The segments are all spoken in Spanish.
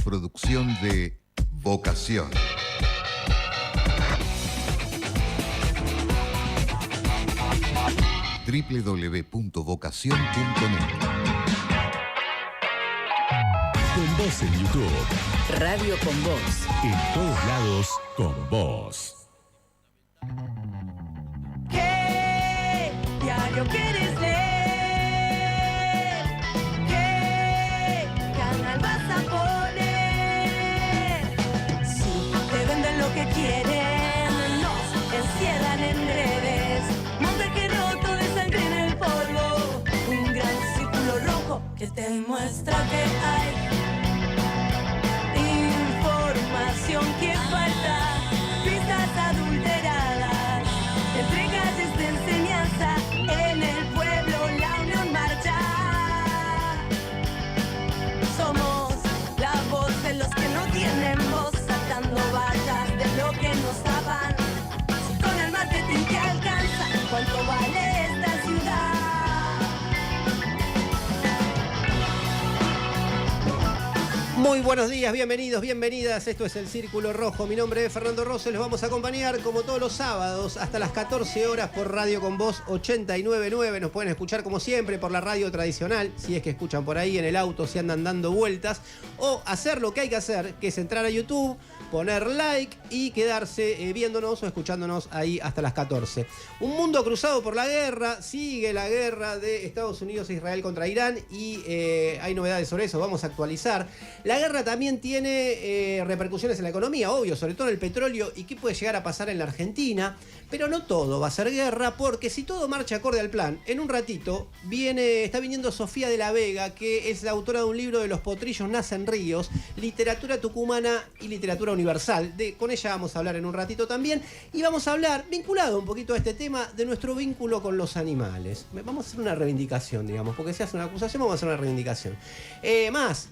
producción de Vocación. www.vocación.net. Con vos en YouTube. Radio con Vos. En todos lados, con vos. ¿Qué diario quieres leer? ¿Qué canal vas a poner? Si te venden lo que quieren, nos encierran en redes. Montaje roto de sangre en el polvo. Un gran círculo rojo que te muestra que hay información que falta, pistas adulteradas, entre calles de enseñanza, en el pueblo la unión marcha. Somos la voz de los que no tienen voz, atando vallas de lo que nos tapan. Si con el marketing te alcanza, ¿cuánto vale esta ciudad? Muy buenos días, bienvenidos, bienvenidas. Esto es El Círculo Rojo. Mi nombre es Fernando Rosso. Les vamos a acompañar como todos los sábados hasta las 14 horas por Radio con Vos 89.9. Nos pueden escuchar como siempre por la radio tradicional, si es que escuchan por ahí en el auto, si andan dando vueltas, o hacer lo que hay que hacer, que es entrar a YouTube, poner like y quedarse viéndonos o escuchándonos ahí hasta las 14. Un mundo cruzado por la guerra, sigue la guerra de Estados Unidos e Israel contra Irán y hay novedades sobre eso, vamos a actualizar. La guerra también tiene repercusiones en la economía, obvio, sobre todo en el petróleo y qué puede llegar a pasar en la Argentina, pero no todo va a ser guerra porque si todo marcha acorde al plan, en un ratito está viniendo Sofía de la Vega, que es la autora de un libro de Los potrillos nacen ríos, literatura tucumana y literatura universal. Con ella vamos a hablar en un ratito también y vamos a hablar, vinculado un poquito a este tema, de nuestro vínculo con los animales. Vamos a hacer una reivindicación, digamos, porque si hace una acusación vamos a hacer una reivindicación. Más,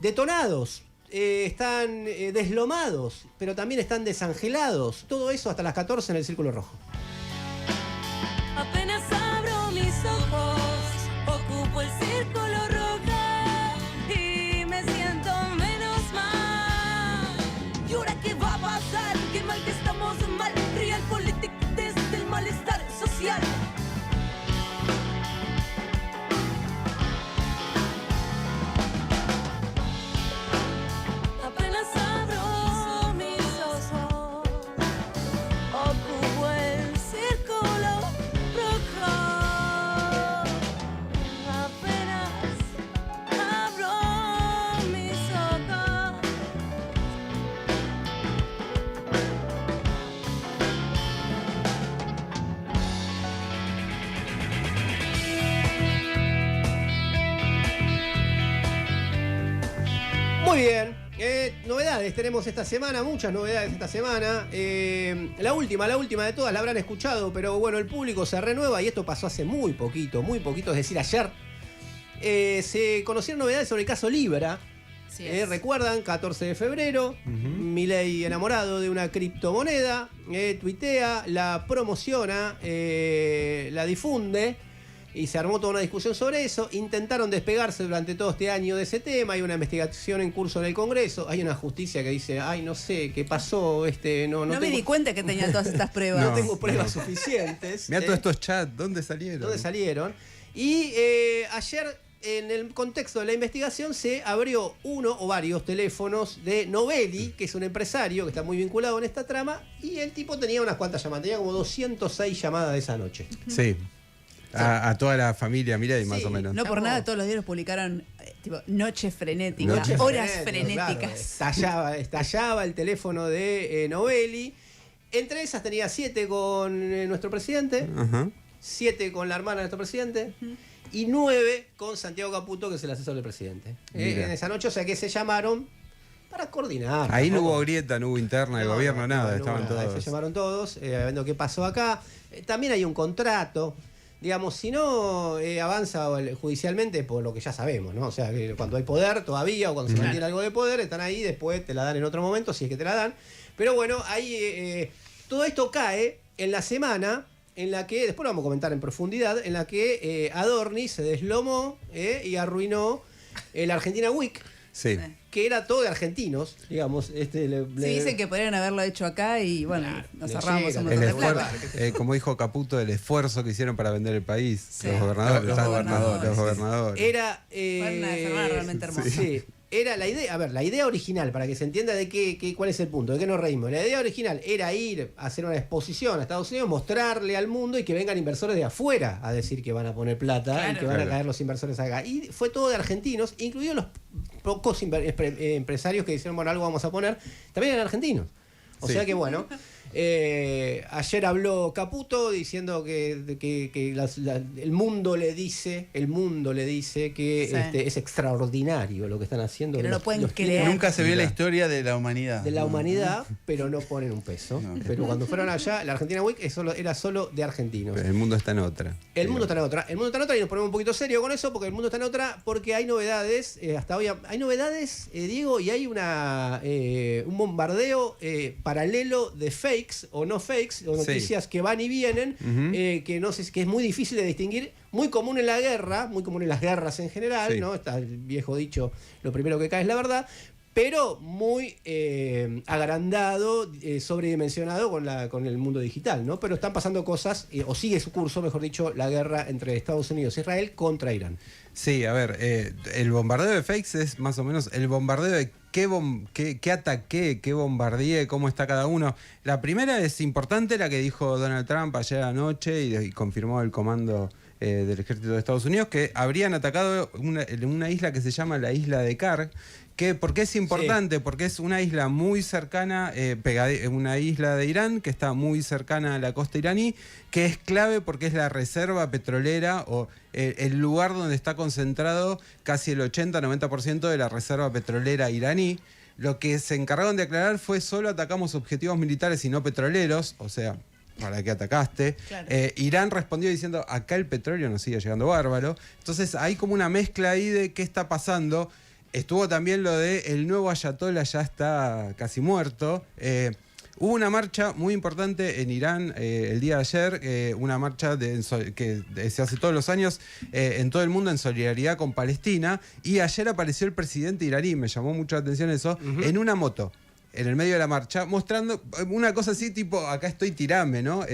detonados, están deslomados, pero también están desangelados. Todo eso hasta las 14 en el Círculo Rojo. Apenas abro mis ojos, ocupo el círculo rojo y me siento menos mal. ¿Y ahora qué va a pasar? Qué mal que estamos mal. Realpolitik desde el malestar social. Apenas abro mis ojos, ocupo el círculo rojo. Apenas abro mis ojos. Muy bien, novedades tenemos esta semana, muchas novedades esta semana. La última de todas la habrán escuchado, pero bueno, el público se renueva y esto pasó hace muy poquito, es decir, ayer. Se conocieron novedades sobre el caso Libra. ¿Recuerdan? 14 de febrero, Milei enamorado de una criptomoneda, tuitea, la promociona, la difunde. Y se armó toda una discusión sobre eso. Intentaron despegarse durante todo este año de ese tema. Hay una investigación en curso en el Congreso. Hay una justicia que dice, ay, no sé, ¿qué pasó? No me di cuenta que tenía todas estas pruebas. No tengo pruebas suficientes. Mirá todos estos chats, ¿dónde salieron? Y ayer, en el contexto de la investigación, se abrió uno o varios teléfonos de Novelli, que es un empresario que está muy vinculado en esta trama. Y el tipo tenía unas cuantas llamadas. Tenía como 206 llamadas de esa noche. Sí. A toda la familia Milei, más o menos. No por nada todos los diarios publicaron noche frenética, horas frenéticas. Claro, estallaba el teléfono de Novelli. Entre esas tenía 7 con nuestro presidente, 7 con la hermana de nuestro presidente y 9 con Santiago Caputo, que es el asesor del presidente. En esa noche, o sea que se llamaron para coordinar. Ahí no hubo grieta, no hubo interna de gobierno, nada, estaban todos. Se llamaron todos, viendo qué pasó acá. También hay un contrato. Digamos, si no avanza judicialmente, por lo que ya sabemos, ¿no? O sea, que cuando hay poder todavía, o cuando se mantiene algo de poder, están ahí, después te la dan en otro momento, si es que te la dan. Pero bueno, ahí todo esto cae en la semana en la que, después lo vamos a comentar en profundidad, en la que Adorni se deslomó y arruinó la Argentina Week. Sí. que era todo de argentinos, digamos. Sí, dicen que podrían haberlo hecho acá y bueno, nos ahorramos un El montón de esfuerzo, plata. como dijo Caputo, el esfuerzo que hicieron para vender el país. Sí. Los gobernadores. Los gobernadores. Los gobernadores. Era. Fue una semana realmente hermosa. Sí. Era la idea, a ver, la idea original, para que se entienda de cuál es el punto, de qué nos reímos. La idea original era ir a hacer una exposición a Estados Unidos, mostrarle al mundo y que vengan inversores de afuera a decir que van a poner plata Claro. y que van a caer los inversores acá. Y fue todo de argentinos, incluidos los pocos empresarios que dijeron, bueno, algo vamos a poner, también eran argentinos. O Sí. sea que bueno, ayer habló Caputo diciendo que el mundo le dice que Sí. es extraordinario lo que están haciendo. Que no lo pueden creer. Nunca se vio la Mira. historia de la humanidad. de la No. humanidad, pero no ponen un peso. No. Pero cuando fueron allá, la Argentina Week era solo de argentinos. El mundo está en otra. El mundo está en otra. El mundo está en otra y nos ponemos un poquito serio con eso porque el mundo está en otra porque hay novedades. Hasta hoy hay novedades, Diego, y hay un bombardeo paralelo de fakes o no fakes o noticias que van y vienen, Ujú. que no sé, que es muy difícil de distinguir. Muy común en la guerra, muy común en las guerras en general, Sí. ¿no? Está el viejo dicho, lo primero que cae es la verdad. Pero muy agrandado, sobredimensionado con el mundo digital, ¿no? Pero están pasando cosas, o sigue su curso, mejor dicho, la guerra entre Estados Unidos e Israel contra Irán. Sí, a ver, el bombardeo de fakes es más o menos el bombardeo de qué ataqué, qué bombardeé, cómo está cada uno. La primera es importante, la que dijo Donald Trump ayer anoche y confirmó el comando del ejército de Estados Unidos, que habrían atacado una isla que se llama la isla de Kar. ¿Por qué es importante? Sí. Porque es una isla muy cercana, una isla de Irán que está muy cercana a la costa iraní, que es clave porque es la reserva petrolera o el lugar donde está concentrado casi el 80-90% de la reserva petrolera iraní. Lo que se encargaron de aclarar fue solo atacamos objetivos militares y no petroleros, o sea, ¿para qué atacaste? Claro. Irán respondió diciendo, acá el petróleo nos sigue llegando bárbaro. Entonces hay como una mezcla ahí de qué está pasando. Estuvo también lo de el nuevo ayatollah ya está casi muerto. Hubo una marcha muy importante en Irán el día de ayer, una marcha que se hace todos los años en todo el mundo en solidaridad con Palestina. Y ayer apareció el presidente iraní, me llamó mucho la atención eso, en una moto. En el medio de la marcha, mostrando una cosa así tipo, acá estoy, tirame, ¿no?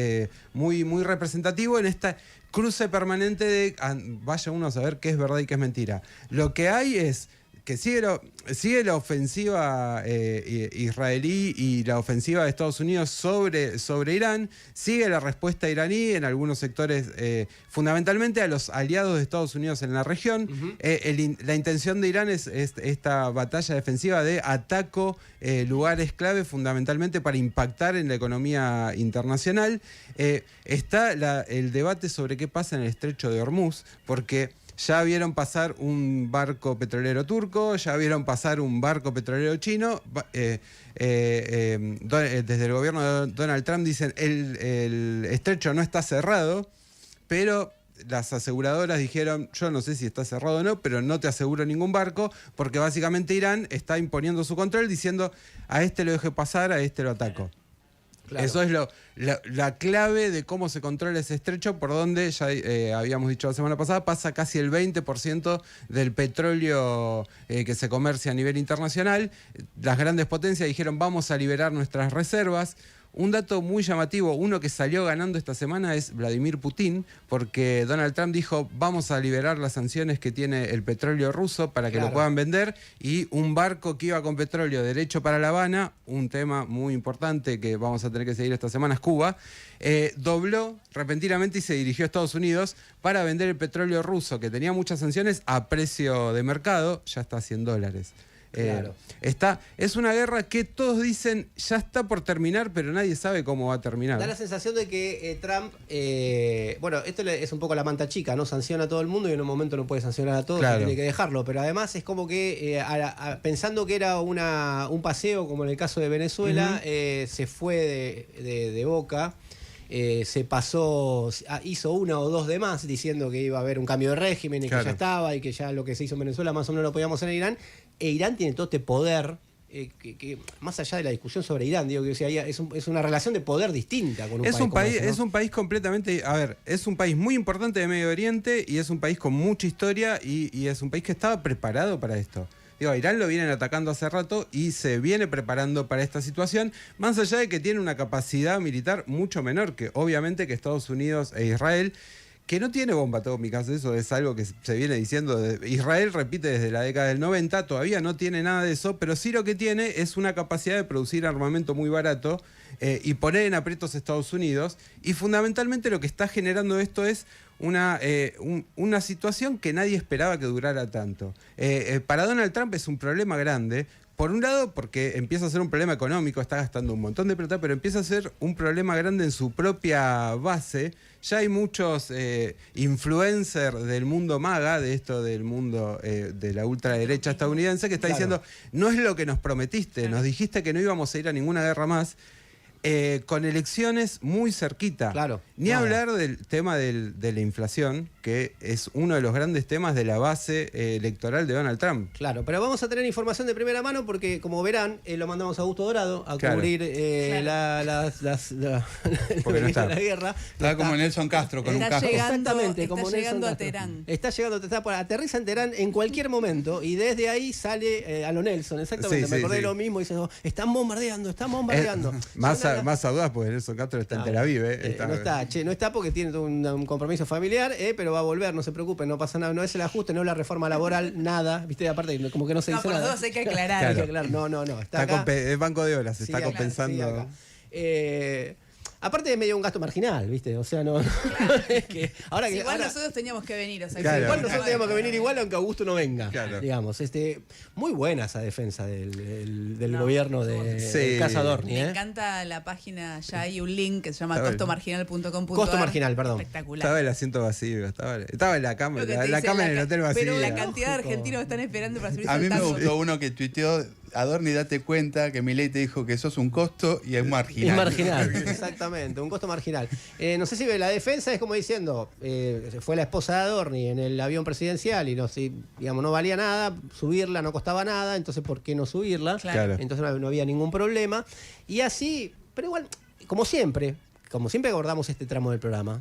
Muy, muy representativo en esta cruce permanente de vaya uno a saber qué es verdad y qué es mentira. Lo que hay es que sigue la ofensiva israelí y la ofensiva de Estados Unidos sobre Irán, sigue la respuesta iraní en algunos sectores, fundamentalmente a los aliados de Estados Unidos en la región. La intención de Irán es esta batalla defensiva de ataco lugares clave, fundamentalmente para impactar en la economía internacional. Está el debate sobre qué pasa en el estrecho de Hormuz, porque ya vieron pasar un barco petrolero turco, ya vieron pasar un barco petrolero chino. Desde el gobierno de Donald Trump dicen el estrecho no está cerrado, pero las aseguradoras dijeron, yo no sé si está cerrado o no, pero no te aseguro ningún barco, porque básicamente Irán está imponiendo su control diciendo, a este lo dejo pasar, a este lo ataco. Claro. Eso es la clave de cómo se controla ese estrecho, por donde ya habíamos dicho la semana pasada, pasa casi el 20% del petróleo que se comercia a nivel internacional. Las grandes potencias dijeron vamos a liberar nuestras reservas. Un dato muy llamativo, uno que salió ganando esta semana es Vladimir Putin, porque Donald Trump dijo vamos a liberar las sanciones que tiene el petróleo ruso para que lo puedan vender, y un barco que iba con petróleo derecho para La Habana, un tema muy importante que vamos a tener que seguir esta semana es Cuba, dobló repentinamente y se dirigió a Estados Unidos para vender el petróleo ruso que tenía muchas sanciones a precio de mercado, ya está a $100. Claro. Es una guerra que todos dicen ya está por terminar, pero nadie sabe cómo va a terminar. Da la sensación de que Trump, bueno, esto es un poco la manta chica, ¿no? Sanciona a todo el mundo y en un momento no puede sancionar a todos, claro. Tiene que dejarlo, pero además es como que pensando que era un paseo, como en el caso de Venezuela, se fue de boca. Se pasó, hizo una o dos de más diciendo que iba a haber un cambio de régimen y que ya estaba y que ya lo que se hizo en Venezuela más o menos lo podíamos hacer en Irán. E Irán tiene todo este poder que más allá de la discusión sobre Irán, digo que o sea, es una relación de poder distinta con un país. Es un país completamente, a ver, es un país muy importante de Medio Oriente y es un país con mucha historia y es un país que estaba preparado para esto. Digo, a Irán lo vienen atacando hace rato y se viene preparando para esta situación, más allá de que tiene una capacidad militar mucho menor que obviamente que Estados Unidos e Israel, que no tiene bomba atómica. Eso es algo que se viene diciendo. Israel repite desde la década del 90, todavía no tiene nada de eso, pero sí lo que tiene es una capacidad de producir armamento muy barato y poner en aprietos a Estados Unidos. Y fundamentalmente lo que está generando esto es una situación que nadie esperaba que durara tanto. Para Donald Trump es un problema grande. Por un lado, porque empieza a ser un problema económico, está gastando un montón de plata, pero empieza a ser un problema grande en su propia base. Ya hay muchos influencers del mundo MAGA, de esto del mundo de la ultraderecha estadounidense, que está diciendo, no es lo que nos prometiste, nos dijiste que no íbamos a ir a ninguna guerra más. Con elecciones muy cerquita. Claro. Ni hablar del tema de la inflación, que es uno de los grandes temas de la base electoral de Donald Trump. Claro, pero vamos a tener información de primera mano porque, como verán, lo mandamos a Augusto Dorado a cubrir la guerra. Está como Nelson Castro con un casco. Exactamente, como está llegando Nelson a Castro. Teherán. Está llegando, aterriza en Teherán en cualquier momento y desde ahí sale a lo Nelson, exactamente. Sí, Me sí, acordé sí. de lo mismo y dice, están bombardeando. Más audaz, porque Nelson Castro está en Tel Aviv. No está porque tiene un compromiso familiar, pero va a volver, no se preocupen, no pasa nada, no es el ajuste, no es la reforma laboral, nada, viste, aparte como que no se dice por las nada. dudas hay que aclarar. Claro. No, está acá. Es Banco de Horas, Sí, está acá, compensando. sí, acá. Aparte es medio un gasto marginal, ¿viste? O sea, no. Es que ahora que, Igual ahora- nosotros teníamos que venir. O sea, Claro. Igual nosotros teníamos que venir igual aunque Augusto no venga. Claro. Digamos, muy buena esa defensa del No, gobierno de Sí. Casa Dorni, Me encanta la página, ya hay un link que se llama Está bien. costomarginal.com.ar. Costo marginal, perdón. Espectacular. Estaba el asiento vacío, estaba en la cama, Lo que te la dice cama en el hotel vacía. Pero la cantidad de Lógico. argentinos que están esperando para subirse A al mí me tango. gustó uno que tuiteó, Adorni, date cuenta que Milei te dijo que eso es un costo y es marginal. Es marginal, exactamente, un costo marginal. No sé si la defensa es como diciendo, fue la esposa de Adorni en el avión presidencial y no valía nada, subirla no costaba nada, entonces ¿por qué no subirla? Claro. Entonces no había ningún problema. Y así, pero igual, como siempre abordamos este tramo del programa,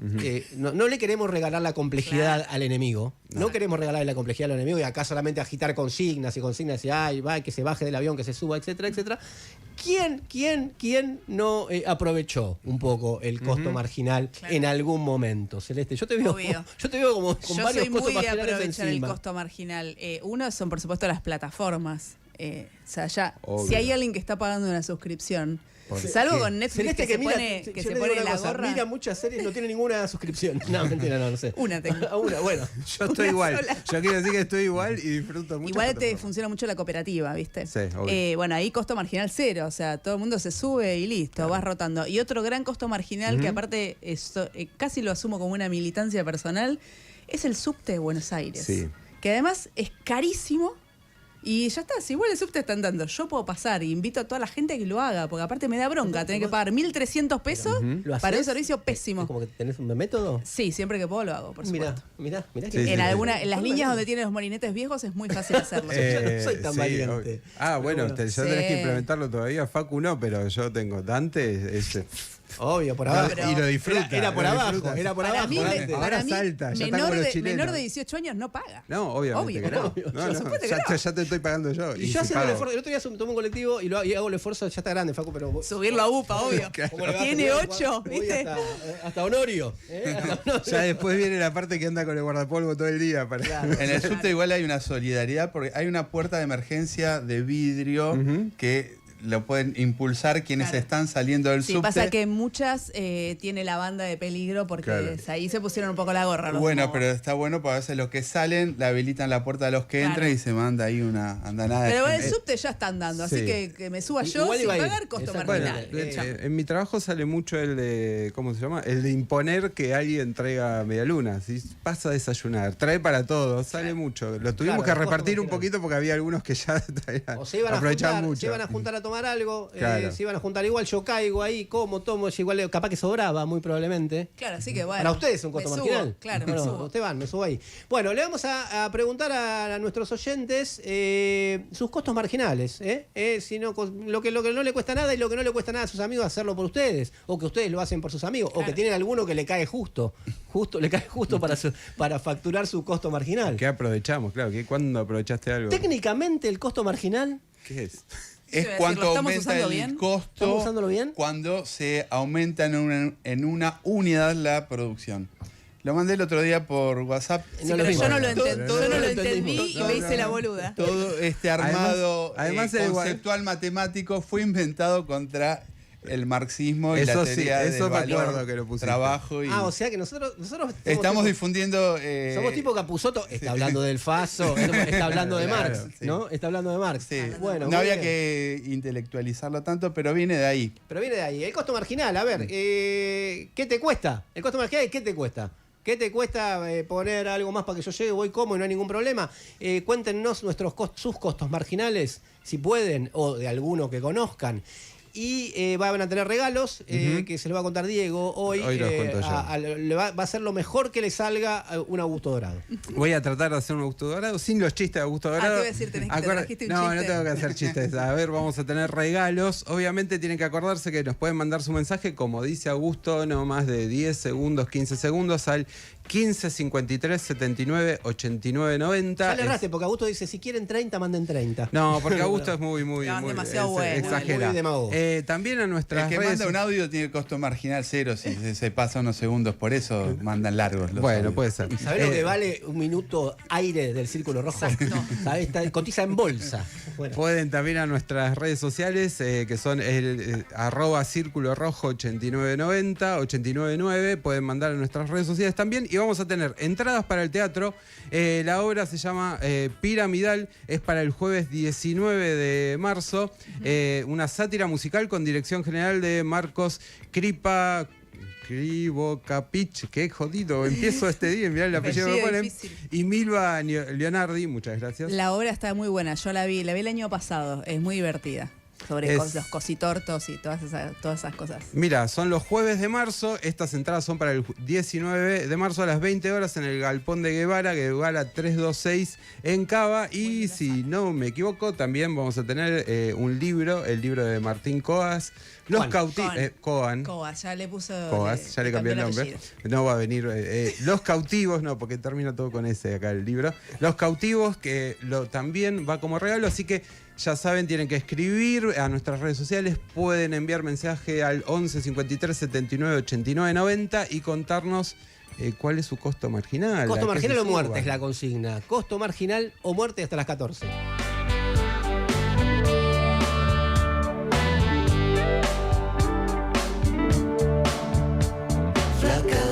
no le queremos regalar la complejidad al enemigo. No queremos regalarle la complejidad al enemigo y acá solamente agitar consignas y ay, va, que se baje del avión, que se suba, etcétera, etcétera. ¿Quién no aprovechó un poco el costo marginal en algún momento, Celeste? Yo te veo como con Yo varios soy costos muy de marginales aprovechar el encima. costo marginal. Uno son, por supuesto, las plataformas. O sea, ya, Obvio. si hay alguien que está pagando una suscripción, salvo con Netflix Celeste que se mira, pone, yo que le se digo pone una la cosa, gorra. mira muchas series, no tiene ninguna suscripción. No, mentira, no sé. Una tengo. Una, bueno. Yo estoy Una igual. sola. Yo quiero decir que estoy igual y disfruto mucho. Igual te funciona mucho la cooperativa, ¿viste? Sí, obvio. Bueno, ahí costo marginal cero, o sea, todo el mundo se sube y listo, vas rotando. Y otro gran costo marginal que aparte casi lo asumo como una militancia personal, es el subte de Buenos Aires. Sí. Que además es carísimo. Y ya está, si igual el subte están dando, yo puedo pasar y invito a toda la gente a que lo haga, porque aparte me da bronca tener que pagar 1.300 pesos ¿Lo para un haces? servicio pésimo. ¿Es como que tenés un método? Sí, siempre que puedo lo hago, por supuesto. Mirá que Sí, En sí. las líneas donde tienen los molinetes viejos es muy fácil hacerlo. Yo no soy tan valiente. obvio. Pero Bueno, bueno. ya tenés que Sí. implementarlo todavía. Facu no, pero yo tengo Dante. Obvio, por No, abajo. pero- y lo disfruta. Era por lo abajo, disfruta. era por Para abajo. mí, Dante. Ahora para mí, salta, ya está menor, como los de, chilenos. menor de 18 años no paga. No, obviamente Obvio que que no. no. No, Por supuesto que no. ya te estoy pagando yo. Y yo haciendo el pago. esfuerzo, el otro día tomé un colectivo y hago el esfuerzo, ya está grande, Facu, pero... Subirlo a UPA, obvio. ¿Cómo le vas? Tiene Voy 8, ¿viste? Hasta Honorio. Hasta Honorio. Ya después viene la parte que anda con el guardapolvo todo el día. Para... En el subte igual hay una solidaridad porque hay una puerta de emergencia de vidrio que lo pueden impulsar quienes Claro. están saliendo del Sí, subte. pasa que muchas tiene la banda de peligro porque Claro. ahí se pusieron un poco la gorra. los Bueno, demás. pero está bueno porque a veces los que salen le habilitan la puerta a los que Claro. entran y se manda ahí una andanada. Pero de el gente. subte ya están dando, Sí. así que me suba yo Igual sin iba a ir. pagar costo Exacto. Bueno, marginal. en mi trabajo sale mucho el de, ¿cómo se llama? El de imponer que alguien traiga medialuna. Si pasa a desayunar, trae para todos, sale mucho. Lo tuvimos Claro, que repartir un costo poquito porque había algunos que ya traían, O se iban, aprovechaban se mucho. iban a juntar a tomar tomar algo, Claro. se iban a juntar igual, yo caigo ahí, como, tomo, es igual, capaz que sobraba, muy probablemente. Claro, así que bueno. Para ustedes es un costo me subo, marginal. Claro, me Bueno, subo. ustedes van, me subo ahí. Bueno, le vamos a preguntar a nuestros oyentes sus costos marginales. Si no, lo que no le cuesta nada y lo que no le cuesta nada a sus amigos hacerlo por ustedes. O que ustedes lo hacen por sus amigos. O que Claro. tienen alguno que le cae justo. Le cae justo para facturar su costo marginal. ¿Qué aprovechamos? Claro, ¿cuándo aprovechaste algo? Técnicamente el costo marginal, ¿Qué es? Yo Es iba a decir, cuánto ¿lo estamos aumenta usando el bien? costo ¿Estamos usándolo bien? cuando se aumenta en una unidad la producción. Lo mandé el otro día por WhatsApp. Sí, No lo pero vimos. yo no lo, Todo- enten- todo yo no lo lo entendimos. entendí y me hice la boluda. Todo este armado Además, además, conceptual matemático fue inventado contra el marxismo y Eso la sí, teoría eso del me valor, acuerdo que lo pusiste. trabajo y o sea que nosotros estamos tipo- difundiendo somos tipo Capusotto, está hablando del Faso, está hablando de Claro, Marx, sí. ¿no? Está hablando de Marx. sí. Bueno, no muy había bien. que intelectualizarlo tanto, pero viene de ahí. Pero viene de ahí. El costo marginal, a ver, ¿qué te cuesta? El costo marginal, ¿qué te cuesta? ¿Qué te cuesta poner algo más para que yo llegue, voy, como y no hay ningún problema? Cuéntenos sus costos marginales, si pueden, o de alguno que conozcan. Y van a tener regalos que se los va a contar Diego hoy. Hoy los cuento yo. Va a ser lo mejor que le salga a un Augusto Dorado. Voy a tratar de hacer un Augusto Dorado sin los chistes de Augusto te Dorado. iba a decir, te trajiste un no, chiste. no tengo que hacer chistes. A ver, vamos a tener regalos. Obviamente tienen que acordarse que nos pueden mandar su mensaje, como dice Augusto, no más de 10 segundos, 15 segundos, al 15 53 79 89 90. Ya le erraste, porque Augusto dice, si quieren 30, manden 30. No, porque Augusto es muy No, es demasiado bueno. exagera. Muy demagogo. También a El nuestras que redes. manda un audio tiene costo marginal cero si se pasa unos segundos, por eso mandan largos los Bueno, audios. puede ser. ¿Sabés lo que vale un minuto aire del Círculo Rojo? Exacto. ¿Sabés? Cotiza en bolsa. Bueno. Pueden también a nuestras redes sociales, que son el @Círculo Rojo 8990, 899. Pueden mandar a nuestras redes sociales también. Y vamos a tener entradas para el teatro. La obra se llama Piramidal. Es para el jueves 19 de marzo. Una sátira musical con dirección general de Marcos Krivokapich, qué jodido, empiezo este día, mirá el apellido que Apellido ponen. difícil. Y Milva Leonardi, muchas gracias. La obra está muy buena, yo la vi el año pasado, es muy divertida. Sobre los cositortos y todas esas cosas. Mira, son los jueves de marzo. Estas entradas son para el 19 de marzo a las 20 horas en el Galpón de Guevara 326 en Cava. Y si no me equivoco, también vamos a tener un libro, el libro de Martín Coas. Los cautivos. Coan. Coas, ya le puso. Coas, ya le cambié el nombre. apellido. No va a venir. Los cautivos, no, porque termina todo con ese acá el libro. Los cautivos, que también va como regalo, así que ya saben, tienen que escribir a nuestras redes sociales, pueden enviar mensaje al 11 53 79 89 90 y contarnos cuál es su costo marginal. Costo a qué marginal se o muerte suba. es la consigna. Costo marginal o muerte hasta las 14. Flaca,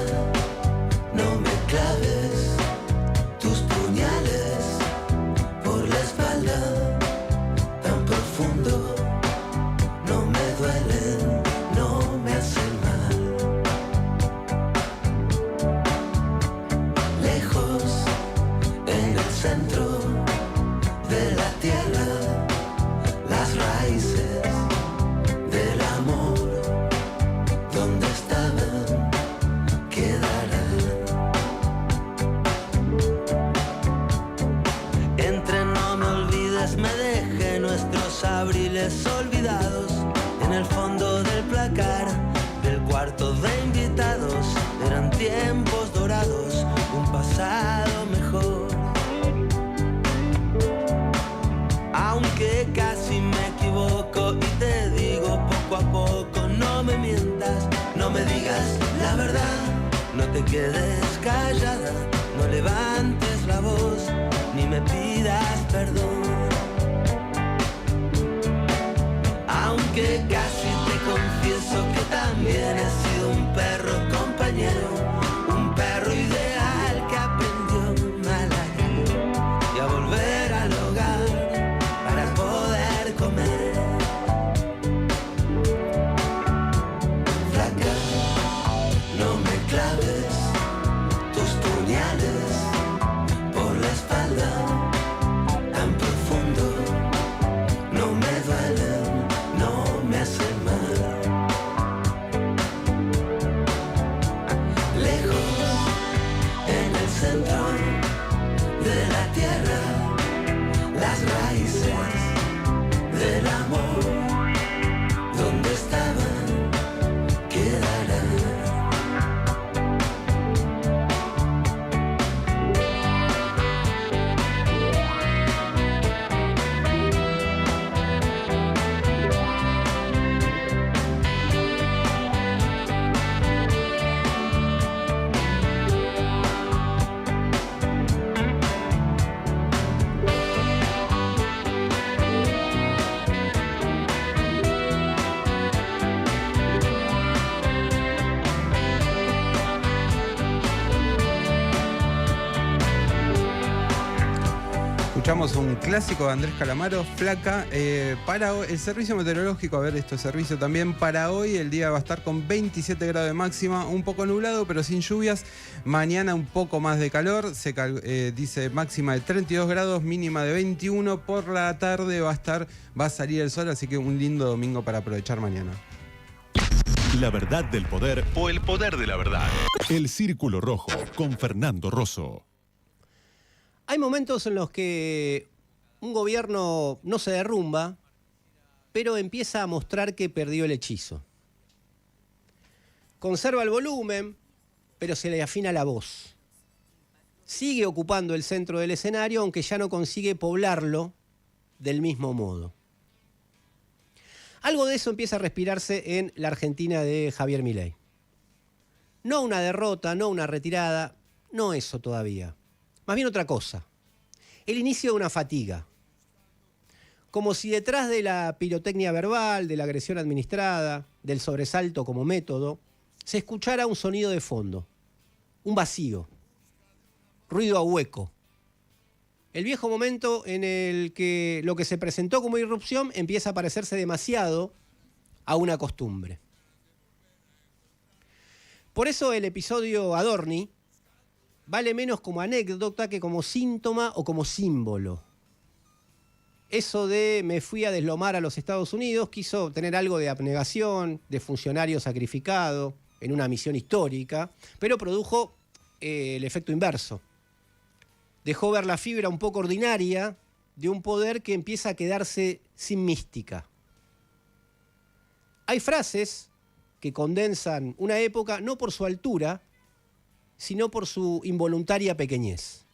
no me claves tus puñales por la espalda tan profundo. No me duelen, no me hacen mal. Lejos, en el centro de la tierra, las raíces del amor, donde estaban, quedarán. Entre no me olvides, me dejé nuestros abriles olvidados en el fondo del placar del cuarto de invitados. Eran tiempos dorados, un pasado mejor. Aunque casi me equivoco y te digo poco a poco, no me mientas, no me digas la verdad, no te quedes callada, no levantes la voz, ni me pidas perdón. Aunque casi te confieso que también he sido un perro compañero, un perro ideal que aprendió a ladrar y a volver al hogar para poder comer. Flaca, no me claves tus puñales por la espalda tan profundo. No me duelen, Escuchamos un clásico de Andrés Calamaro, Flaca. Para hoy, el servicio meteorológico, a ver, esto es servicio también. Para hoy el día va a estar con 27 grados de máxima, un poco nublado, pero sin lluvias. Mañana un poco más de calor, dice máxima de 32 grados, mínima de 21. Por la tarde va a salir el sol, así que un lindo domingo para aprovechar mañana. La verdad del poder o el poder de la verdad. El Círculo Rojo con Fernando Rosso. Hay momentos en los que un gobierno no se derrumba, pero empieza a mostrar que perdió el hechizo. Conserva el volumen, pero se le afina la voz. Sigue ocupando el centro del escenario, aunque ya no consigue poblarlo del mismo modo. Algo de eso empieza a respirarse en la Argentina de Javier Milei. No una derrota, no una retirada, no eso todavía. Más bien otra cosa. El inicio de una fatiga. Como si detrás de la pirotecnia verbal, de la agresión administrada, del sobresalto como método, se escuchara un sonido de fondo. Un vacío. Ruido a hueco. El viejo momento en el que lo que se presentó como irrupción empieza a parecerse demasiado a una costumbre. Por eso el episodio Adorni vale menos como anécdota que como síntoma o como símbolo. Eso de me fui a deslomar a los Estados Unidos quiso tener algo de abnegación, de funcionario sacrificado en una misión histórica, pero produjo el efecto inverso. Dejó ver la fibra un poco ordinaria de un poder que empieza a quedarse sin mística. Hay frases que condensan una época no por su altura, sino por su involuntaria pequeñez.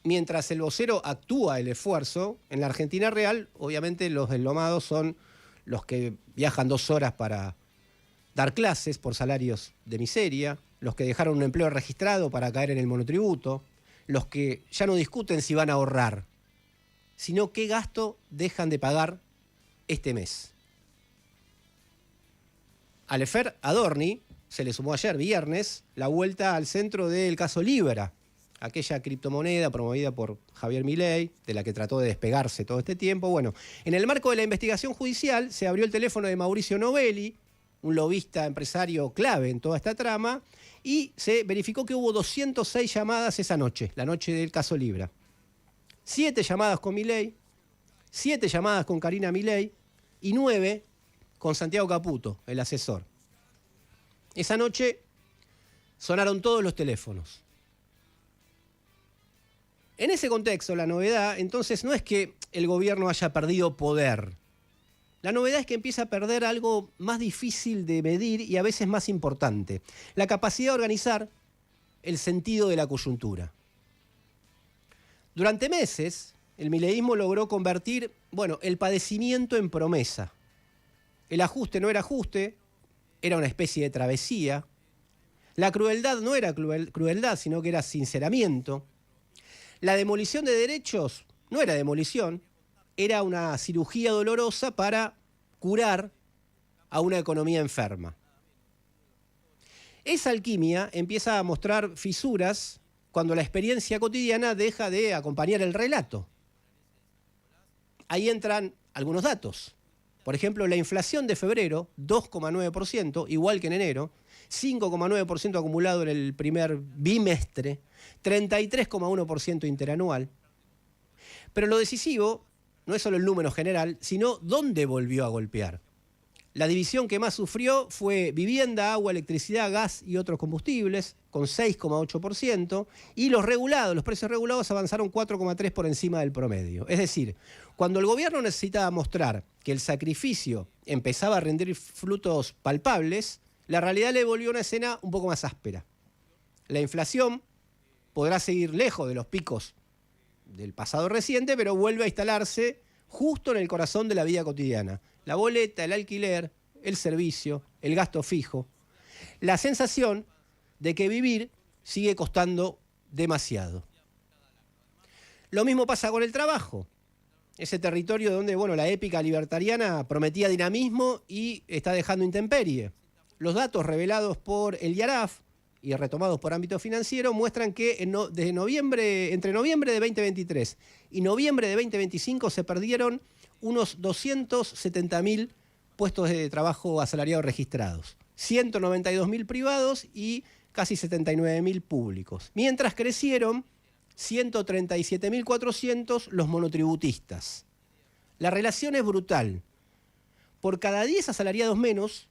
Mientras el vocero actúa el esfuerzo, en la Argentina real, obviamente los deslomados son los que viajan 2 horas para dar clases por salarios de miseria, los que dejaron un empleo registrado para caer en el monotributo, los que ya no discuten si van a ahorrar, sino qué gasto dejan de pagar este mes. Al Efer Adorni se le sumó ayer, viernes, la vuelta al centro del caso Libra, aquella criptomoneda promovida por Javier Milei, de la que trató de despegarse todo este tiempo. Bueno, en el marco de la investigación judicial se abrió el teléfono de Mauricio Novelli, un lobista empresario clave en toda esta trama, y se verificó que hubo 206 llamadas esa noche, la noche del caso Libra. 7 llamadas con Milei, 7 llamadas con Karina Milei y 9 con Santiago Caputo, el asesor. Esa noche sonaron todos los teléfonos. En ese contexto, la novedad, entonces, no es que el gobierno haya perdido poder. La novedad es que empieza a perder algo más difícil de medir y a veces más importante: la capacidad de organizar el sentido de la coyuntura. Durante meses, el mileísmo logró convertir, el padecimiento en promesa. El ajuste no era ajuste, era una especie de travesía. La crueldad no era crueldad, sino que era sinceramiento. La demolición de derechos no era demolición, era una cirugía dolorosa para curar a una economía enferma. Esa alquimia empieza a mostrar fisuras cuando la experiencia cotidiana deja de acompañar el relato. Ahí entran algunos datos. Por ejemplo, la inflación de febrero, 2,9%, igual que en enero, 5,9% acumulado en el primer bimestre, 33,1% interanual. Pero lo decisivo no es solo el número general, sino dónde volvió a golpear. La división que más sufrió fue vivienda, agua, electricidad, gas y otros combustibles, con 6,8%, y los precios regulados avanzaron 4,3% por encima del promedio. Es decir, cuando el gobierno necesitaba mostrar que el sacrificio empezaba a rendir frutos palpables, la realidad le volvió una escena un poco más áspera. La inflación podrá seguir lejos de los picos del pasado reciente, pero vuelve a instalarse justo en el corazón de la vida cotidiana. La boleta, el alquiler, el servicio, el gasto fijo. La sensación de que vivir sigue costando demasiado. Lo mismo pasa con el trabajo. Ese territorio donde, la épica libertariana prometía dinamismo y está dejando intemperie. Los datos revelados por el IARAF y retomados por ámbito financiero muestran que entre noviembre de 2023 y noviembre de 2025 se perdieron unos 270.000 puestos de trabajo asalariados registrados, 192.000 privados y casi 79.000 públicos, mientras crecieron 137.400 los monotributistas. La relación es brutal. Por cada 10 asalariados menos,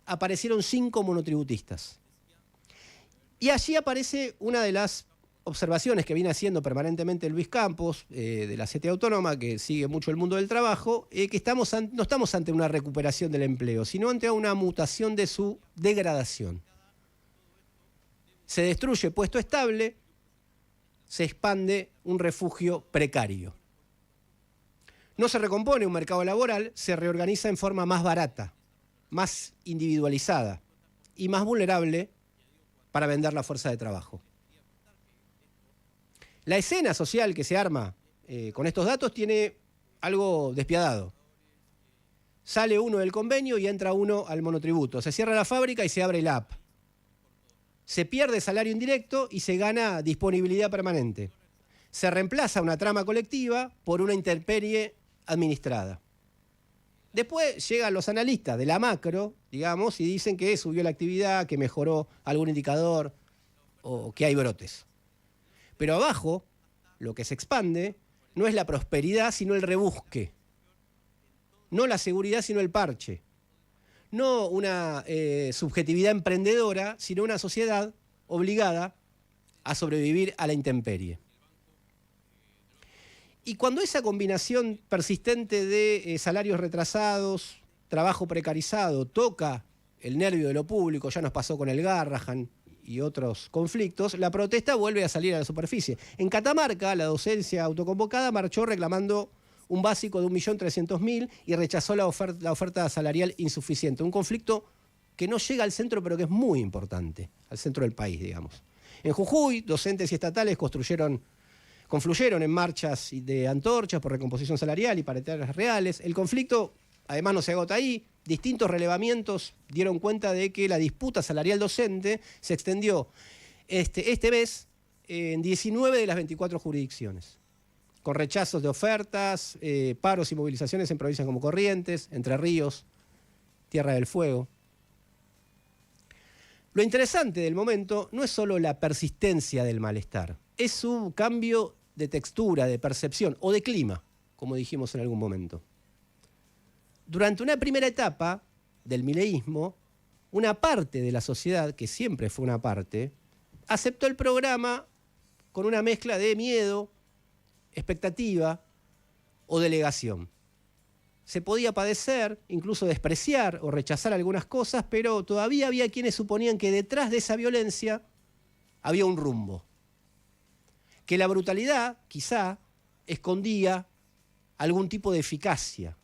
aparecieron 5 monotributistas. Y allí aparece una de las observaciones que viene haciendo permanentemente Luis Campos, de la CTA Autónoma, que sigue mucho el mundo del trabajo, que no estamos ante una recuperación del empleo, sino ante una mutación de su degradación. Se destruye puesto estable, se expande un refugio precario. No se recompone un mercado laboral, se reorganiza en forma más barata, más individualizada y más vulnerable para vender la fuerza de trabajo. La escena social que se arma con estos datos tiene algo despiadado. Sale uno del convenio y entra uno al monotributo. Se cierra la fábrica y se abre el app. Se pierde salario indirecto y se gana disponibilidad permanente. Se reemplaza una trama colectiva por una intemperie administrada. Después llegan los analistas de la macro, digamos, y dicen que subió la actividad, que mejoró algún indicador o que hay brotes. Pero abajo, lo que se expande no es la prosperidad, sino el rebusque. No la seguridad, sino el parche. No una subjetividad emprendedora, sino una sociedad obligada a sobrevivir a la intemperie. Y cuando esa combinación persistente de salarios retrasados, trabajo precarizado, toca el nervio de lo público, ya nos pasó con el Garrahan y otros conflictos, la protesta vuelve a salir a la superficie. En Catamarca, la docencia autoconvocada marchó reclamando un básico de 1.300.000 y rechazó la oferta salarial insuficiente. Un conflicto que no llega al centro, pero que es muy importante, al centro del país, digamos. En Jujuy, docentes y estatales confluyeron en marchas de antorchas por recomposición salarial y paritarias reales. El conflicto, además, no se agota ahí. Distintos relevamientos dieron cuenta de que la disputa salarial docente se extendió este mes en 19 de las 24 jurisdicciones, con rechazos de ofertas, paros y movilizaciones en provincias como Corrientes, Entre Ríos, Tierra del Fuego. Lo interesante del momento no es solo la persistencia del malestar, es su cambio de textura, de percepción o de clima, como dijimos en algún momento. Durante una primera etapa del mileísmo, una parte de la sociedad, que siempre fue una parte, aceptó el programa con una mezcla de miedo, expectativa o delegación. Se podía padecer, incluso despreciar o rechazar algunas cosas, pero todavía había quienes suponían que detrás de esa violencia había un rumbo. Que la brutalidad, quizá, escondía algún tipo de eficacia.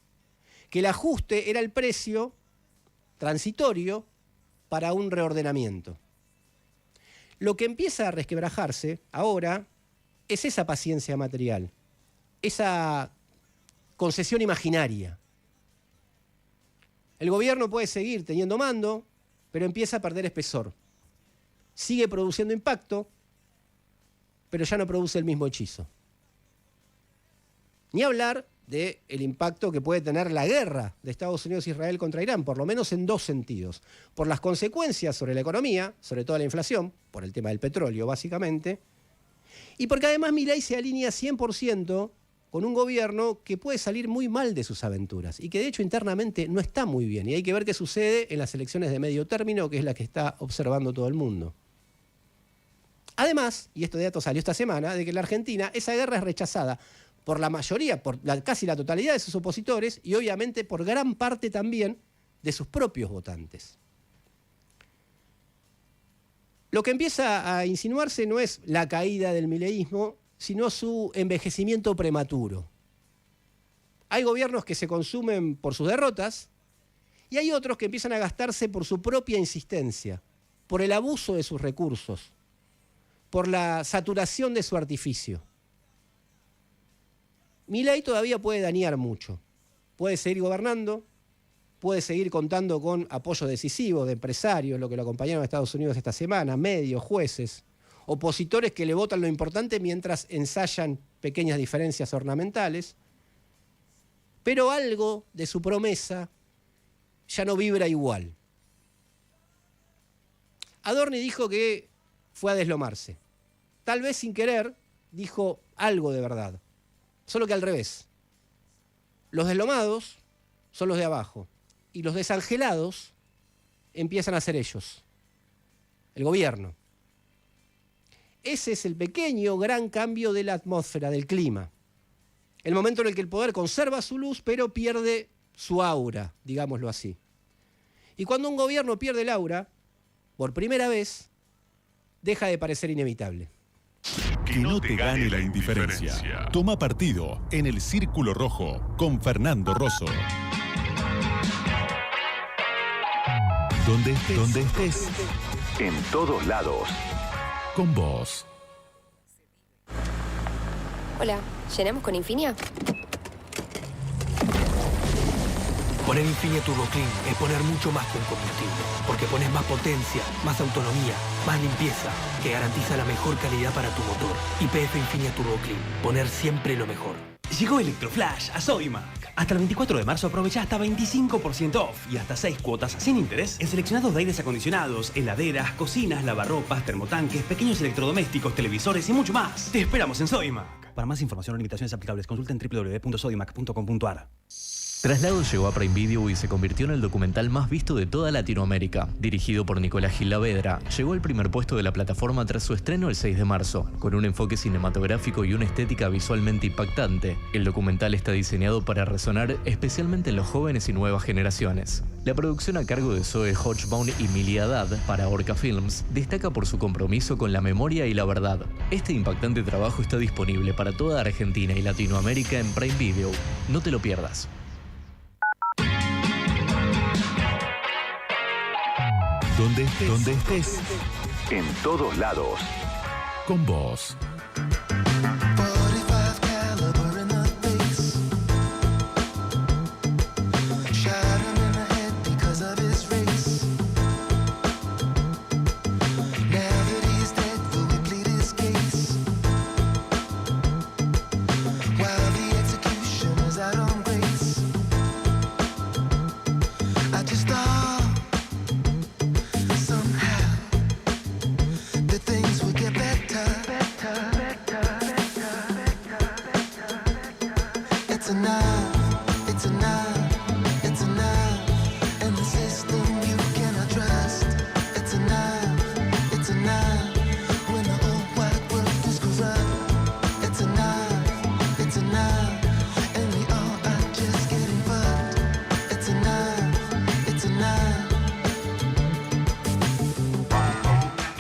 Que el ajuste era el precio transitorio para un reordenamiento. Lo que empieza a resquebrajarse ahora es esa paciencia material, esa concesión imaginaria. El gobierno puede seguir teniendo mando, pero empieza a perder espesor. Sigue produciendo impacto, pero ya no produce el mismo hechizo. Ni hablar del impacto que puede tener la guerra de Estados Unidos e Israel contra Irán, por lo menos en dos sentidos. Por las consecuencias sobre la economía, sobre todo la inflación, por el tema del petróleo básicamente, y porque además Milei se alinea 100% con un gobierno que puede salir muy mal de sus aventuras y que de hecho internamente no está muy bien. Y hay que ver qué sucede en las elecciones de medio término, que es la que está observando todo el mundo. Además, y este dato salió esta semana, de que en la Argentina esa guerra es rechazada por la mayoría, casi la totalidad de sus opositores y obviamente por gran parte también de sus propios votantes. Lo que empieza a insinuarse no es la caída del mileísmo, sino su envejecimiento prematuro. Hay gobiernos que se consumen por sus derrotas y hay otros que empiezan a gastarse por su propia insistencia, por el abuso de sus recursos, por la saturación de su artificio. Milei todavía puede dañar mucho. Puede seguir gobernando, puede seguir contando con apoyo decisivo de empresarios, lo que lo acompañaron a Estados Unidos esta semana, medios, jueces, opositores que le votan lo importante mientras ensayan pequeñas diferencias ornamentales, pero algo de su promesa ya no vibra igual. Adorni dijo que fue a deslomarse. Tal vez sin querer dijo algo de verdad, solo que al revés. Los deslomados son los de abajo y los desangelados empiezan a ser ellos, el gobierno. Ese es el pequeño gran cambio de la atmósfera, del clima. El momento en el que el poder conserva su luz, pero pierde su aura, digámoslo así. Y cuando un gobierno pierde el aura, por primera vez, deja de parecer inevitable. Que no te gane la indiferencia. Toma partido en el Círculo Rojo con Fernando Rosso. Donde estés, en todos lados. Con vos. Hola, ¿llenamos con Infinia? Poner Infinia Turbo Clean es poner mucho más que un combustible, porque pones más potencia, más autonomía, más limpieza, que garantiza la mejor calidad para tu motor. YPF Infinia Turbo Clean, poner siempre lo mejor. Llegó Electroflash a Sodimac. Hasta el 24 de marzo aprovecha hasta 25% off y hasta 6 cuotas sin interés en seleccionados de aires acondicionados, heladeras, cocinas, lavarropas, termotanques, pequeños electrodomésticos, televisores y mucho más. Te esperamos en Sodimac. Para más información o limitaciones aplicables, consulta en www.sodimac.com.ar. Traslados llegó a Prime Video y se convirtió en el documental más visto de toda Latinoamérica. Dirigido por Nicolás Gil Lavedra, llegó al primer puesto de la plataforma tras su estreno el 6 de marzo. Con un enfoque cinematográfico y una estética visualmente impactante, el documental está diseñado para resonar especialmente en los jóvenes y nuevas generaciones. La producción a cargo de Zoe Hochbaum y Mili Haddad para Orca Films destaca por su compromiso con la memoria y la verdad. Este impactante trabajo está disponible para toda Argentina y Latinoamérica en Prime Video. No te lo pierdas. Donde estés, en todos lados. Con vos.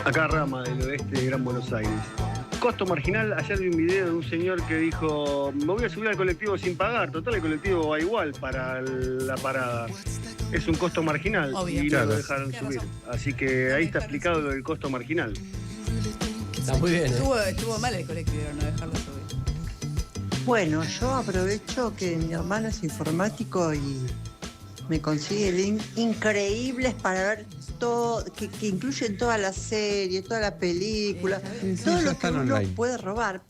Acá Rama, del oeste de Gran Buenos Aires. Costo marginal, ayer vi un video de un señor que dijo, me voy a subir al colectivo sin pagar, total el colectivo va igual para la parada. Es un costo marginal. Obvio. Y no lo dejaron subir. Así que ahí está explicado lo del costo marginal. Está muy bien. Estuvo mal el colectivo no dejarlo subir. Bueno, yo aprovecho que mi hermano es informático y me consigue links increíbles para ver todo, que incluyen toda la serie, toda la película, todo lo que uno puede robar.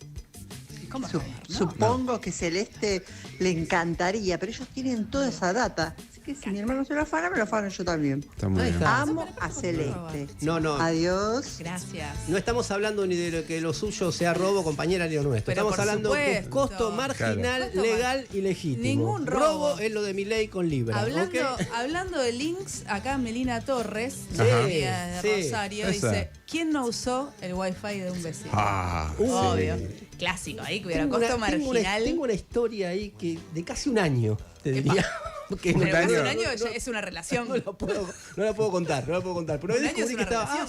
Supongo que Celeste le encantaría, pero ellos tienen toda esa data. Así que si mi hermano se lo afana, me lo afano yo también. Amo a Celeste. No. Adiós. Gracias. No estamos hablando ni de que lo suyo sea robo, compañera, ni lo nuestro. Estamos hablando de costo marginal, legal y legítimo. Ningún robo. Es lo de Milei con Libra. Hablando de links, acá Melina Torres, de Rosario, dice, ¿quién no usó el wifi de un vecino? Obvio. Clásico, ahí que costo marginal. Tengo una historia ahí que de casi un año, te diría. Pero casi un año es una relación. No la puedo contar. Pero hoy descubrí que estaba.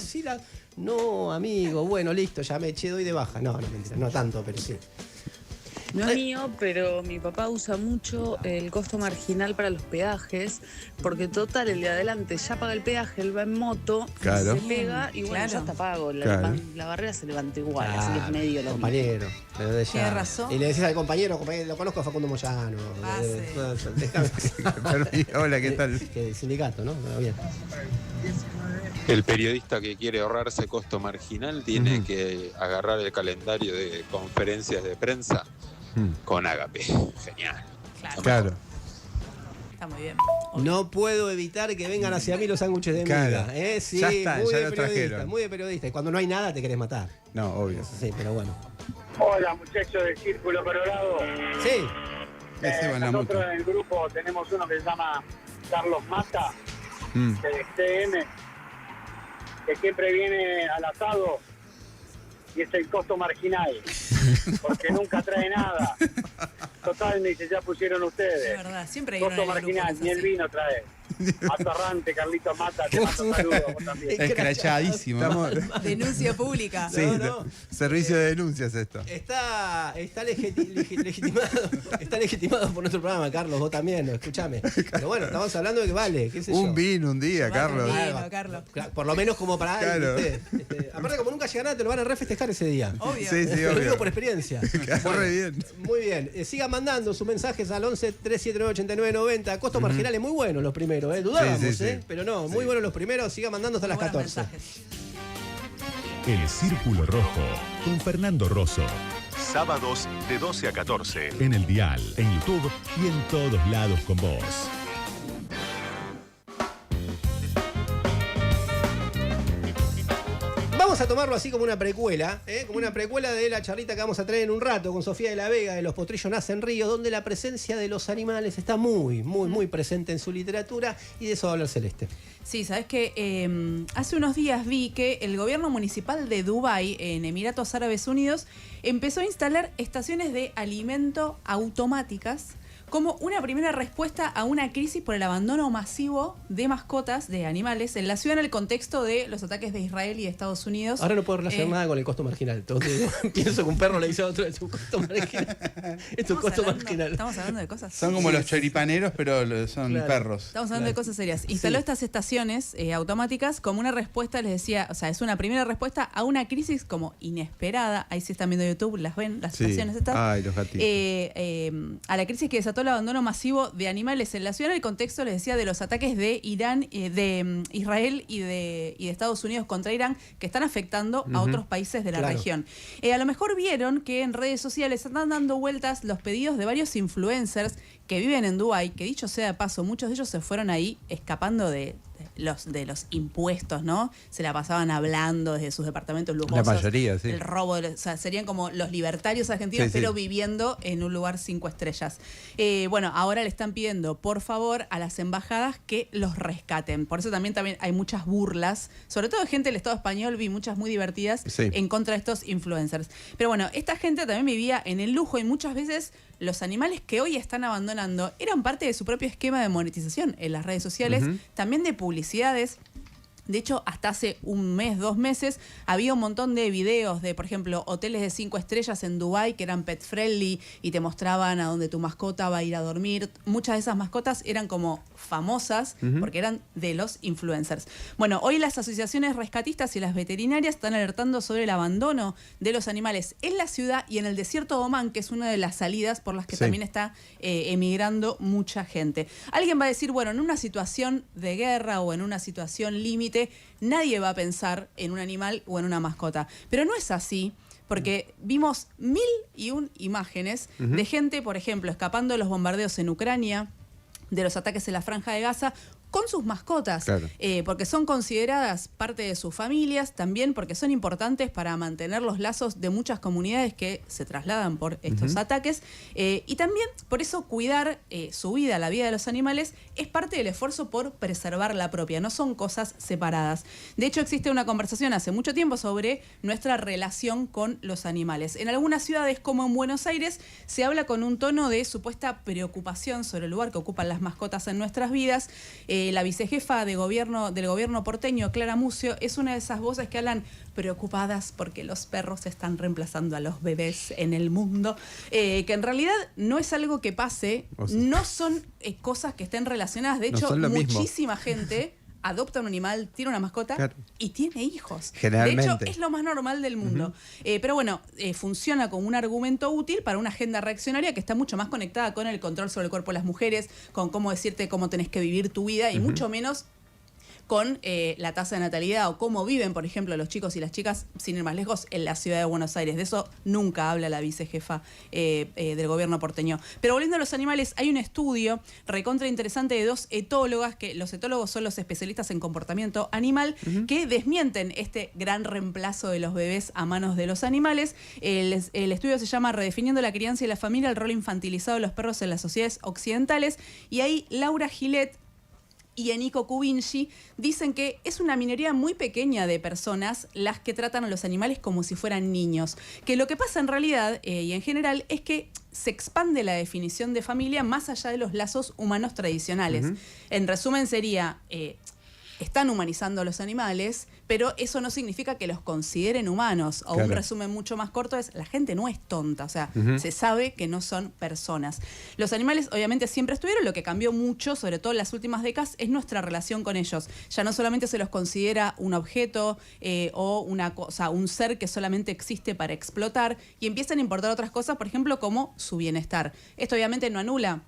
No, amigo, bueno, listo, ya me eché, doy de baja. No, mentira, no tanto, pero sí. No es mío, pero mi papá usa mucho el costo marginal para los peajes, porque total, el de adelante ya paga el peaje, él va en moto, Claro. se pega y bueno, ya está pago. Claro. La barrera se levanta igual, así que es medio lo compañero. Tiene razón. Y le decís al compañero, lo conozco a Facundo Moyano. Hola, ¿qué tal? El sindicato, ¿no? Bueno, bien. El periodista que quiere ahorrarse costo marginal tiene que agarrar el calendario de conferencias de prensa con Ágape. Genial. Claro. Está muy bien. No puedo evitar que vengan hacia mí los sándwiches de Claro. miga. Sí, Ya está, muy ya de lo periodista, trajeron. muy de periodista. Y cuando no hay nada te querés matar. No, obvio. Sí, pero bueno. Hola, muchachos del Círculo Colorado. Sí. Nosotros en el grupo tenemos uno que se llama Carlos Mata, del XTM, que siempre viene al asado y es el costo marginal, porque nunca trae nada. Total, me dice, ya pusieron ustedes. Es verdad, siempre hay costo uno en el grupo marginal, que es ni el así. vino trae. Atorrante, Carlito Mata, te mando saludos vos también. Escrachadísimo. Denuncia pública. Sí, servicio de denuncias esto. Está legitimado. Está legitimado por nuestro programa, Carlos, vos también, escúchame. Pero bueno, estamos hablando de que vale, qué sé yo. Un vino un día, Carlos. Carlos. Por lo menos como para Claro. alguien, aparte, como nunca llega nada, te lo van a refestejar ese día. Obvio. Sí, sí, Lo obvio. digo por experiencia. Corre bien. Muy bien. Sigan mandando sus mensajes al 11 379 8990. Costos marginales muy buenos los primeros, dudábamos, Sí, sí, sí. pero no, muy buenos los primeros. Sigan mandando hasta las 14. El Círculo Rojo con Fernando Rosso. Sábados de 12 a 14 en el Dial, en YouTube y en todos lados con vos. Vamos a tomarlo así como una precuela, como una precuela de la charlita que vamos a traer en un rato con Sofía de la Vega de Los Potrillos Nacen Ríos, donde la presencia de los animales está muy, muy, muy presente en su literatura, y de eso va a hablar Celeste. Sí, sabes que hace unos días vi que el gobierno municipal de Dubái, en Emiratos Árabes Unidos, empezó a instalar estaciones de alimento automáticas como una primera respuesta a una crisis por el abandono masivo de mascotas, de animales, en la ciudad en el contexto de los ataques de Israel y de Estados Unidos. Ahora no puedo relacionar nada con el costo marginal. Entonces, pienso que un perro le dice a otro, es un costo marginal. Es un costo marginal. Estamos hablando de cosas Son como los choripaneros, pero son perros. Estamos hablando de cosas serias. Instaló estas estaciones automáticas como una respuesta, les decía, o sea, es una primera respuesta a una crisis como inesperada. Ahí sí están viendo YouTube, las ven, las estaciones estas. Ay, los gatitos. A la crisis que desató el abandono masivo de animales en la ciudad, en el contexto, les decía, de los ataques de Irán, de Israel y de Estados Unidos contra Irán, que están afectando a otros países de la región. A lo mejor vieron que en redes sociales están dando vueltas los pedidos de varios influencers que viven en Dubái, que dicho sea de paso, muchos de ellos se fueron ahí escapando de los impuestos, ¿no? Se la pasaban hablando desde sus departamentos lujosos. La mayoría, sí. El robo, o sea, serían como los libertarios argentinos, Sí, pero sí. viviendo en un lugar 5 estrellas. Bueno, ahora le están pidiendo, por favor, a las embajadas que los rescaten. Por eso también hay muchas burlas, sobre todo de gente del Estado español, vi muchas muy divertidas en contra de estos influencers. Pero bueno, esta gente también vivía en el lujo y muchas veces los animales que hoy están abandonando eran parte de su propio esquema de monetización en las redes sociales, también de publicidades. De hecho, hasta hace un mes, 2 meses, había un montón de videos de, por ejemplo, hoteles de 5 estrellas en Dubái que eran pet friendly y te mostraban a dónde tu mascota va a ir a dormir. Muchas de esas mascotas eran como famosas porque eran de los influencers. Bueno, hoy las asociaciones rescatistas y las veterinarias están alertando sobre el abandono de los animales en la ciudad y en el desierto de Omán, que es una de las salidas por las que también está emigrando mucha gente. Alguien va a decir, bueno, en una situación de guerra o en una situación límite, nadie va a pensar en un animal o en una mascota. Pero no es así, porque vimos 1001 imágenes de gente, por ejemplo, escapando de los bombardeos en Ucrania, de los ataques en la Franja de Gaza, con sus mascotas, porque son consideradas parte de sus familias, también porque son importantes para mantener los lazos de muchas comunidades que se trasladan por estos ataques, y también por eso cuidar su vida, la vida de los animales, es parte del esfuerzo por preservar la propia, no son cosas separadas. De hecho, existe una conversación hace mucho tiempo sobre nuestra relación con los animales. En algunas ciudades, como en Buenos Aires, se habla con un tono de supuesta preocupación sobre el lugar que ocupan las mascotas en nuestras vidas, La vicejefa del gobierno porteño, Clara Mucio, es una de esas voces que hablan preocupadas porque los perros están reemplazando a los bebés en el mundo, que en realidad no es algo que pase, no son cosas que estén relacionadas. De hecho, muchísima gente adopta un animal, tiene una mascota y tiene hijos. Generalmente. De hecho, es lo más normal del mundo. Pero bueno, funciona como un argumento útil para una agenda reaccionaria que está mucho más conectada con el control sobre el cuerpo de las mujeres, con cómo decirte cómo tenés que vivir tu vida y mucho menos con la tasa de natalidad o cómo viven, por ejemplo, los chicos y las chicas, sin ir más lejos, en la ciudad de Buenos Aires. De eso nunca habla la vicejefa del gobierno porteño. Pero volviendo a los animales, hay un estudio recontra interesante de 2 etólogas, que los etólogos son los especialistas en comportamiento animal, que desmienten este gran reemplazo de los bebés a manos de los animales. El estudio se llama Redefiniendo la crianza y la familia, el rol infantilizado de los perros en las sociedades occidentales. Y ahí Laura Gillette y Enrico Kubinci dicen que es una minoría muy pequeña de personas las que tratan a los animales como si fueran niños. Que lo que pasa en realidad y en general es que se expande la definición de familia más allá de los lazos humanos tradicionales. En resumen sería, están humanizando a los animales, pero eso no significa que los consideren humanos. O un resumen mucho más corto es, la gente no es tonta, o sea, se sabe que no son personas. Los animales obviamente siempre estuvieron, lo que cambió mucho, sobre todo en las últimas décadas, es nuestra relación con ellos. Ya no solamente se los considera un objeto o una cosa, un ser que solamente existe para explotar, y empiezan a importar otras cosas, por ejemplo, como su bienestar. Esto obviamente no anula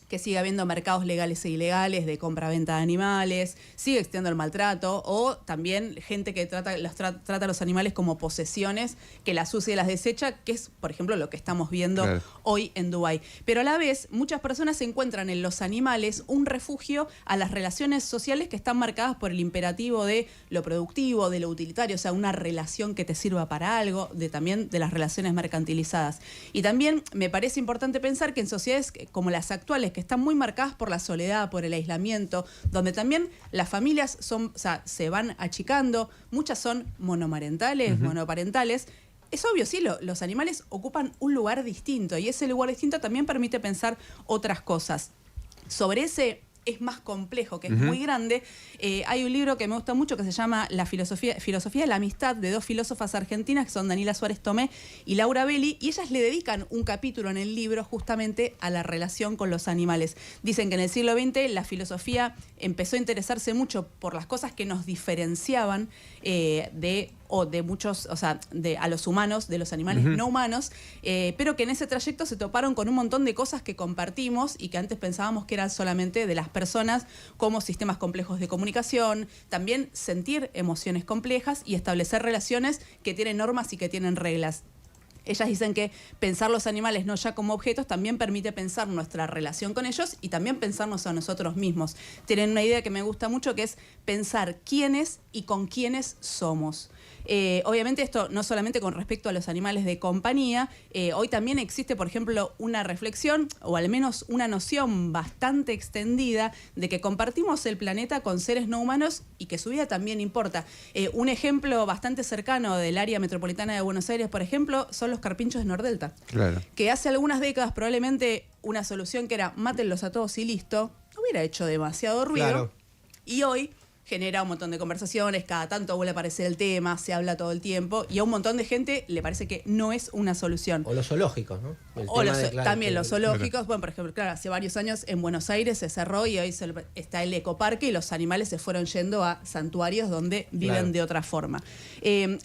que siga habiendo mercados legales e ilegales de compra-venta de animales, sigue existiendo el maltrato, o también gente que trata a los animales como posesiones, que las usa y las desecha, que es, por ejemplo, lo que estamos viendo hoy en Dubái. Pero a la vez, muchas personas encuentran en los animales un refugio a las relaciones sociales que están marcadas por el imperativo de lo productivo, de lo utilitario, o sea, una relación que te sirva para algo, también de las relaciones mercantilizadas. Y también me parece importante pensar que en sociedades como las actuales, que están muy marcadas por la soledad, por el aislamiento, donde también las familias se van achicando, muchas son monomarentales, monoparentales. Es obvio, sí, los animales ocupan un lugar distinto, y ese lugar distinto también permite pensar otras cosas. Sobre ese es más complejo, que es muy grande. Hay un libro que me gusta mucho que se llama La filosofía de la amistad, de 2 filósofas argentinas, que son Daniela Suárez Tomé y Laura Belli, y ellas le dedican un capítulo en el libro justamente a la relación con los animales. Dicen que en el siglo XX la filosofía empezó a interesarse mucho por las cosas que nos diferenciaban de muchos, o sea, a los humanos, de los animales no humanos, pero que en ese trayecto se toparon con un montón de cosas que compartimos y que antes pensábamos que eran solamente de las personas, como sistemas complejos de comunicación, también sentir emociones complejas y establecer relaciones que tienen normas y que tienen reglas. Ellas dicen que pensar los animales no ya como objetos también permite pensar nuestra relación con ellos y también pensarnos a nosotros mismos. Tienen una idea que me gusta mucho, que es pensar quiénes y con quiénes somos. Obviamente esto no solamente con respecto a los animales de compañía, hoy también existe, por ejemplo, una reflexión o al menos una noción bastante extendida de que compartimos el planeta con seres no humanos y que su vida también importa. Un ejemplo bastante cercano del área metropolitana de Buenos Aires, por ejemplo, son los carpinchos de Nordelta. Que hace algunas décadas probablemente una solución que era mátenlos a todos y listo, hubiera hecho demasiado ruido. Y hoy genera un montón de conversaciones, cada tanto vuelve a aparecer el tema, se habla todo el tiempo, y a un montón de gente le parece que no es una solución. O los zoológicos, ¿no? También los zoológicos. Bueno, por ejemplo, claro, hace varios años en Buenos Aires se cerró y hoy está el ecoparque y los animales se fueron yendo a santuarios donde viven de otra forma.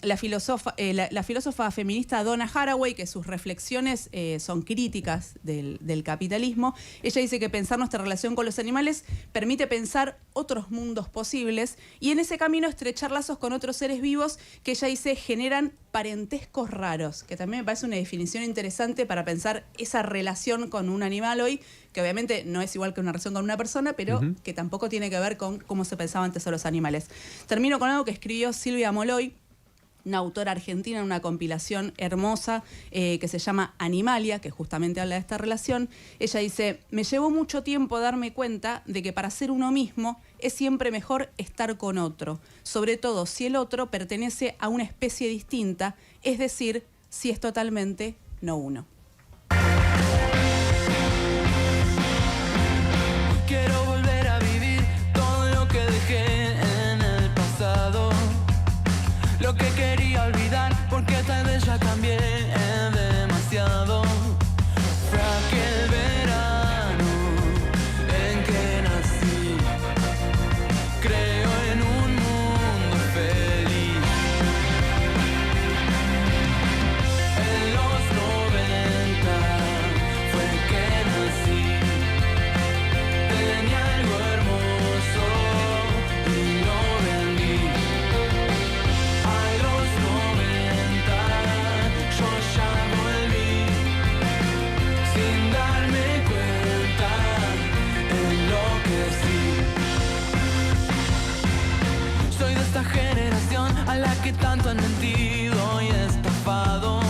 La filósofa feminista Donna Haraway, que sus reflexiones son críticas del capitalismo, ella dice que pensar nuestra relación con los animales permite pensar otros mundos posibles y en ese camino estrechar lazos con otros seres vivos que ella dice generan parentescos raros, que también me parece una definición interesante para pensar esa relación con un animal hoy, que obviamente no es igual que una relación con una persona, pero que tampoco tiene que ver con cómo se pensaba antes a los animales. Termino con algo que escribió Silvia Moloy, una autora argentina, en una compilación hermosa que se llama Animalia, que justamente habla de esta relación. Ella dice: me llevó mucho tiempo darme cuenta de que para ser uno mismo es siempre mejor estar con otro, sobre todo si el otro pertenece a una especie distinta, es decir, si es totalmente no uno. Quiero volver a vivir todo a la que tanto han mentido y estafado.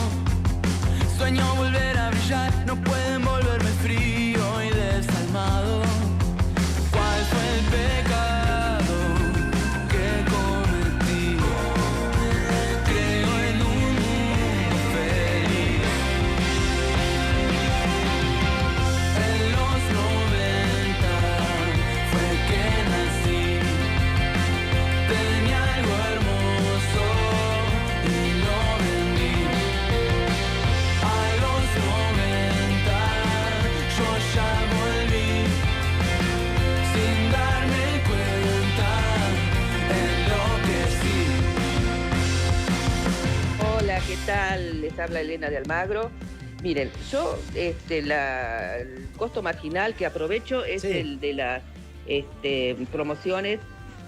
Sueño volver a brillar, no pueden volverme frío y desalmado. ¿Cuál fue el pecado que cometí? Creo en un mundo feliz. En los 90 fue que nací. Tenía algo hermoso y lo vendí. A los 90 yo ya volví, sin darme cuenta, enloquecí. Hola, ¿qué tal? Les habla Elena de Almagro. Miren, yo el costo marginal que aprovecho es el de las promociones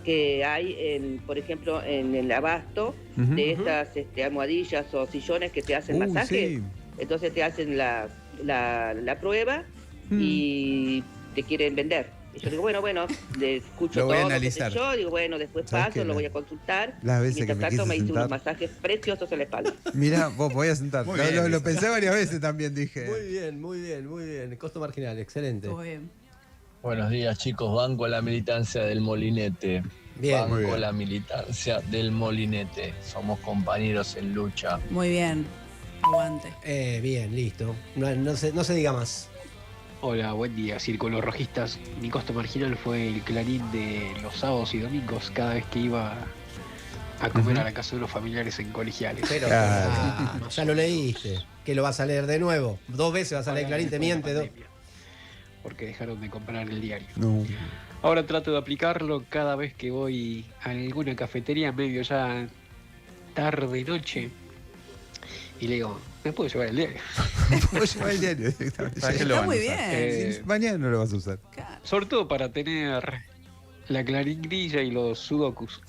que hay, por ejemplo, en el abasto de estas almohadillas o sillones que te hacen masajes. Sí. Entonces te hacen la prueba y te quieren vender. Y yo digo, bueno, le escucho Lo voy a todo, analizar. qué sé yo, digo, bueno, después ¿Sabes paso, qué? lo voy a consultar. Las veces y mientras que me tanto quise me hice unos sentar. masajes preciosos en la espalda. Mirá, vos voy a sentar. Muy bien, Lo Lisa. pensé varias veces también, dije. Muy bien, muy bien, muy bien. Costo marginal, excelente. Todo bien. Buenos días, chicos. Banco la militancia del Molinete. Bien, Banco muy bien. la militancia del Molinete. Somos compañeros en lucha. Muy bien. Aguante. Bien, listo. No se diga más. Hola, buen día, Círculo Rojistas. Mi costo marginal fue el Clarín de los sábados y domingos cada vez que iba a comer a la casa de unos familiares en Colegiales. Pero ya lo leíste. Que lo vas a leer de nuevo. 2 veces vas a leer Clarín, te miente. Porque dejaron de comprar el diario. No. Ahora trato de aplicarlo cada vez que voy a alguna cafetería medio ya tarde, noche. Y le digo, ¿me puedo llevar el diario? Puedo llevar el diario directamente. ¿Para qué lo van a usar? Sí, mañana no lo vas a usar. Sobre todo para tener la claringrilla y los sudokus.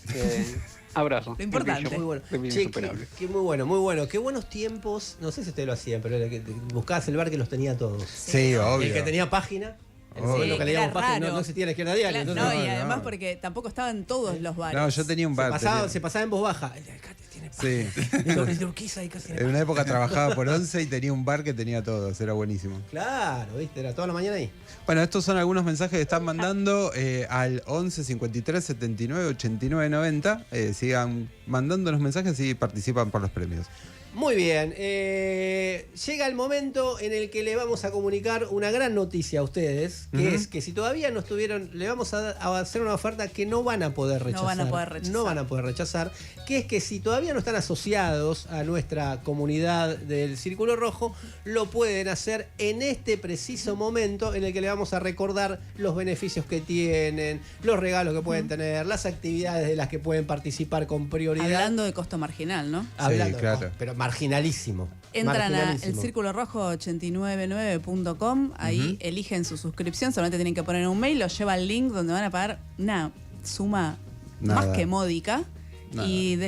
Abrazo. Lo importante. Muy bueno. Che, muy bueno. Qué buenos tiempos. No sé si ustedes lo hacían, pero era que buscabas el bar que los tenía todos. Sí, obvio. El que tenía página. Sí, Lo que leíamos era página, raro. no existía la izquierda diaria. Claro, entonces- no, y además porque tampoco estaban todos los bares. No, yo tenía un bar. Se pasaba en voz baja. Sí. En una época trabajaba por 11 y tenía un bar que tenía todos, era buenísimo. Claro, viste, era toda la mañana ahí. Bueno, estos son algunos mensajes que están mandando al 11 53 79 89 90. Sigan mandando los mensajes y participan por los premios. Muy bien, llega el momento en el que le vamos a comunicar una gran noticia a ustedes, que es que si todavía no estuvieron, le vamos a hacer una oferta que no van a poder rechazar. No van a poder rechazar. No van a poder rechazar, que es que si todavía no están asociados a nuestra comunidad del Círculo Rojo, lo pueden hacer en este preciso momento en el que le vamos a recordar los beneficios que tienen, los regalos que pueden tener, las actividades de las que pueden participar con prioridad. Hablando de costo marginal, ¿no? Hablando, Sí, claro. pero marginalísimo. Entran a Marginalísimo. elcirculorrojo899.com, ahí eligen su suscripción, solamente tienen que poner un mail, los lleva al link donde van a pagar una suma Nada. más que módica. Nada. Y ya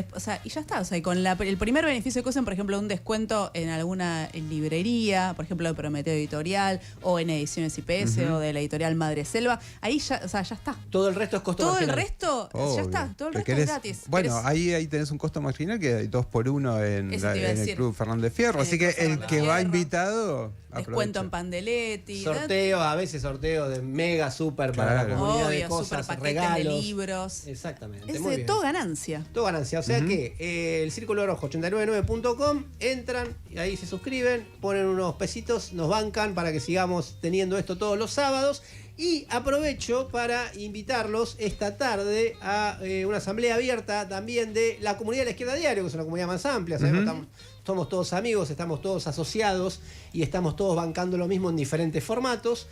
está. O sea, y con el primer beneficio que usen, por ejemplo, un descuento en alguna librería, por ejemplo, de Prometeo Editorial, o en Ediciones IPS, o de la editorial Madre Selva, ahí ya está. Todo el resto es costo Todo el marginal. resto, ya Obvio. está. Todo el ¿Te resto querés? es gratis. Bueno, ¿Querés? ahí tenés un costo marginal que hay 2x1 en Eso te iba a el decir. Club Fernández Fierro. Así que el que va invitado, Descuento en aprovecha. Pandeletti. Sorteo, a veces sorteo de mega super para Claro. la comunidad de Obvio, cosas, super paquetes regalos. de libros. Exactamente. Es muy de bien. todo ganancia. Todo ganancia. O sea que el Círculo Rojo 899.com, entran y ahí se suscriben, ponen unos pesitos, nos bancan para que sigamos teniendo esto todos los sábados. Y aprovecho para invitarlos esta tarde a una asamblea abierta también de la comunidad de la Izquierda Diario, que es una comunidad más amplia. Sabemos, somos todos amigos, estamos todos asociados y estamos todos bancando lo mismo en diferentes formatos.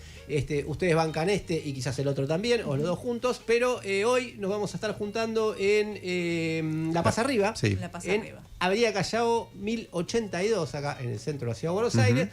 Ustedes bancan este y quizás el otro también, o los dos juntos, pero hoy nos vamos a estar juntando en La Paz Arriba, Sí. La Paz en Arriba. Avenida Callao 1082, acá en el centro de la ciudad de Buenos Aires.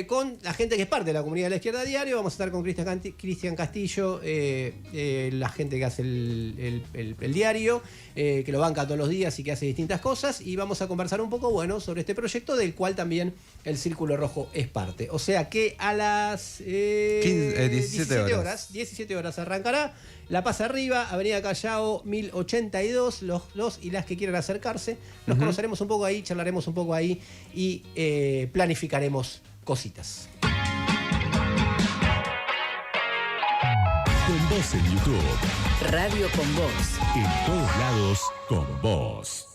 con la gente que es parte de la comunidad de la izquierda diario. Vamos a estar con Cristian Castillo, la gente que hace el diario, que lo banca todos los días y que hace distintas cosas. Y vamos a conversar un poco, sobre este proyecto del cual también el Círculo Rojo es parte. O sea que a las 17 horas arrancará La Paz Arriba, Avenida Callao 1082. Los y las que quieran acercarse, nos conoceremos un poco ahí, charlaremos un poco ahí y planificaremos cositas. Con vos en YouTube. Radio Con Vos. En todos lados, con vos.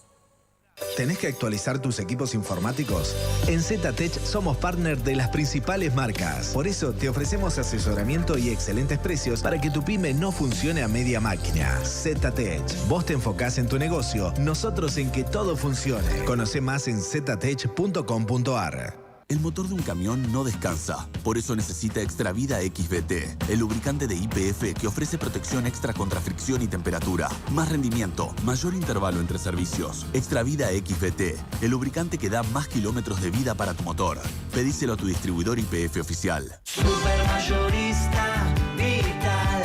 ¿Tenés que actualizar tus equipos informáticos? En ZTech somos partner de las principales marcas. Por eso te ofrecemos asesoramiento y excelentes precios para que tu pyme no funcione a media máquina. ZTech. Vos te enfocás en tu negocio, nosotros en que todo funcione. Conoce más en ztech.com.ar. El motor de un camión no descansa, por eso necesita Extravida XBT, el lubricante de YPF que ofrece protección extra contra fricción y temperatura, más rendimiento, mayor intervalo entre servicios. Extravida XBT, el lubricante que da más kilómetros de vida para tu motor. Pedíselo a tu distribuidor YPF oficial. Supermayorista Vital,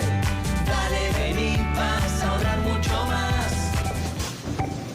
dale, vení, vas a ahorrar mucho más.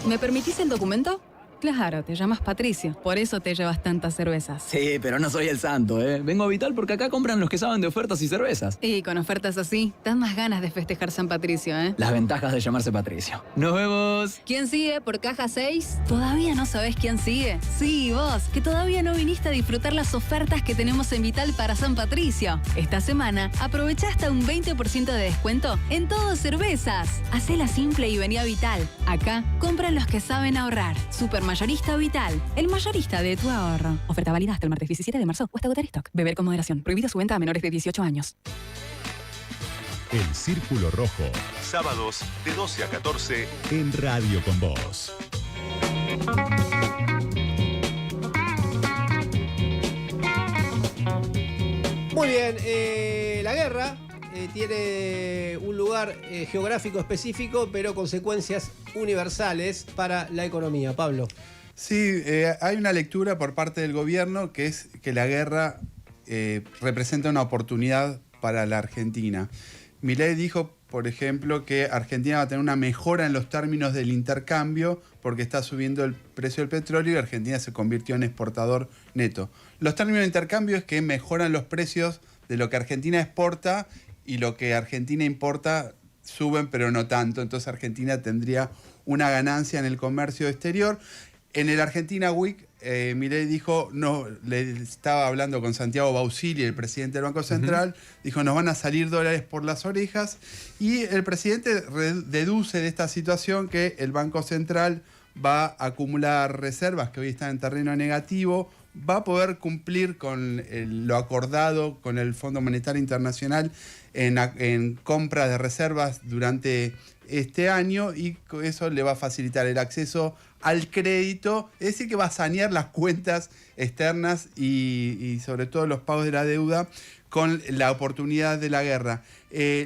¿Me permitís el documento? Claro, te llamas Patricio, por eso te llevas tantas cervezas. Sí, pero no soy el santo, ¿eh? Vengo a Vital porque acá compran los que saben de ofertas y cervezas. Y con ofertas así, dan más ganas de festejar San Patricio, ¿eh? Las ventajas de llamarse Patricio. ¡Nos vemos! ¿Quién sigue por caja 6? ¿Todavía no sabés quién sigue? Sí, vos, que todavía no viniste a disfrutar las ofertas que tenemos en Vital para San Patricio. Esta semana, aprovecha hasta un 20% de descuento en todo cervezas. Hacela simple y vení a Vital. Acá, compran los que saben ahorrar. Supermayorista Vital, el mayorista de tu ahorro. Oferta válida hasta el martes 17 de marzo o hasta agotar stock. Beber con moderación. Prohibida su venta a menores de 18 años. El Círculo Rojo. Sábados de 12 a 14 en Radio Con Vos. Muy bien, la guerra tiene un lugar geográfico específico, pero consecuencias universales para la economía. Pablo. Sí, hay una lectura por parte del gobierno que es que la guerra representa una oportunidad para la Argentina. Milei dijo, por ejemplo, que Argentina va a tener una mejora en los términos del intercambio porque está subiendo el precio del petróleo y Argentina se convirtió en exportador neto. Los términos de intercambio es que mejoran los precios de lo que Argentina exporta y lo que Argentina importa suben, pero no tanto. Entonces Argentina tendría una ganancia en el comercio exterior. En el Argentina Week, Milei dijo, no, le estaba hablando con Santiago Bausili, el presidente del Banco Central, dijo, nos van a salir dólares por las orejas, y el presidente deduce de esta situación que el Banco Central va a acumular reservas que hoy están en terreno negativo, va a poder cumplir con lo acordado con el Fondo Monetario Internacional en compra de reservas durante este año, y eso le va a facilitar el acceso al crédito, es decir, que va a sanear las cuentas externas y sobre todo los pagos de la deuda con la oportunidad de la guerra.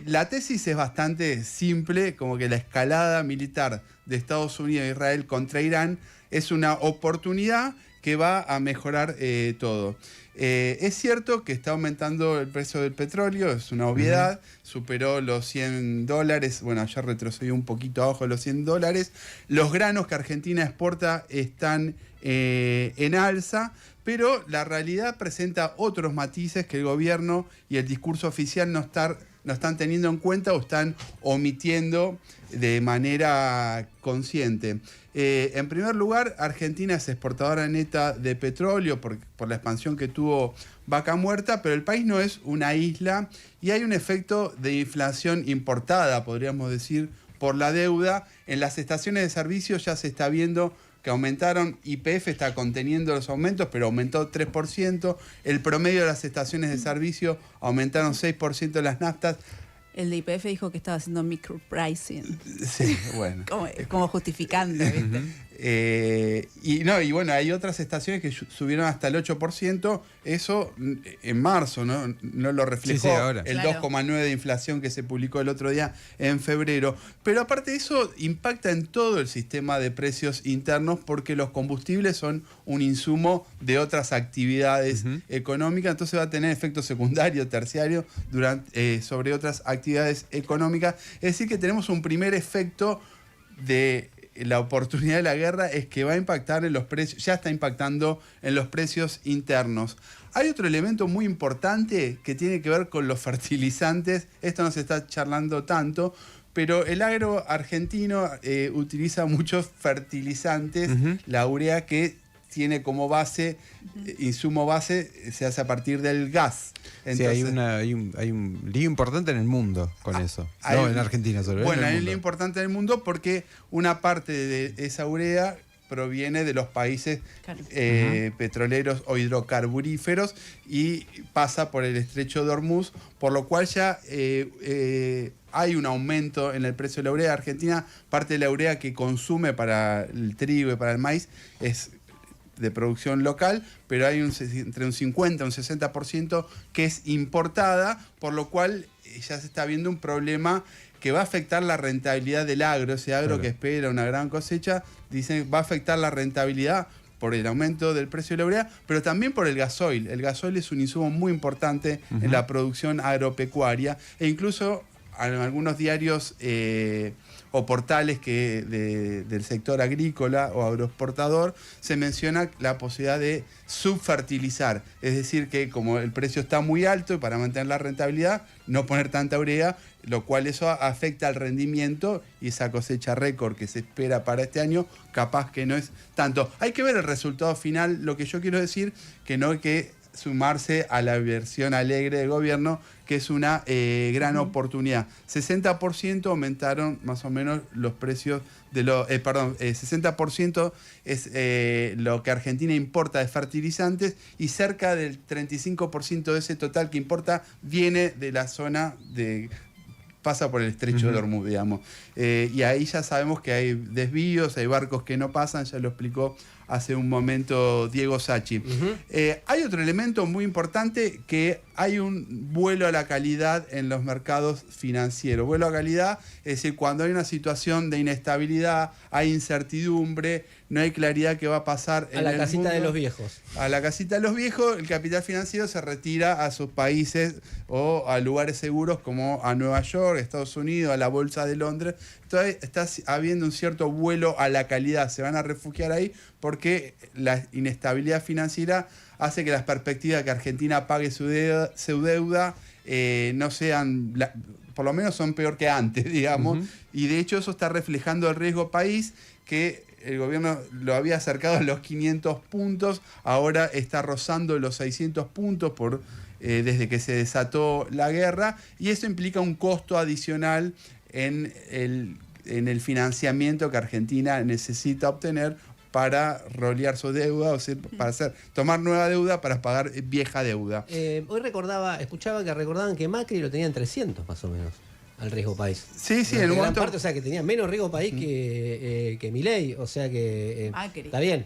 La tesis es bastante simple, como que la escalada militar de Estados Unidos e Israel contra Irán es una oportunidad que va a mejorar todo. Es cierto que está aumentando el precio del petróleo, es una obviedad, superó los $100, bueno, ayer retrocedió un poquito abajo de los $100. Los granos que Argentina exporta están en alza, pero la realidad presenta otros matices que el gobierno y el discurso oficial no están teniendo en cuenta o están omitiendo de manera consciente. En primer lugar, Argentina es exportadora neta de petróleo por la expansión que tuvo Vaca Muerta, pero el país no es una isla y hay un efecto de inflación importada, podríamos decir, por la deuda. En las estaciones de servicio ya se está viendo que aumentaron, YPF está conteniendo los aumentos, pero aumentó 3%. El promedio de las estaciones de servicio aumentaron 6% las naftas. El de YPF dijo que estaba haciendo micropricing. Sí, bueno. como justificando, ¿viste? Y bueno, hay otras estaciones que subieron hasta el 8%, eso en marzo, no lo reflejó ahora. El Claro. 2,9% de inflación que se publicó el otro día en febrero. Pero aparte de eso, impacta en todo el sistema de precios internos porque los combustibles son un insumo de otras actividades económicas, entonces va a tener efecto secundario, terciario sobre otras actividades económicas. Es decir, que tenemos un primer efecto de la oportunidad de la guerra, es que va a impactar en los precios, ya está impactando en los precios internos. Hay otro elemento muy importante que tiene que ver con los fertilizantes, esto no se está charlando tanto, pero el agro argentino utiliza muchos fertilizantes, la urea que tiene como base, insumo base, se hace a partir del gas. Entonces, sí, hay un lío importante en el mundo con eso. No en Argentina solo. Bueno, hay un lío lío importante en el mundo porque una parte de esa urea proviene de los países petroleros o hidrocarburíferos y pasa por el estrecho de Hormuz, por lo cual ya hay un aumento en el precio de la urea. Argentina, parte de la urea que consume para el trigo y para el maíz es de producción local, pero hay entre un 50 y un 60% que es importada, por lo cual ya se está viendo un problema que va a afectar la rentabilidad del agro. Ese agro que espera una gran cosecha, dicen va a afectar la rentabilidad por el aumento del precio de la urea, pero también por el gasoil. El gasoil es un insumo muy importante en la producción agropecuaria, e incluso en algunos diarios o portales del sector agrícola o agroexportador se menciona la posibilidad de subfertilizar, es decir, que como el precio está muy alto y para mantener la rentabilidad, no poner tanta urea, lo cual eso afecta al rendimiento y esa cosecha récord que se espera para este año, capaz que no es tanto. Hay que ver el resultado final. Lo que yo quiero decir, que no hay que sumarse a la versión alegre del gobierno, que es una gran oportunidad. 60% aumentaron más o menos los precios de los... 60% es lo que Argentina importa de fertilizantes y cerca del 35% de ese total que importa viene de la zona de... pasa por el estrecho de Hormuz, digamos. Y ahí ya sabemos que hay desvíos, hay barcos que no pasan, ya lo explicó hace un momento Diego Sacchi. Hay otro elemento muy importante, que hay un vuelo a la calidad en los mercados financieros. Vuelo a calidad, es decir, cuando hay una situación de inestabilidad, hay incertidumbre, no hay claridad qué va a pasar en el mundo. A la casita de los viejos. A la casita de los viejos, el capital financiero se retira a sus países o a lugares seguros como a Nueva York, Estados Unidos, a la Bolsa de Londres. Entonces está habiendo un cierto vuelo a la calidad. Se van a refugiar ahí porque la inestabilidad financiera hace que las perspectivas que Argentina pague su deuda no sean, por lo menos son peor que antes, digamos. Y de hecho eso está reflejando el riesgo país, que el gobierno lo había acercado a los 500 puntos, ahora está rozando los 600 puntos desde que se desató la guerra, y eso implica un costo adicional en el financiamiento que Argentina necesita obtener para rolear su deuda, o sea, para tomar nueva deuda para pagar vieja deuda. Hoy escuchaba que recordaban que Macri lo tenía en 300 más o menos al riesgo país. Sí, en un momento. Parte, o sea, que tenía menos riesgo país que Milei, o sea que está bien.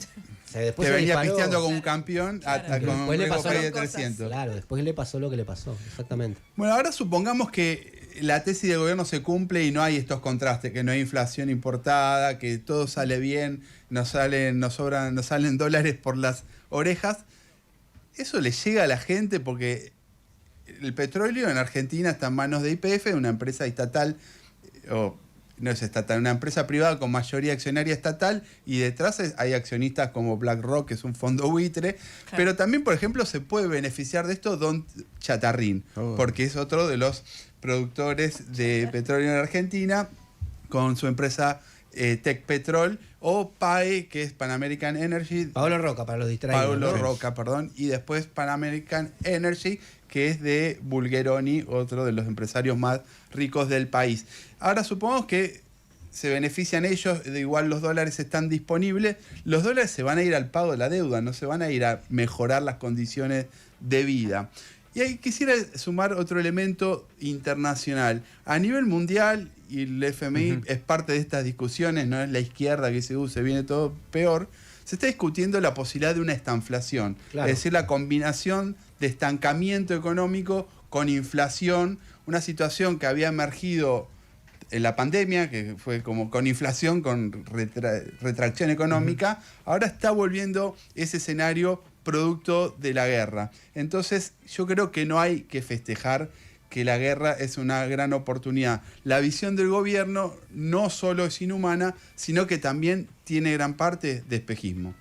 O sea, después que venía pisteando como un campeón con un riesgo país de 300. Claro, después le pasó lo que le pasó, exactamente. Bueno, ahora supongamos que la tesis del gobierno se cumple y no hay estos contrastes, que no hay inflación importada, que todo sale bien, no salen dólares por las orejas. Eso le llega a la gente porque el petróleo en Argentina está en manos de YPF, una empresa estatal, o no es estatal, una empresa privada con mayoría accionaria estatal, y detrás hay accionistas como BlackRock, que es un fondo buitre, claro. Pero también, por ejemplo, se puede beneficiar de esto Don Chatarrín, porque es otro de los productores de petróleo en Argentina, con su empresa Tecpetrol, o PAE, que es Pan American Energy. Paolo Roca, para los distraídos. Paolo Roca, perdón. Y después Pan American Energy, que es de Bulgeroni, otro de los empresarios más ricos del país. Ahora supongamos que se benefician ellos, de igual los dólares están disponibles. Los dólares se van a ir al pago de la deuda, no se van a ir a mejorar las condiciones de vida. Y ahí quisiera sumar otro elemento internacional. A nivel mundial, y el FMI es parte de estas discusiones, no es la izquierda que se viene todo peor, se está discutiendo la posibilidad de una estanflación. Claro. Es decir, la combinación de estancamiento económico con inflación, una situación que había emergido en la pandemia, que fue como con inflación, con retracción económica, ahora está volviendo ese escenario producto de la guerra. Entonces, yo creo que no hay que festejar que la guerra es una gran oportunidad. La visión del gobierno no solo es inhumana, sino que también tiene gran parte de espejismo.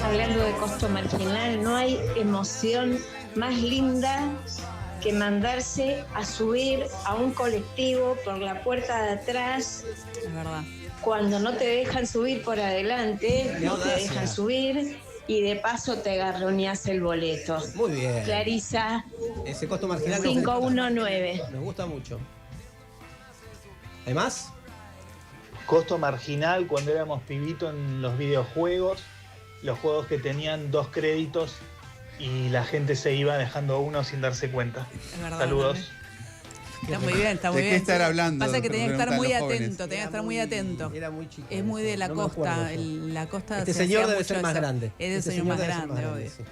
Hablando de costo marginal, no hay emoción más linda que mandarse a subir a un colectivo por la puerta de atrás. Es verdad. Cuando no te dejan subir por adelante, no te dejan subir y de paso te garroneás el boleto. Muy bien. Clarisa. Ese costo marginal 519. Nos gusta mucho. ¿Hay más? Costo marginal cuando éramos pibitos en los videojuegos, los juegos que tenían 2 créditos y la gente se iba dejando uno sin darse cuenta. Es verdad, Saludos. Está muy bien, está muy bien. ¿De qué estar hablando? Pasa que tenía que estar muy Preguntan los atento, tenía que estar muy atento. Era muy chico. Es muy de la no me costa, acuerdo yo. la costa Este se señor hacía debe mucho ser más eso. grande. Es el Este señor más debe ser grande, obvio. sí.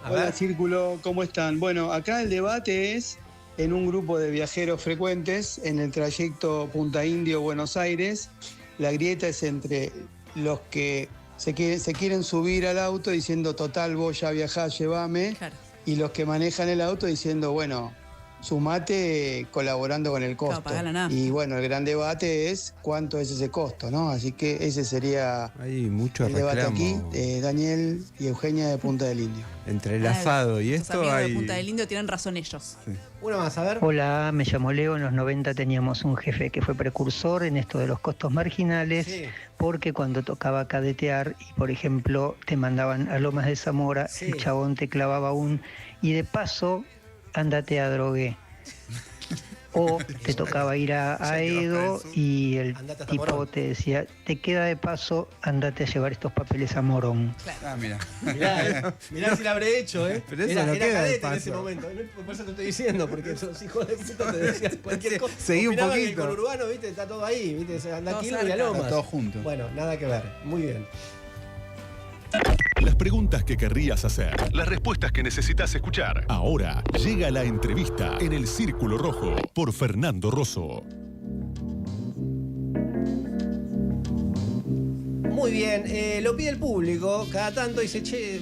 Hola Círculo, ¿cómo están? Bueno, acá el debate es en un grupo de viajeros frecuentes en el trayecto Punta Indio Buenos Aires. La grieta es entre los que se quieren subir al auto diciendo total vos ya viajás, llévame, Claro. y los que manejan el auto diciendo bueno, sumate colaborando con el costo. pagá la nafta. Y bueno, el gran debate es cuánto es ese costo, ¿no? Así que ese sería Hay mucho el debate reclamo. aquí. Daniel y Eugenia de Punta del Indio. Entre el asado y Los esto amigos hay... de Punta del Indio tienen razón ellos. Una más, a ver. Hola, me llamo Leo. En los 90 teníamos un jefe que fue precursor en esto de los costos marginales, porque cuando tocaba cadetear y, por ejemplo, te mandaban a Lomas de Zamora, el chabón te clavaba y de paso, ándate a Drogué. O te tocaba ir a Edo y el tipo te decía, te queda de paso, andate a llevar estos papeles a Morón. Ah, mira. Mirá si la habré hecho, ¿eh? Pero eso era no queda de cadete en paso. ese momento. Por eso te estoy diciendo, porque esos hijos de puta te decían cualquier cosa. Seguí un Opinaban que poquito. el conurbano, viste, está todo ahí, viste, anda Todo aquí y a cerca. Lomas. Está todo junto. Bueno, nada que ver. Muy bien. Las preguntas que querrías hacer, las respuestas que necesitas escuchar. Ahora llega la entrevista en el Círculo Rojo por Fernando Rosso. Muy bien, lo pide el público, cada tanto dice, che,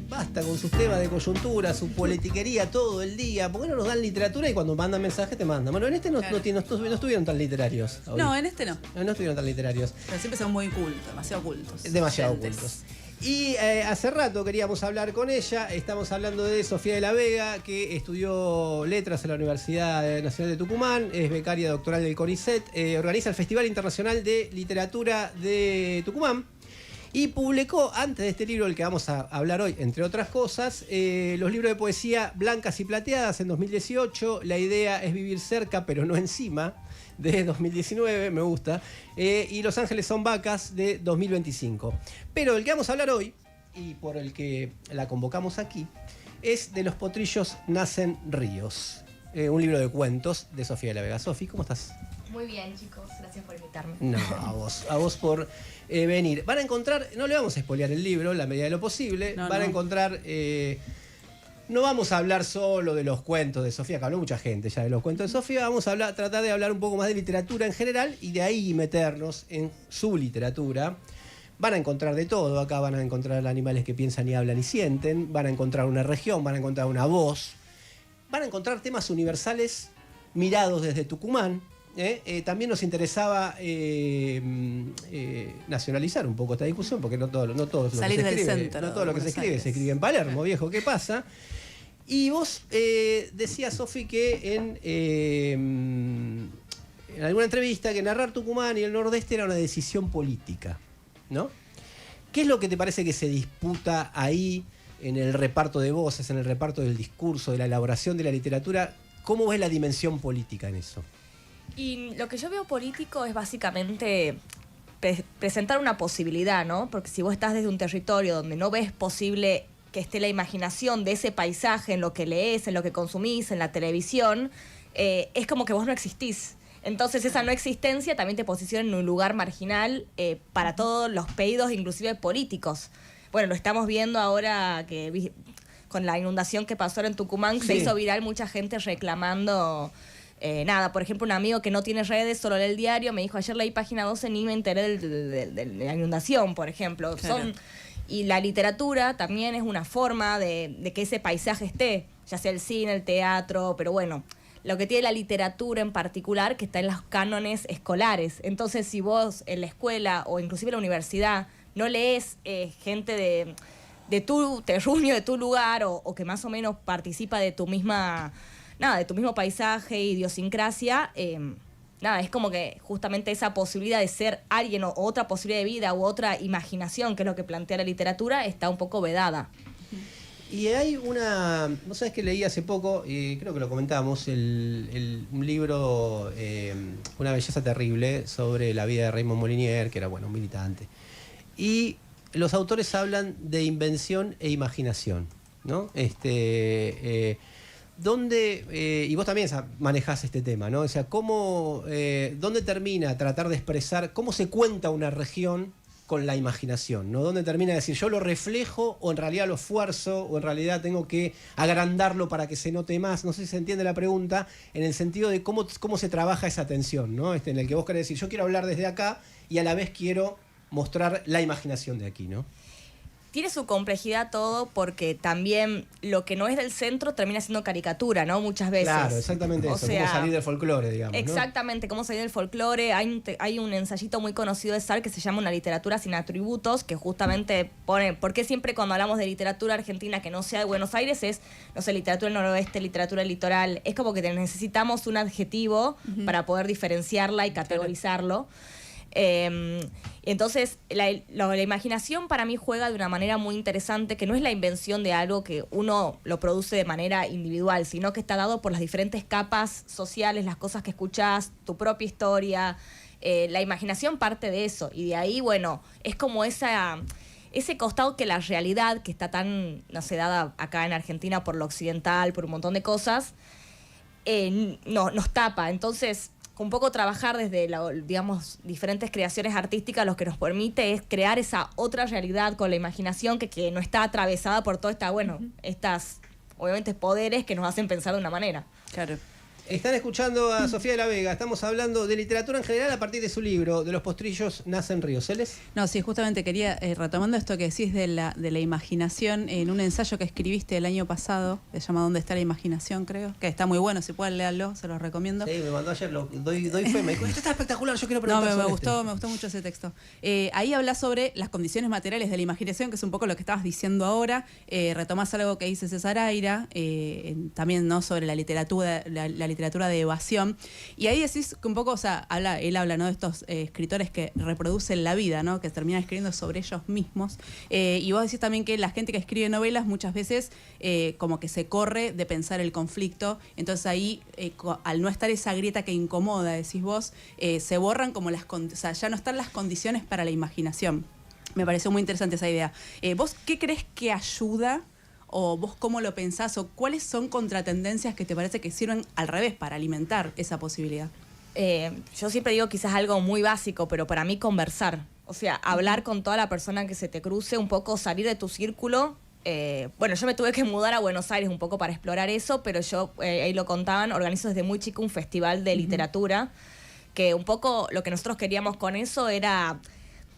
basta con sus temas de coyuntura, su politiquería todo el día, ¿por qué no nos dan literatura y cuando mandan mensajes te mandan? Bueno, en este no estuvieron tan literarios. Hoy. No, en este no. No estuvieron tan literarios. Pero siempre son muy cultos, demasiado cultos. Demasiado Oyentes. ocultos. Y hace rato queríamos hablar con ella. Estamos hablando de Sofía de la Vega, que estudió letras en la Universidad Nacional de Tucumán, es becaria doctoral del CONICET, organiza el Festival Internacional de Literatura de Tucumán y publicó, antes de este libro del que vamos a hablar hoy, entre otras cosas, los libros de poesía Blancas y Plateadas en 2018, La idea es vivir cerca pero no encima, de 2019, me gusta, y Los ángeles son vacas, de 2025. Pero el que vamos a hablar hoy, y por el que la convocamos aquí, es de Los potrillos nacen ríos, un libro de cuentos de Sofía de la Vega. Sofi, ¿cómo estás? Muy bien, chicos, gracias por invitarme. No, a vos por venir. Van a encontrar, no le vamos a spoilear el libro, en la medida de lo posible, van a encontrar... no vamos a hablar solo de los cuentos de Sofía, que habló mucha gente ya de los cuentos de Sofía, vamos a tratar de hablar un poco más de literatura en general y de ahí meternos en su literatura. Van a encontrar de todo, acá van a encontrar animales que piensan y hablan y sienten, van a encontrar una región, van a encontrar una voz, van a encontrar temas universales mirados desde Tucumán. También nos interesaba nacionalizar un poco esta discusión, porque no todo lo que se escribe en Palermo, viejo, ¿qué pasa? Y vos decías, Sofi, que en alguna entrevista que narrar Tucumán y el Nordeste era una decisión política, ¿no? ¿Qué es lo que te parece que se disputa ahí en el reparto de voces, en el reparto del discurso, de la elaboración de la literatura? ¿Cómo ves la dimensión política en eso? Y lo que yo veo político es básicamente presentar una posibilidad, ¿no? Porque si vos estás desde un territorio donde no ves posible que esté la imaginación de ese paisaje en lo que lees, en lo que consumís, en la televisión, es como que vos no existís. Entonces esa no existencia también te posiciona en un lugar marginal para todos los pedidos, inclusive políticos. Bueno, lo estamos viendo ahora que con la inundación que pasó en Tucumán, se hizo viral mucha gente reclamando... por ejemplo, un amigo que no tiene redes, solo lee el diario, me dijo, ayer leí página 12, ni me enteré de la inundación, por ejemplo. Claro. Y la literatura también es una forma de que ese paisaje esté, ya sea el cine, el teatro, pero bueno, lo que tiene la literatura en particular, que está en los cánones escolares. Entonces, si vos en la escuela o inclusive en la universidad no lees gente de tu terruño, de tu lugar, o que más o menos participa de tu misma... de tu mismo paisaje, idiosincrasia, es como que justamente esa posibilidad de ser alguien o otra posibilidad de vida u otra imaginación, que es lo que plantea la literatura, está un poco vedada. Y hay ¿no sabes qué leí hace poco? Y creo que lo comentábamos, un libro, Una belleza terrible, sobre la vida de Raymond Molinier, que era, un militante. Y los autores hablan de invención e imaginación, ¿no? ¿Dónde, y vos también manejás este tema, ¿no? O sea, ¿dónde termina tratar de expresar cómo se cuenta una región con la imaginación, ¿no? ¿Dónde termina de decir yo lo reflejo o en realidad lo esfuerzo o en realidad tengo que agrandarlo para que se note más? No sé si se entiende la pregunta en el sentido de cómo se trabaja esa tensión, ¿no? En el que vos querés decir yo quiero hablar desde acá y a la vez quiero mostrar la imaginación de aquí, ¿no? Tiene su complejidad todo porque también lo que no es del centro termina siendo caricatura, ¿no? Muchas veces. Claro, exactamente eso. Cómo salir del folclore, digamos. Exactamente, cómo salir del folclore. Hay un ensayito muy conocido de Sartre que se llama Una literatura sin atributos, que justamente pone, porque siempre cuando hablamos de literatura argentina que no sea de Buenos Aires es, no sé, literatura del noroeste, literatura del litoral, es como que necesitamos un adjetivo para poder diferenciarla y categorizarlo. Entonces la imaginación para mí juega de una manera muy interesante, que no es la invención de algo que uno lo produce de manera individual, sino que está dado por las diferentes capas sociales, las cosas que escuchás, tu propia historia. La imaginación parte de eso y de ahí, es como ese costado que la realidad, que está tan, dada acá en Argentina por lo occidental, por un montón de cosas, nos tapa. Entonces, un poco trabajar desde, diferentes creaciones artísticas, lo que nos permite es crear esa otra realidad con la imaginación que no está atravesada por toda esta, estas, obviamente, poderes que nos hacen pensar de una manera. Claro. Están escuchando a Sofía de la Vega. Estamos hablando de literatura en general a partir de su libro, De los postrillos nacen ríos. ¿Celes? No, sí, justamente quería, retomando esto que decís de la imaginación, en un ensayo que escribiste el año pasado, se llama ¿Dónde está la imaginación?, creo, que está muy bueno, si pueden leerlo, se los recomiendo. Sí, me mandó ayer, doy fe, me dijo, esto está espectacular, yo quiero preguntar me gustó mucho ese texto. Ahí hablas sobre las condiciones materiales de la imaginación, que es un poco lo que estabas diciendo ahora. Retomás algo que dice César Aira, también, ¿no?, sobre la literatura de evasión, y ahí decís que un poco, o sea, él habla, ¿no?, de estos escritores que reproducen la vida, ¿no?, que terminan escribiendo sobre ellos mismos, y vos decís también que la gente que escribe novelas muchas veces como que se corre de pensar el conflicto, entonces ahí al no estar esa grieta que incomoda, decís vos, se borran como o sea, ya no están las condiciones para la imaginación. Me pareció muy interesante esa idea. ¿Vos qué crees que ayuda? ¿O vos cómo lo pensás? ¿O cuáles son contratendencias que te parece que sirven al revés para alimentar esa posibilidad? Yo siempre digo quizás algo muy básico, pero para mí conversar. O sea, hablar con toda la persona que se te cruce, un poco salir de tu círculo. Bueno, yo me tuve que mudar a Buenos Aires un poco para explorar eso, pero yo, ahí lo contaban, organizo desde muy chico un festival de literatura, que un poco lo que nosotros queríamos con eso era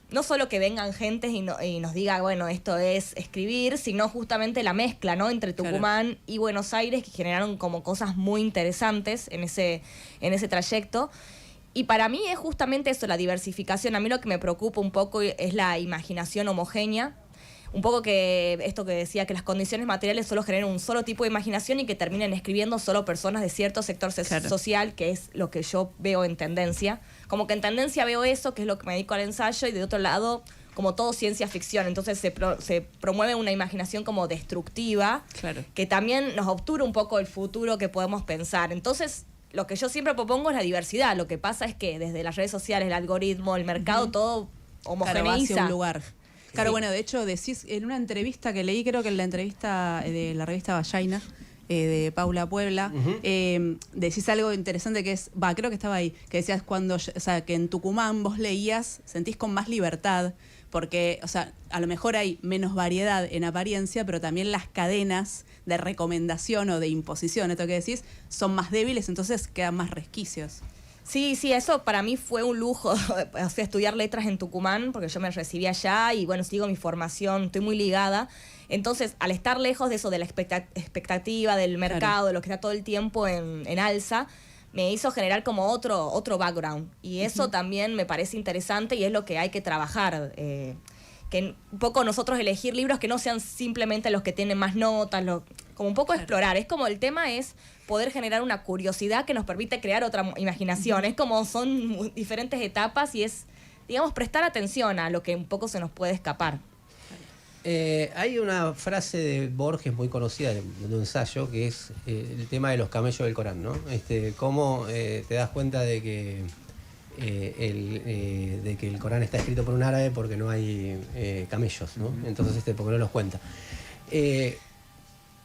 no solo que vengan gentes y nos diga, bueno, esto es escribir, sino justamente la mezcla, ¿no?, entre Tucumán y Buenos Aires, que generaron como cosas muy interesantes en ese trayecto. Y para mí es justamente eso, la diversificación. A mí lo que me preocupa un poco es la imaginación homogénea. Un poco que esto que decía, que las condiciones materiales solo generan un solo tipo de imaginación y que terminen escribiendo solo personas de cierto sector social, que es lo que yo veo en tendencia. Como que en tendencia veo eso, que es lo que me dedico al ensayo, y de otro lado, como todo ciencia ficción. Entonces se promueve una imaginación como destructiva, que también nos obtura un poco el futuro que podemos pensar. Entonces, lo que yo siempre propongo es la diversidad. Lo que pasa es que desde las redes sociales, el algoritmo, el mercado, todo homogeneiza. Hacia un lugar. Claro, bueno, de hecho, decís en una entrevista que leí, creo que en la entrevista de la revista Vallaina, de Paula Puebla, decís algo interesante que es, creo que estaba ahí, que decías que en Tucumán vos leías, sentís con más libertad, porque, o sea, a lo mejor hay menos variedad en apariencia, pero también las cadenas de recomendación o de imposición, esto que decís, son más débiles, entonces quedan más resquicios. Sí, eso para mí fue un lujo, o sea, estudiar letras en Tucumán, porque yo me recibí allá y bueno, sigo mi formación, estoy muy ligada. Entonces, al estar lejos de eso, de la expectativa, del mercado, de lo que está todo el tiempo en alza, me hizo generar como otro background. Y eso también me parece interesante y es lo que hay que trabajar. Que un poco nosotros elegir libros que no sean simplemente los que tienen más notas, como un poco explorar. Es como el tema es poder generar una curiosidad que nos permite crear otra imaginación. Es como son diferentes etapas y es, digamos, prestar atención a lo que un poco se nos puede escapar. Hay una frase de Borges muy conocida de un ensayo que es el tema de los camellos del Corán, ¿no? Cómo te das cuenta de que el Corán está escrito por un árabe porque no hay camellos, ¿no? Entonces porque no los cuenta.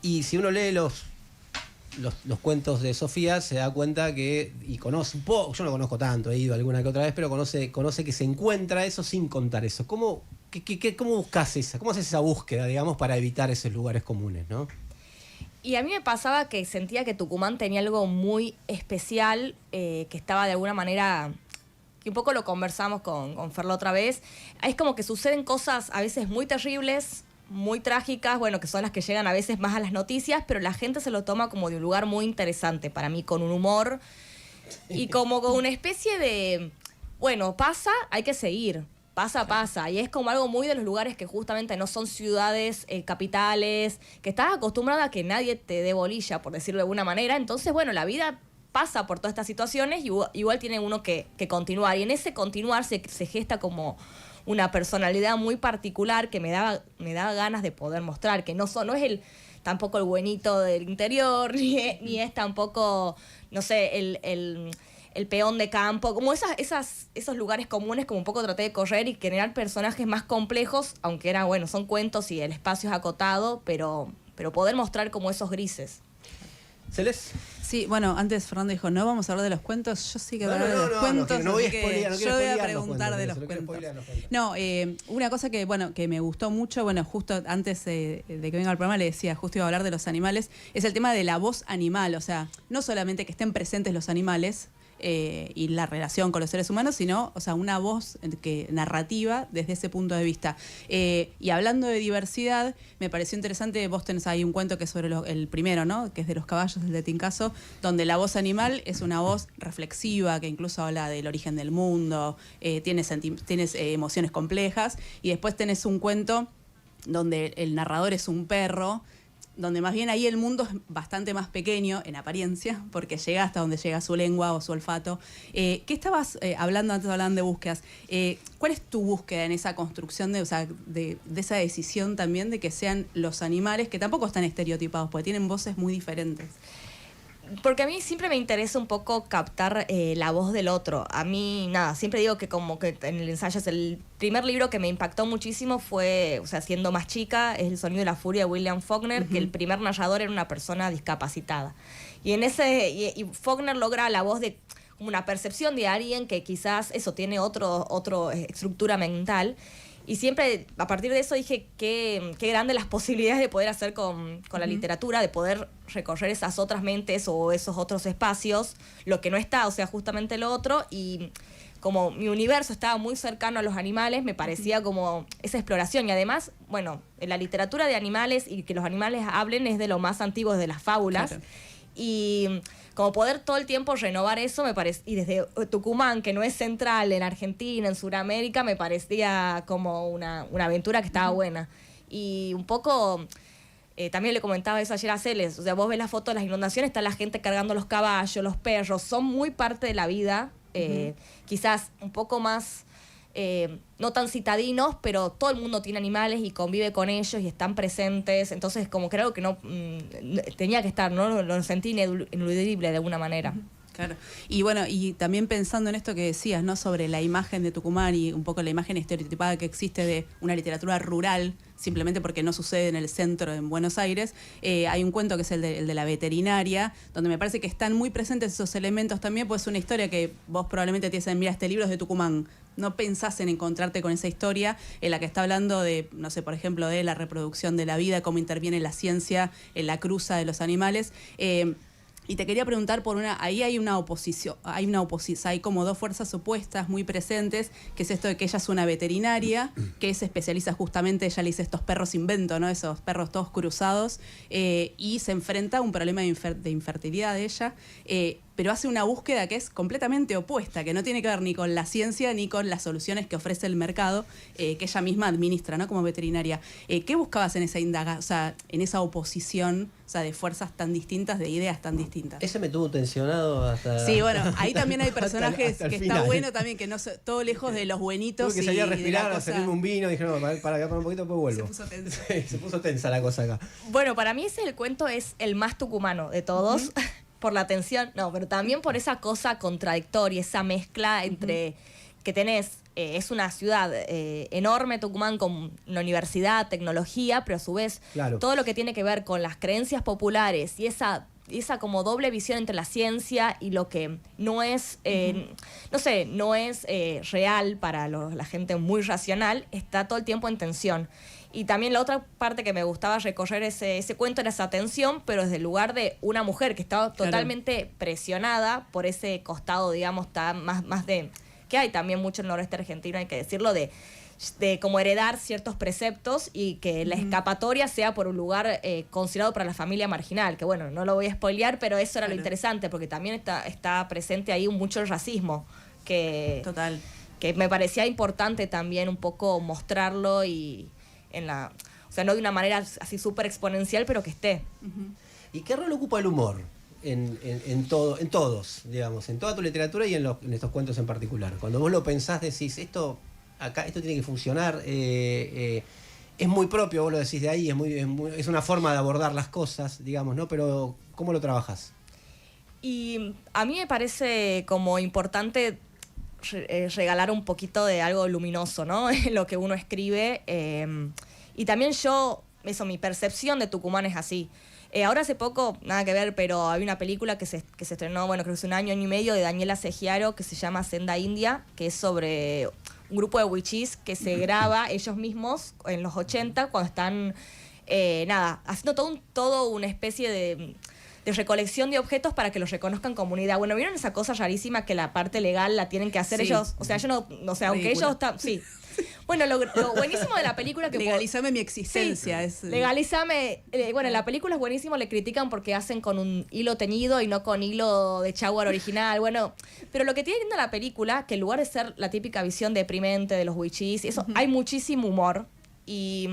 Y si uno lee los cuentos de Sofía, se da cuenta que, y conoce un poco, yo no conozco tanto, he ido alguna que otra vez, pero conoce que se encuentra eso sin contar eso. ¿Cómo buscas esa? ¿Cómo haces esa búsqueda, digamos, para evitar esos lugares comunes, ¿no? Y a mí me pasaba que sentía que Tucumán tenía algo muy especial, que estaba de alguna manera, que un poco lo conversamos con Fer la otra vez. Es como que suceden cosas a veces muy terribles, muy trágicas, bueno, que son las que llegan a veces más a las noticias, pero la gente se lo toma como de un lugar muy interesante para mí, con un humor y como con una especie de, bueno, pasa, hay que seguir, pasa, y es como algo muy de los lugares que justamente no son ciudades, capitales, que estás acostumbrada a que nadie te dé bolilla, por decirlo de alguna manera. Entonces, bueno, la vida pasa por todas estas situaciones y igual tiene uno que continuar, y en ese continuar se gesta como una personalidad muy particular que me daba ganas de poder mostrar, que no es tampoco el buenito del interior, ni es tampoco, no sé, el peón de campo, como esos lugares comunes, como un poco traté de correr y generar personajes más complejos, aunque son cuentos y el espacio es acotado, pero poder mostrar como esos grises. ¿Celes? Sí, bueno, antes Fernando dijo, no vamos a hablar de los cuentos. Yo sí que voy a hablar de los cuentos. No voy a spoilear, yo voy a preguntar de los cuentos. No, una cosa que, bueno, que me gustó mucho, bueno, justo antes de que venga al programa le decía, justo iba a hablar de los animales, es el tema de la voz animal. O sea, no solamente que estén presentes los animales, y la relación con los seres humanos, sino, o sea, una voz narrativa desde ese punto de vista. Y hablando de diversidad, me pareció interesante, vos tenés ahí un cuento que es sobre el primero, ¿no? Que es de los caballos, el de Tincaso, donde la voz animal es una voz reflexiva, que incluso habla del origen del mundo, tienes emociones complejas, y después tenés un cuento donde el narrador es un perro, donde más bien ahí el mundo es bastante más pequeño en apariencia, porque llega hasta donde llega su lengua o su olfato. ¿Qué estabas hablando antes? Hablaban de búsquedas. ¿Cuál es tu búsqueda en esa construcción de esa decisión también de que sean los animales, que tampoco están estereotipados, porque tienen voces muy diferentes? Porque a mí siempre me interesa un poco captar la voz del otro. A mí, nada, siempre digo que como que en el ensayo es el primer libro que me impactó muchísimo fue, o sea, siendo más chica, es El sonido de la furia de William Faulkner, que el primer narrador era una persona discapacitada. Y en y Faulkner logra la voz de como una percepción de alguien que quizás eso tiene otro estructura mental. Y siempre, a partir de eso, dije qué grandes las posibilidades de poder hacer con la literatura, de poder recorrer esas otras mentes o esos otros espacios, lo que no está, o sea, justamente lo otro. Y como mi universo estaba muy cercano a los animales, me parecía como esa exploración. Y además, bueno, en la literatura de animales y que los animales hablen es de lo más antiguo, de las fábulas. Claro. Y como poder todo el tiempo renovar eso, me parece, y desde Tucumán, que no es central, en Argentina, en Sudamérica, me parecía como una aventura que estaba buena. Y un poco, también le comentaba eso ayer a Celes, o sea, vos ves la foto de las inundaciones, está la gente cargando los caballos, los perros, son muy parte de la vida, quizás un poco más, no tan citadinos, pero todo el mundo tiene animales y convive con ellos y están presentes, entonces como creo que no tenía que estar, ¿no? Lo sentí ineludible de alguna manera. Claro. Y bueno, y también pensando en esto que decías, ¿no? Sobre la imagen de Tucumán y un poco la imagen estereotipada que existe de una literatura rural, simplemente porque no sucede en el centro, en Buenos Aires. Hay un cuento que es el de la veterinaria, donde me parece que están muy presentes esos elementos también, pues es una historia que vos probablemente te dicen, mira, este libro es de Tucumán. No pensás en encontrarte con esa historia en la que está hablando de, no sé, por ejemplo, de la reproducción de la vida, cómo interviene la ciencia en la cruza de los animales. Y te quería preguntar ahí hay una oposición, hay como dos fuerzas opuestas muy presentes, que es esto de que ella es una veterinaria, que se especializa justamente, ella le dice estos perros invento, ¿no? Esos perros todos cruzados, y se enfrenta a un problema de infertilidad de ella, pero hace una búsqueda que es completamente opuesta, que no tiene que ver ni con la ciencia ni con las soluciones que ofrece el mercado, que ella misma administra, ¿no? Como veterinaria. ¿Qué buscabas en esa o sea, en esa oposición, o sea, de fuerzas tan distintas, de ideas tan distintas? Ese me tuvo tensionado hasta... Sí, bueno, ahí también hay personajes hasta que final. Está bueno también, que no todo lejos de los buenitos. Tuve que salir a respirar, a servirme un vino, dije, no, para un poquito, después vuelvo. Se puso tensa. Sí, se puso tensa la cosa acá. Bueno, para mí el cuento es el más tucumano de todos. Por la tensión, no, pero también por esa cosa contradictoria, esa mezcla entre que tenés, es una ciudad enorme, Tucumán, con la universidad, tecnología, pero a su vez todo lo que tiene que ver con las creencias populares y esa como doble visión entre la ciencia y lo que no es, no sé, no es real para la gente muy racional, está todo el tiempo en tensión. Y también la otra parte que me gustaba recorrer ese cuento era esa tensión, pero desde el lugar de una mujer que estaba totalmente presionada por ese costado, digamos, más de... que hay también mucho en el noroeste argentino, hay que decirlo, de como heredar ciertos preceptos y que la escapatoria sea por un lugar considerado para la familia marginal, que bueno, no lo voy a spoilear, pero eso era lo interesante, porque también está presente ahí mucho el racismo, que me parecía importante también un poco mostrarlo y... o sea, no de una manera así súper exponencial, pero que esté. ¿Y qué rol ocupa el humor en todos, digamos, en toda tu literatura y en estos cuentos en particular? Cuando vos lo pensás, decís, esto tiene que funcionar, es muy propio, vos lo decís de ahí, es una forma de abordar las cosas, digamos, ¿no? Pero, ¿cómo lo trabajás? Y a mí me parece como importante regalar un poquito de algo luminoso, ¿no? En lo que uno escribe. Y también yo mi percepción de Tucumán es así. Ahora hace poco, nada que ver, pero hay una película que se estrenó, bueno, creo que es un año y medio, de Daniela Segiaro, que se llama Senda India, que es sobre un grupo de wichís que se graba ellos mismos en los 80, cuando están, haciendo todo una especie de recolección de objetos para que los reconozcan como unidad. Bueno, ¿vieron esa cosa rarísima que la parte legal la tienen que hacer ellos? O sea, yo no, aunque ellos están... Sí. Bueno, lo buenísimo de la película que... Legalizame mi existencia. Sí, legalizame... bueno, en la película es buenísimo, le critican porque hacen con un hilo teñido y no con hilo de Jaguar original. Bueno, pero lo que tiene lindo la película, que en lugar de ser la típica visión deprimente de los wichís, eso, hay muchísimo humor. Y...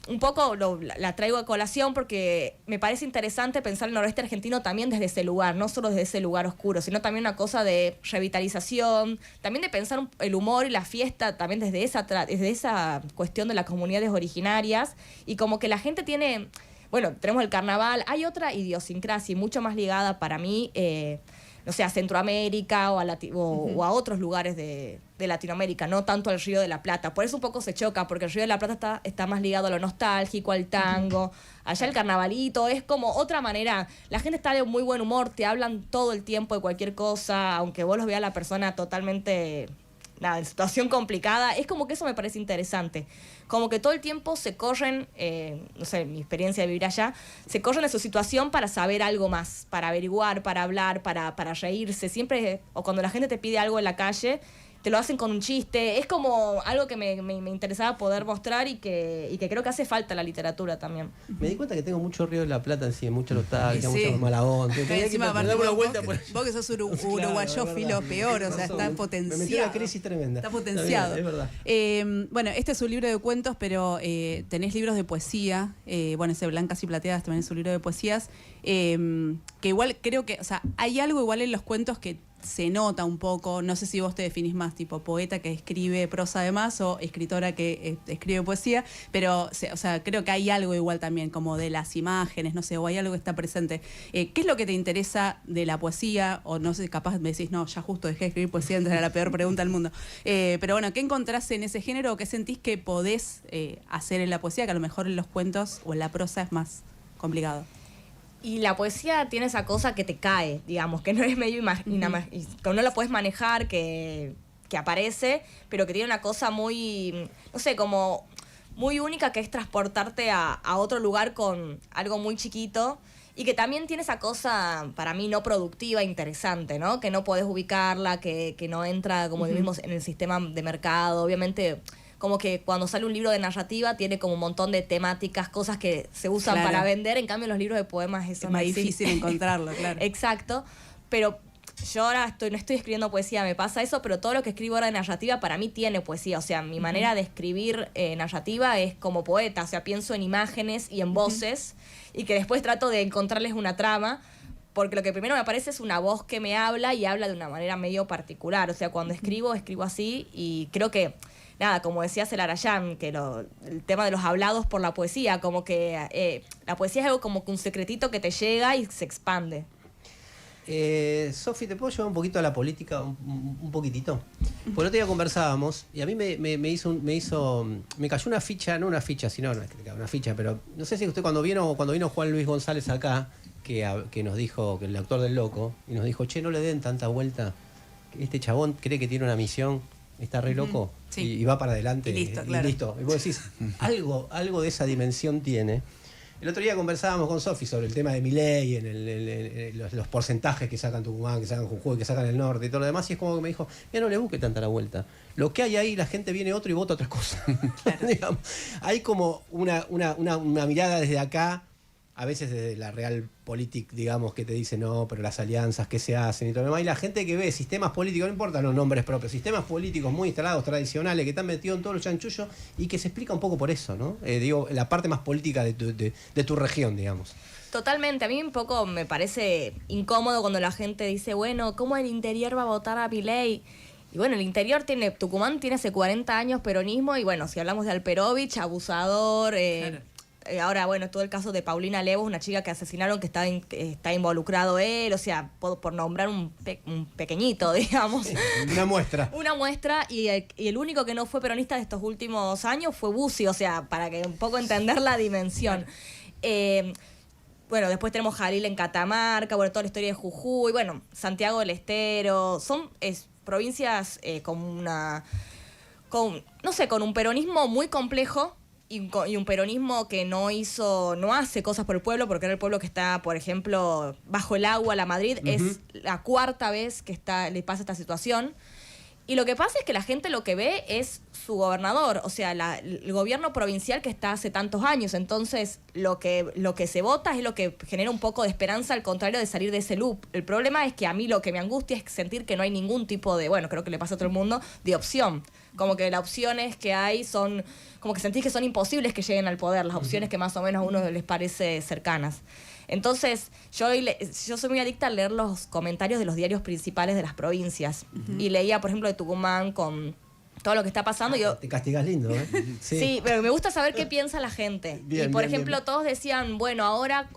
un poco la traigo a colación porque me parece interesante pensar el noroeste argentino también desde ese lugar, no solo desde ese lugar oscuro, sino también una cosa de revitalización, también de pensar el humor y la fiesta también desde esa cuestión de las comunidades originarias, y como que la gente tiene, bueno, tenemos el carnaval, hay otra idiosincrasia mucho más ligada para mí, no sé, a Centroamérica o a otros lugares de Latinoamérica, no tanto al Río de la Plata. Por eso un poco se choca, porque el Río de la Plata está más ligado a lo nostálgico, al tango. Allá el carnavalito es como otra manera. La gente está de muy buen humor, te hablan todo el tiempo de cualquier cosa, aunque vos los veas a la persona totalmente... en situación complicada, es como que eso me parece interesante. Como que todo el tiempo se corren, no sé, mi experiencia de vivir allá, se corren de su situación para saber algo más, para averiguar, para hablar, para reírse. Siempre, o cuando la gente te pide algo en la calle, te lo hacen con un chiste. Es como algo que me interesaba poder mostrar y que creo que hace falta la literatura también. Me di cuenta que tengo mucho Río de la Plata encima, mucho nostalgia, mucho Malagón. Encima, vos que sos uruguayófilo peor, o sea, está potenciado. Me metió una crisis tremenda. Está potenciado. Es verdad. Bueno, este es un libro de cuentos, pero tenés libros de poesía. Bueno, ese Blancas y Plateadas también es un libro de poesías. Que igual creo que, o sea, hay algo igual en los cuentos que se nota un poco, no sé si vos te definís más tipo poeta que escribe prosa además o escritora que escribe poesía, pero o sea, creo que hay algo igual también como de las imágenes, no sé, o hay algo que está presente. ¿Qué es lo que te interesa de la poesía? O no sé, capaz me decís, no, ya justo dejé de escribir poesía, entonces era la peor pregunta del mundo. Pero bueno, ¿qué encontrás en ese género o qué sentís que podés hacer en la poesía, que a lo mejor en los cuentos o en la prosa es más complicado? Y la poesía tiene esa cosa que te cae, digamos, que no es medio que no la puedes manejar, que aparece, pero que tiene una cosa muy, no sé, como muy única, que es transportarte a otro lugar con algo muy chiquito, y que también tiene esa cosa, para mí, no productiva, interesante, ¿no? Que no podés ubicarla, que no entra como en el sistema de mercado. Obviamente, como que cuando sale un libro de narrativa tiene como un montón de temáticas, cosas que se usan para vender. En cambio, los libros de poemas es más difícil encontrarlo, claro. Exacto. Pero yo ahora no estoy escribiendo poesía, me pasa eso, pero todo lo que escribo ahora de narrativa para mí tiene poesía. O sea, mi manera de escribir narrativa es como poeta. O sea, pienso en imágenes y en voces, y que después trato de encontrarles una trama, porque lo que primero me aparece es una voz que me habla y habla de una manera medio particular. O sea, cuando escribo así, y creo que... Nada, como decía Celarayán, que el tema de los hablados por la poesía, como que la poesía es algo como que un secretito que te llega y se expande. Sofi, ¿te puedo llevar un poquito a la política? Un poquitito. Por otro día conversábamos y a mí me cayó una ficha, no una ficha, sino una ficha, pero no sé si usted cuando vino Juan Luis González acá, que nos dijo, que el actor del Loco, y nos dijo, che, no le den tanta vuelta, este chabón cree que tiene una misión, está re loco, sí, y va para adelante. Y listo, claro. Listo. Y vos decís, algo de esa dimensión tiene. El otro día conversábamos con Sofi sobre el tema de Milei, los porcentajes que sacan Tucumán, que sacan Jujuy, que sacan el norte y todo lo demás, y es como que me dijo, ya no le busque tanta la vuelta. Lo que hay ahí, la gente viene otro y vota otra cosa. Digamos, hay como una mirada desde acá, a veces desde la realpolitik, digamos, que te dice no, pero las alianzas que se hacen y todo lo demás. Y la gente que ve sistemas políticos, no importa los nombres propios, sistemas políticos muy instalados, tradicionales, que están metidos en todos los chanchullos y que se explica un poco por eso, ¿no? Digo, la parte más política de tu región, digamos. Totalmente. A mí un poco me parece incómodo cuando la gente dice, bueno, ¿cómo el interior va a votar a Milei? Y bueno, el interior Tucumán tiene hace 40 años peronismo, y bueno, si hablamos de Alperovich, abusador, claro. ahora, bueno, todo el caso de Paulina Lemos, una chica que asesinaron, que está involucrado él, o sea, por nombrar un pequeñito, digamos. Una muestra. Una muestra, y el único que no fue peronista de estos últimos años fue Bussi, o sea, para que un poco entender la dimensión. Bueno, después tenemos Jalil en Catamarca, bueno, toda la historia de Jujuy, bueno, Santiago del Estero, son provincias con un peronismo muy complejo y un peronismo que no hace cosas por el pueblo, porque era el pueblo que está, por ejemplo, bajo el agua, la Madrid, es la cuarta vez que le pasa esta situación. Y lo que pasa es que la gente lo que ve es su gobernador, o sea, el gobierno provincial que está hace tantos años. Entonces, lo que se vota es lo que genera un poco de esperanza, al contrario de salir de ese loop. El problema es que a mí lo que me angustia es sentir que no hay ningún tipo de, bueno, creo que le pasa a todo el mundo, de opción. Como que las opciones que hay son, como que sentís que son imposibles que lleguen al poder, las opciones que más o menos a uno les parece cercanas. Entonces, yo soy muy adicta a leer los comentarios de los diarios principales de las provincias. Y leía, por ejemplo, de Tucumán con todo lo que está pasando. Te castigas lindo, ¿eh? Sí, pero me gusta saber qué piensa la gente. Bien, y, por bien, ejemplo, bien. Todos decían, bueno, ahora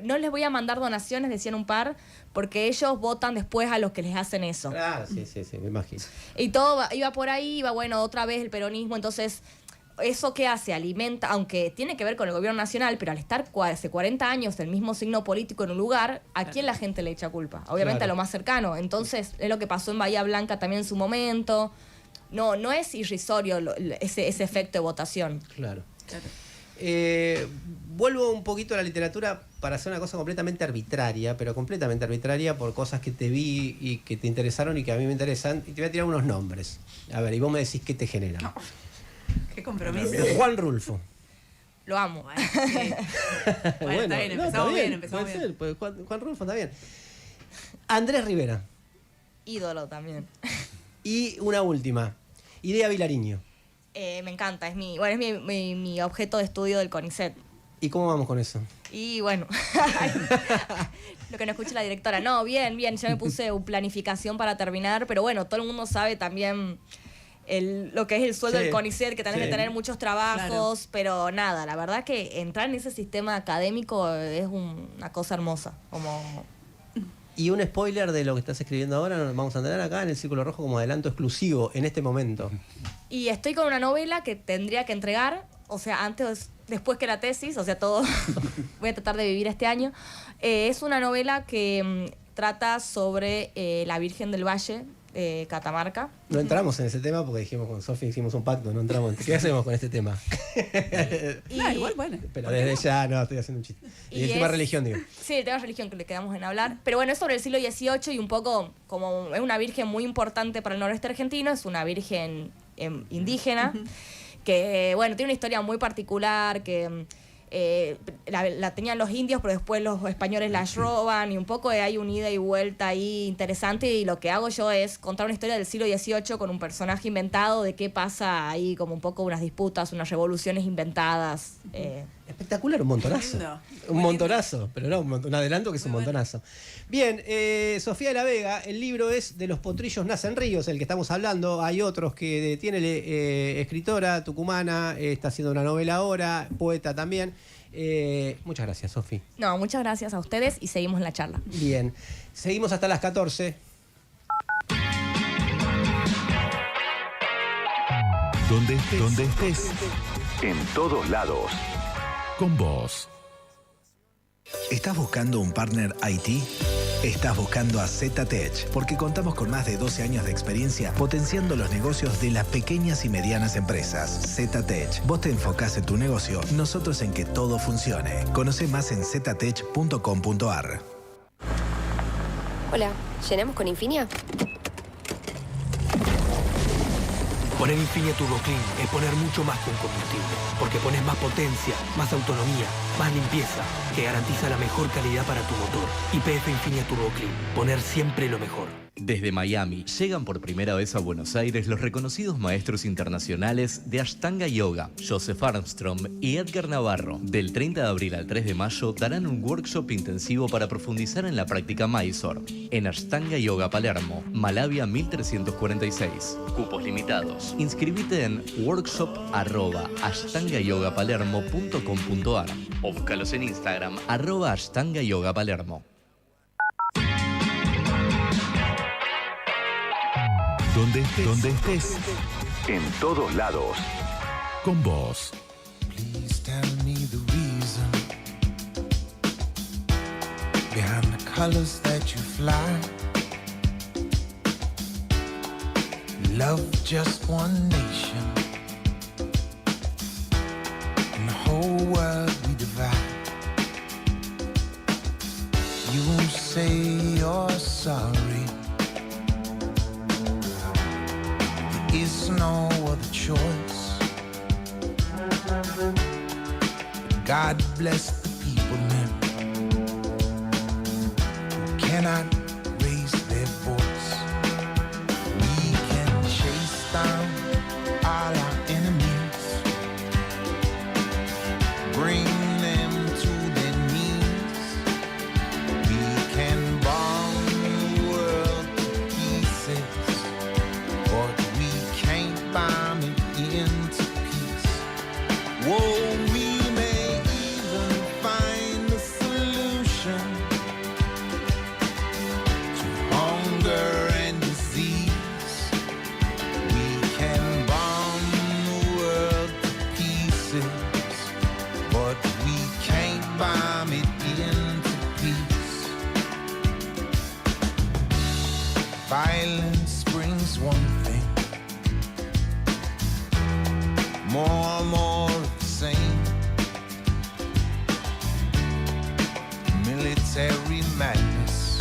no les voy a mandar donaciones, decían un par, porque ellos votan después a los que les hacen eso. Claro, sí, me imagino. Y todo iba por ahí, iba, bueno, otra vez el peronismo, entonces... ¿Eso qué hace? Alimenta, aunque tiene que ver con el gobierno nacional, pero al estar hace 40 años el mismo signo político en un lugar, ¿a quién la gente le echa culpa? Obviamente a lo más cercano. Entonces, es lo que pasó en Bahía Blanca también en su momento. No es irrisorio ese efecto de votación. Claro. Vuelvo un poquito a la literatura para hacer una cosa completamente arbitraria, pero completamente arbitraria por cosas que te vi y que te interesaron y que a mí me interesan. Y te voy a tirar unos nombres. A ver, y vos me decís qué te generan. No. Qué compromiso. Juan Rulfo. Lo amo. Bueno, está bien, empezamos bien. Pues Juan Rulfo está bien. Andrés Rivera. Ídolo también. Y una última. Idea Vilariño. Me encanta, es mi objeto de estudio del CONICET. ¿Y cómo vamos con eso? Y bueno, lo que no escucha la directora. No, bien, yo me puse planificación para terminar, pero bueno, todo el mundo sabe también... lo que es el sueldo del CONICET, que tenés que tener muchos trabajos, pero nada, la verdad que entrar en ese sistema académico es una cosa hermosa. Y un spoiler de lo que estás escribiendo ahora, nos vamos a tener acá en el Círculo Rojo como adelanto exclusivo en este momento. Y estoy con una novela que tendría que entregar, o sea, después que la tesis, o sea, todo voy a tratar de vivir este año. Es una novela que trata sobre la Virgen del Valle, Catamarca. No entramos en ese tema porque dijimos con Sofi, hicimos un pacto, no entramos. ¿Qué hacemos con este tema? Igual, bueno. Pero desde ya, no, estoy haciendo un chiste. Y el tema religión, digo. Sí, el tema religión que le quedamos en hablar. Pero bueno, es sobre el siglo XVIII y un poco como es una virgen muy importante para el noroeste argentino, es una virgen indígena que, bueno, tiene una historia muy particular que... la tenían los indios, pero después los españoles la roban y un poco hay un ida y vuelta ahí interesante, y lo que hago yo es contar una historia del siglo XVIII con un personaje inventado, de qué pasa ahí, como un poco unas disputas, unas revoluciones inventadas. Espectacular, un montonazo. Un montonazo, pero no, un adelanto que es un montonazo. Bien, Sofía de la Vega, el libro es De los potrillos nacen ríos, el que estamos hablando. Hay otros que tiene escritora tucumana, está haciendo una novela ahora, poeta también. Muchas gracias, Sofi. No, muchas gracias a ustedes y seguimos en la charla. Bien, seguimos hasta las 14. Donde estés, en todos lados, con vos. ¿Estás buscando un partner IT? Estás buscando a ZTech, porque contamos con más de 12 años de experiencia potenciando los negocios de las pequeñas y medianas empresas. ZTech, vos te enfocás en tu negocio, nosotros en que todo funcione. Conoce más en ztech.com.ar. Hola, ¿llenamos con Infinia? Poner Infinia Turbo Clean es poner mucho más que un combustible, porque pones más potencia, más autonomía, más limpieza, que garantiza la mejor calidad para tu motor. YPF Infinia Turbo Clean, poner siempre lo mejor. Desde Miami llegan por primera vez a Buenos Aires los reconocidos maestros internacionales de Ashtanga Yoga, Joseph Armstrong y Edgar Navarro. Del 30 de abril al 3 de mayo darán un workshop intensivo para profundizar en la práctica Mysore en Ashtanga Yoga Palermo, Malavia 1346. Cupos limitados. Inscribite en workshop@ashtangayogapalermo.com.ar o búscalos en Instagram @ashtangayogapalermo. Donde estés, en todos lados, con vos. Please tell me the reason behind the colors that you fly. Love just one nation, and the whole world we divide. You won't say you're sorry. Is no other choice. God bless the people now who cannot raise their voice. We can chase down all our enemies, bring them to their knees. We can bomb the world to pieces, but bomb it into peace. Whoa, we may even find a solution to hunger and disease. We can bomb the world to pieces, but we can't bomb it into peace. Violence brings one thing, more of the same. Military madness,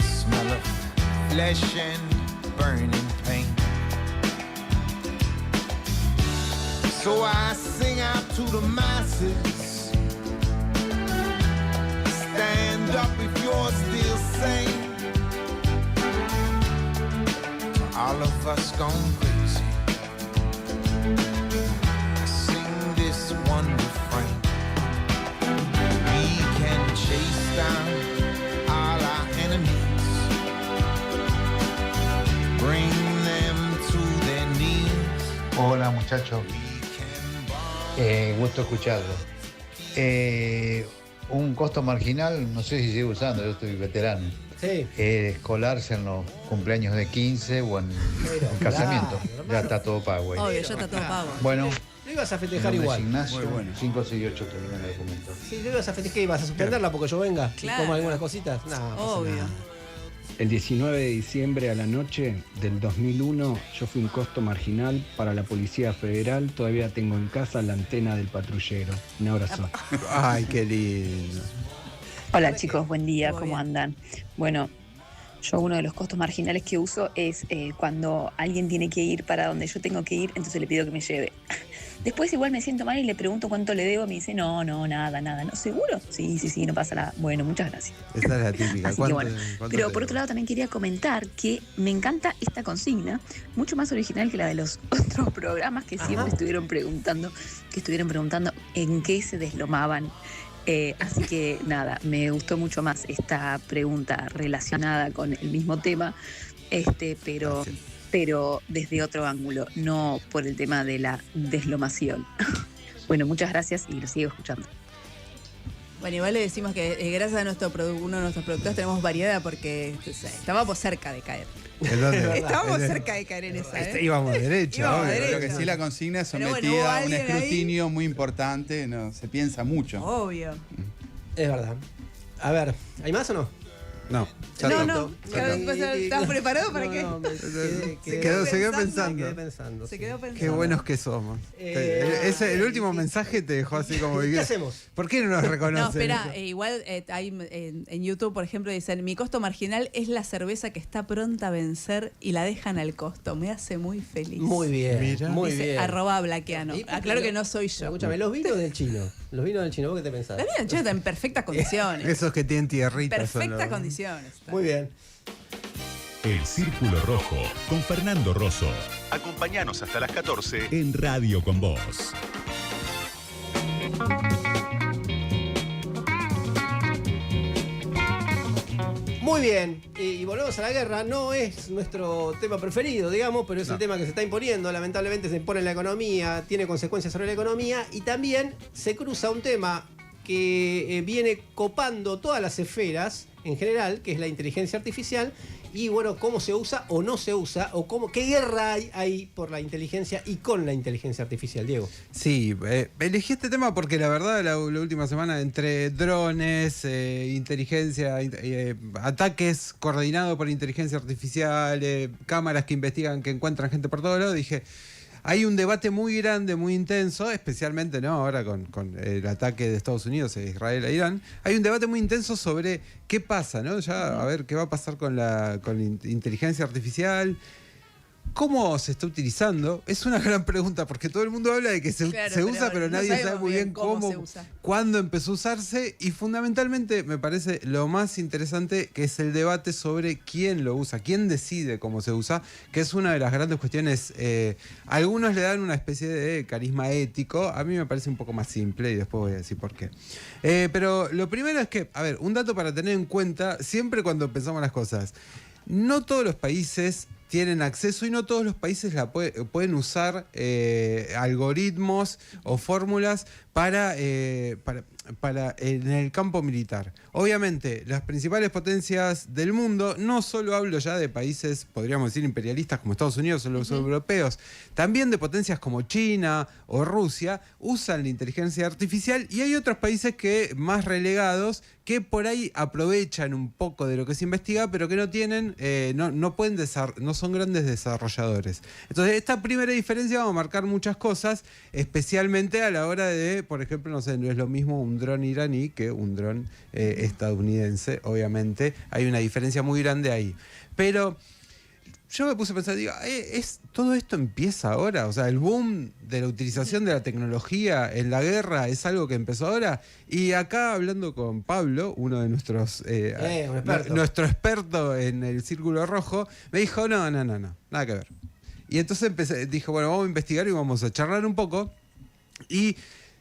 smell of flesh and burning pain. So I sing out to the masses, stand up if you're still sane. To all of us gone crazy, sing this one refrain. We can chase down all our enemies, bring them to their knees. Hola muchachos, gusto escucharlo. Un costo marginal, no sé si sigue usando, yo estoy veterano. Sí. Colarse en los cumpleaños de 15 o en casamiento. Ya está todo pago ahí. Obvio, ya está todo pago. Bueno, lo ibas a festejar igual. Ignacio, muy bueno. 568 termina el documento. Sí, lo ibas a festejar, ibas a suspenderla porque yo venga Claro. y coma algunas cositas. No, Obvio. El 19 de diciembre a la noche del 2001 yo fui un costo marginal para la Policía Federal. Todavía tengo en casa la antena del patrullero. Un abrazo. Ay, qué lindo. Hola chicos, buen día, ¿cómo andan? Bueno, yo uno de los costos marginales que uso es cuando alguien tiene que ir para donde yo tengo que ir, entonces le pido que me lleve. Después igual me siento mal y le pregunto cuánto le debo, me dice, no, nada, ¿no? ¿Seguro? Sí, no pasa nada. Bueno, muchas gracias. Esa es la típica. Así que bueno, pero por otro lado también quería comentar que me encanta esta consigna, mucho más original que la de los otros programas que siempre estuvieron preguntando en qué se deslomaban. Así que nada, me gustó mucho más esta pregunta relacionada con el mismo tema, pero desde otro ángulo, no por el tema de la deslomación. Bueno, muchas gracias y lo sigo escuchando. Bueno, igual le decimos que gracias a uno de nuestros productores tenemos variedad porque estábamos cerca de caer. Estábamos cerca de caer en esa. Íbamos derecho. Lo que sí, la consigna es sometida a un escrutinio muy importante, no se piensa mucho. Obvio. Es verdad. A ver, ¿hay más o no? No. ¿Estás preparado para qué? Se quedó pensando. Qué buenos que somos. El último mensaje te dejó así como... ¿Qué hacemos? ¿Por qué no nos reconocen? No, espera, igual hay en YouTube, por ejemplo, dicen, mi costo marginal es la cerveza que está pronta a vencer y la dejan al costo. Me hace muy feliz. Muy bien. Mira. Muy dice, bien. @blaqueano. Aclaro que no soy yo. Escúchame, los vinos del chino. ¿Los vinos del chino? ¿Vos qué te pensás? Los vinos del chino están en perfectas condiciones. Esos que tienen tierritas. Perfectas condiciones. Muy bien. El Círculo Rojo, con Fernando Rosso. Acompáñanos hasta las 14 en Radio con Vos. Muy bien, y volvemos a la guerra. No es nuestro tema preferido, digamos, pero es el tema que se está imponiendo. Lamentablemente se impone en la economía, tiene consecuencias sobre la economía y también se cruza un tema que viene copando todas las esferas en general, que es la inteligencia artificial. Y bueno, cómo se usa o no se usa, o qué guerra hay por la inteligencia y con la inteligencia artificial, Diego. Sí, elegí este tema porque la verdad la última semana entre drones, inteligencia, ataques coordinados por inteligencia artificial, cámaras que investigan, que encuentran gente por todos lados, dije... Hay un debate muy grande, muy intenso, especialmente ¿no? Ahora con el ataque de Estados Unidos e Israel a Irán. Hay un debate muy intenso sobre qué pasa, ¿no? Ya a ver qué va a pasar con la inteligencia artificial. ¿Cómo se está utilizando? Es una gran pregunta porque todo el mundo habla de que se usa, pero nadie sabe muy bien cómo, cuándo empezó a usarse y fundamentalmente me parece lo más interesante que es el debate sobre quién lo usa, quién decide cómo se usa, que es una de las grandes cuestiones. Algunos le dan una especie de carisma ético, a mí me parece un poco más simple y después voy a decir por qué. Pero lo primero es que, a ver, un dato para tener en cuenta siempre cuando pensamos las cosas. No todos los países tienen acceso y no todos los países pueden usar algoritmos o fórmulas para en el campo militar. Obviamente, las principales potencias del mundo, no solo hablo ya de países, podríamos decir, imperialistas como Estados Unidos o los europeos, también de potencias como China o Rusia, usan la inteligencia artificial y hay otros países más relegados que por ahí aprovechan un poco de lo que se investiga, pero que no tienen, no son grandes desarrolladores. Entonces, esta primera diferencia va a marcar muchas cosas, especialmente a la hora de, por ejemplo, no sé, no es lo mismo un dron iraní que un dron estadounidense, obviamente. Hay una diferencia muy grande ahí. Pero yo me puse a pensar, digo, ¿todo esto empieza ahora? O sea, el boom de la utilización de la tecnología en la guerra es algo que empezó ahora. Y acá, hablando con Pablo, uno de nuestros nuestro experto en el Círculo Rojo, me dijo, no, nada que ver. Y entonces dije, bueno, vamos a investigar y vamos a charlar un poco. Y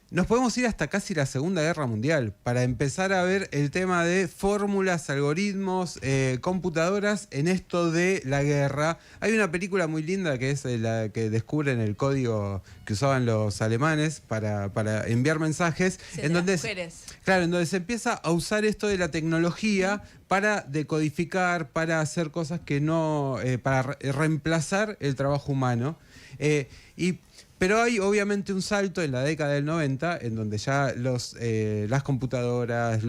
nos podemos ir hasta casi la Segunda Guerra Mundial para empezar a ver el tema de fórmulas, algoritmos, computadoras en esto de la guerra. Hay una película muy linda que es la que descubren el código que usaban los alemanes para enviar mensajes. En donde se empieza a usar esto de la tecnología para decodificar, para hacer cosas que no... para reemplazar el trabajo humano. Pero hay obviamente un salto en la década del 90 en donde ya las computadoras,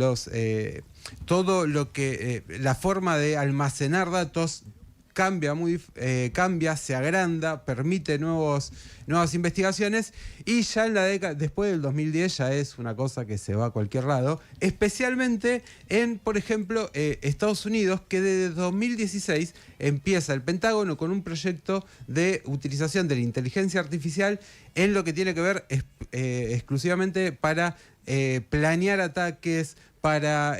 todo lo que la forma de almacenar datos cambia, se agranda, permite nuevas investigaciones y ya en la década, después del 2010 ya es una cosa que se va a cualquier lado, especialmente en, por ejemplo, Estados Unidos, que desde 2016 empieza el Pentágono con un proyecto de utilización de la inteligencia artificial en lo que tiene que ver exclusivamente para planear ataques, para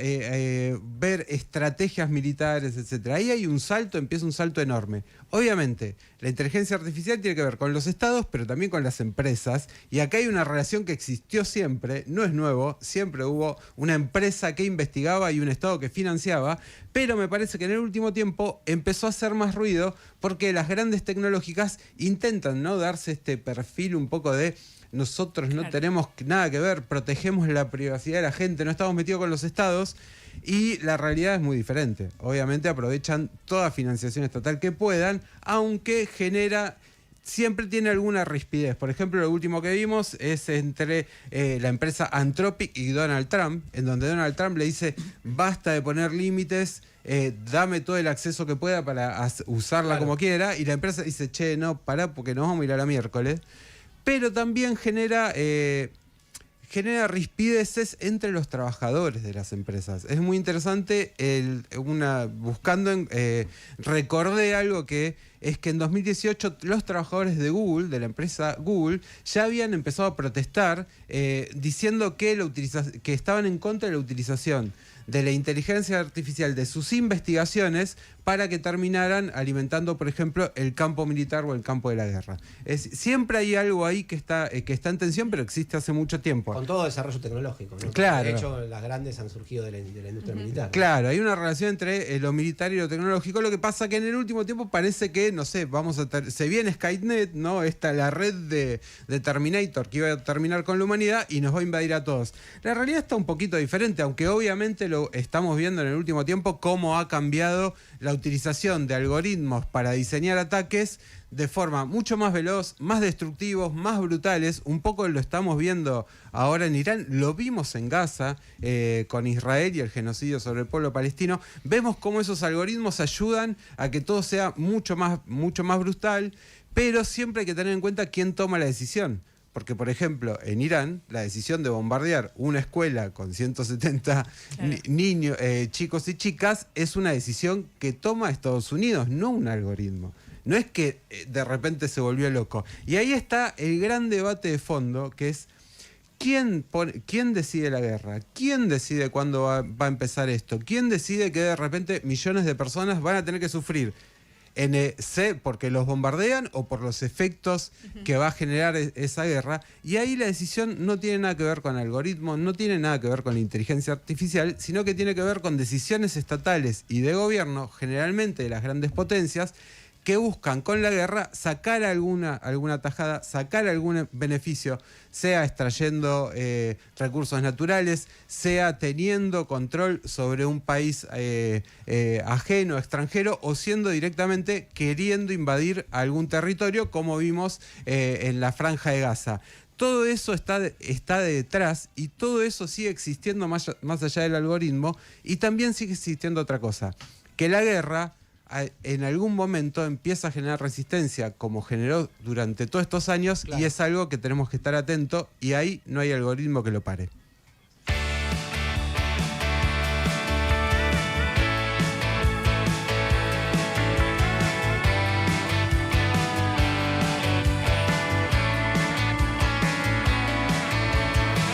ver estrategias militares, etc. Ahí hay empieza un salto enorme. Obviamente, la inteligencia artificial tiene que ver con los estados, pero también con las empresas. Y acá hay una relación que existió siempre, no es nuevo, siempre hubo una empresa que investigaba y un estado que financiaba, pero me parece que en el último tiempo empezó a hacer más ruido porque las grandes tecnológicas intentan, ¿no?, darse este perfil un poco de... Nosotros no tenemos nada que ver, protegemos la privacidad de la gente, no estamos metidos con los estados y la realidad es muy diferente. Obviamente aprovechan toda financiación estatal que puedan, aunque siempre tiene alguna rispidez. Por ejemplo, lo último que vimos es entre la empresa Anthropic y Donald Trump, en donde Donald Trump le dice, basta de poner límites, dame todo el acceso que pueda para usarla como quiera, y la empresa dice, che, no, pará porque nos vamos a ir a la miércoles. Pero también genera rispideces entre los trabajadores de las empresas. Es muy interesante, recordé algo que es que en 2018 los trabajadores de Google, de la empresa Google, ya habían empezado a protestar diciendo que estaban en contra de la utilización de la inteligencia artificial de sus investigaciones para que terminaran alimentando, por ejemplo, el campo militar o el campo de la guerra. Siempre hay algo ahí que está en tensión, pero existe hace mucho tiempo. Con todo desarrollo tecnológico, ¿no? Claro. De hecho, las grandes han surgido de la industria militar. Claro, hay una relación entre lo militar y lo tecnológico. Lo que pasa que en el último tiempo parece que, no sé, se viene Skynet, ¿no? La red de Terminator que iba a terminar con la humanidad y nos va a invadir a todos. La realidad está un poquito diferente, aunque obviamente lo estamos viendo en el último tiempo cómo ha cambiado la utilización de algoritmos para diseñar ataques de forma mucho más veloz, más destructivos, más brutales. Un poco lo estamos viendo ahora en Irán, lo vimos en Gaza con Israel y el genocidio sobre el pueblo palestino. Vemos cómo esos algoritmos ayudan a que todo sea mucho más brutal, pero siempre hay que tener en cuenta quién toma la decisión. Porque, por ejemplo, en Irán, la decisión de bombardear una escuela con 170 niños, chicos y chicas, es una decisión que toma Estados Unidos, no un algoritmo. No es que de repente se volvió loco. Y ahí está el gran debate de fondo, que es ¿quién decide la guerra? ¿Quién decide cuándo va a empezar esto? ¿Quién decide que de repente millones de personas van a tener que sufrir? Porque los bombardean o por los efectos que va a generar esa guerra. Y ahí la decisión no tiene nada que ver con algoritmos, no tiene nada que ver con la inteligencia artificial, sino que tiene que ver con decisiones estatales y de gobierno, generalmente de las grandes potencias, que buscan con la guerra sacar alguna tajada, sacar algún beneficio, sea extrayendo recursos naturales, sea teniendo control sobre un país ajeno, extranjero, o siendo directamente queriendo invadir algún territorio, como vimos en la Franja de Gaza. Todo eso está detrás y todo eso sigue existiendo más allá del algoritmo, y también sigue existiendo otra cosa, que la guerra en algún momento empieza a generar resistencia, como generó durante todos estos años, claro. Y es algo que tenemos que estar atentos, y ahí no hay algoritmo que lo pare.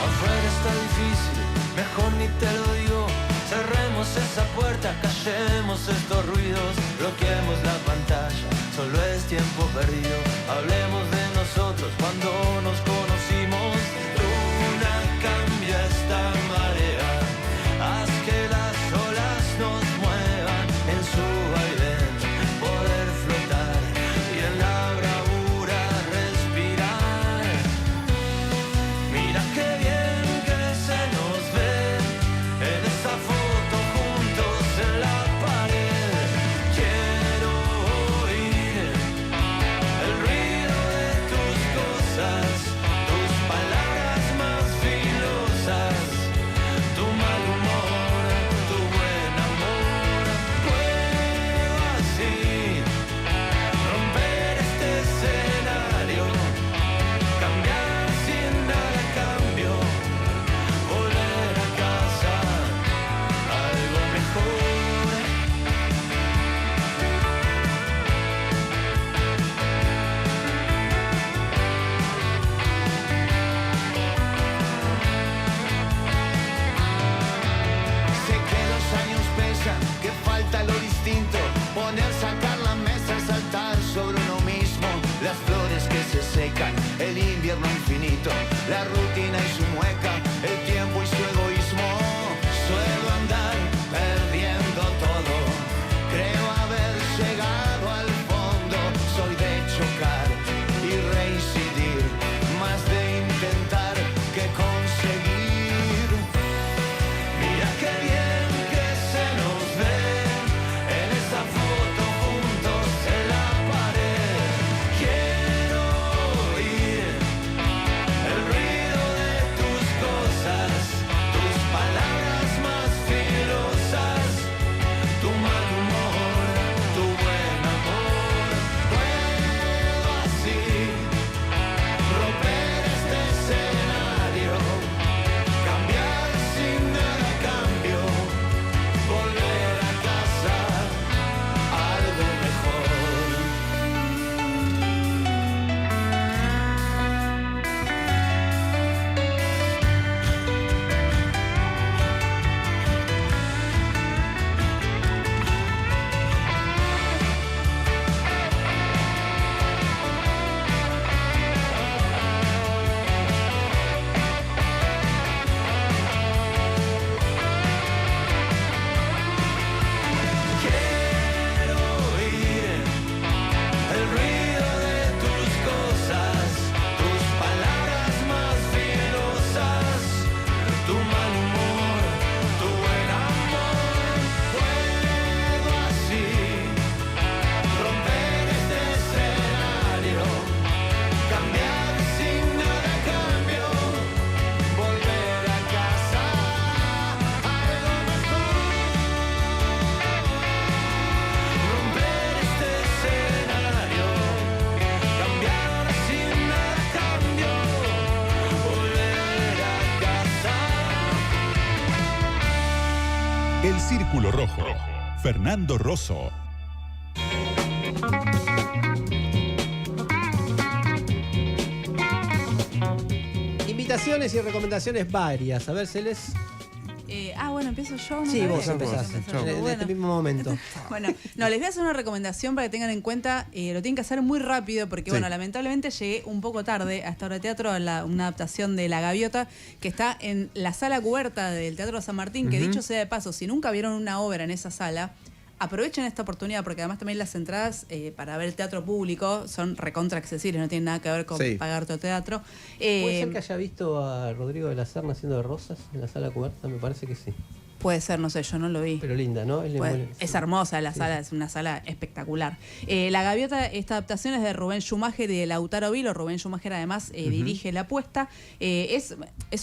Afuera está difícil, mejor ni te lo digo. Cerremos esa puerta, callemos estos ruidos, bloqueemos la pantalla, solo es tiempo perdido. Hablemos de nosotros cuando nos conocimos. Luna cambia El Círculo Rojo. Fernando Rosso. Invitaciones y recomendaciones varias. A ver, Celes. Bueno, empiezo yo. Sí, vos empezás en este mismo momento. Bueno, no, les voy a hacer una recomendación para que tengan en cuenta, lo tienen que hacer muy rápido porque, bueno, lamentablemente llegué un poco tarde a esta obra de teatro, a una adaptación de La Gaviota, que está en la sala cubierta del Teatro San Martín, que dicho sea de paso, si nunca vieron una obra en esa sala, aprovechen esta oportunidad porque además también las entradas para ver el teatro público son recontra accesibles, no tienen nada que ver con pagar tu teatro. ¿Puede ser que haya visto a Rodrigo de la Serna haciendo de Rosas en la sala cubierta? Me parece que sí. Puede ser, no sé, yo no lo vi. Pero linda, ¿no? Es hermosa la sala, es una sala espectacular. La Gaviota, esta adaptación es de Rubén Schumacher y de Lautaro Vilo. Rubén Schumacher además dirige la puesta. Es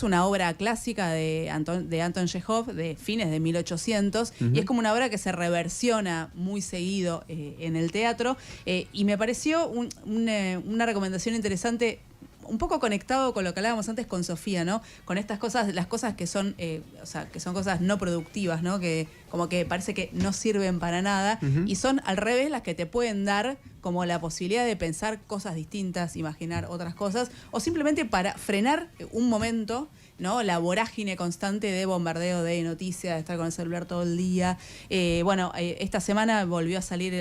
una obra clásica de Anton Chekhov de fines de 1800 y es como una obra que se reversiona muy seguido en el teatro y me pareció una recomendación interesante, un poco conectado con lo que hablábamos antes con Sofía, ¿no? Con estas cosas, las cosas que son, que son cosas no productivas, ¿no? Que como que parece que no sirven para nada y son al revés las que te pueden dar como la posibilidad de pensar cosas distintas, imaginar otras cosas o simplemente para frenar un momento, ¿no? La vorágine constante de bombardeo de noticias, de estar con el celular todo el día. Esta semana volvió a salir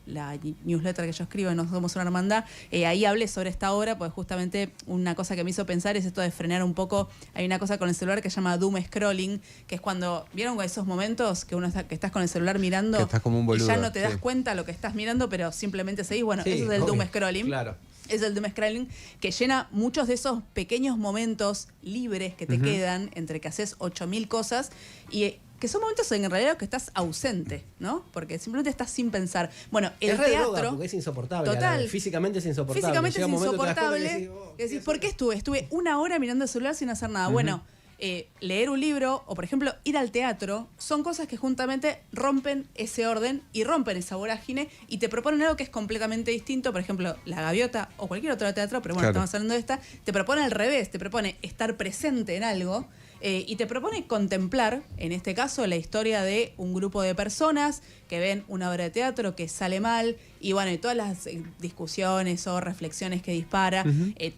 la newsletter que yo escribo en No Somos una Hermandad. Ahí hablé sobre esta obra, pues justamente una cosa que me hizo pensar es esto de frenar un poco. Hay una cosa con el celular que se llama doom scrolling, que es cuando, ¿vieron esos momentos que que estás con el celular mirando que estás como un boludo, y ya no te das cuenta lo que estás mirando, pero simplemente seguís? Bueno, eso es el doom scrolling. Claro. Es el doom scrolling que llena muchos de esos pequeños momentos libres que te quedan entre que haces 8000 cosas y que son momentos en realidad que estás ausente, ¿no? Porque simplemente estás sin pensar. Bueno, el teatro... Porque es insoportable. Total. Físicamente es insoportable. Físicamente es insoportable. Decís, ¿por qué estuve? Estuve una hora mirando el celular sin hacer nada. Bueno, leer un libro o, por ejemplo, ir al teatro son cosas que juntamente rompen ese orden y rompen esa vorágine y te proponen algo que es completamente distinto. Por ejemplo, La Gaviota o cualquier otro teatro, pero bueno, estamos hablando de esta, te propone al revés, te propone estar presente en algo y te propone contemplar, en este caso, la historia de un grupo de personas que ven una obra de teatro que sale mal y bueno, y todas las discusiones o reflexiones que dispara.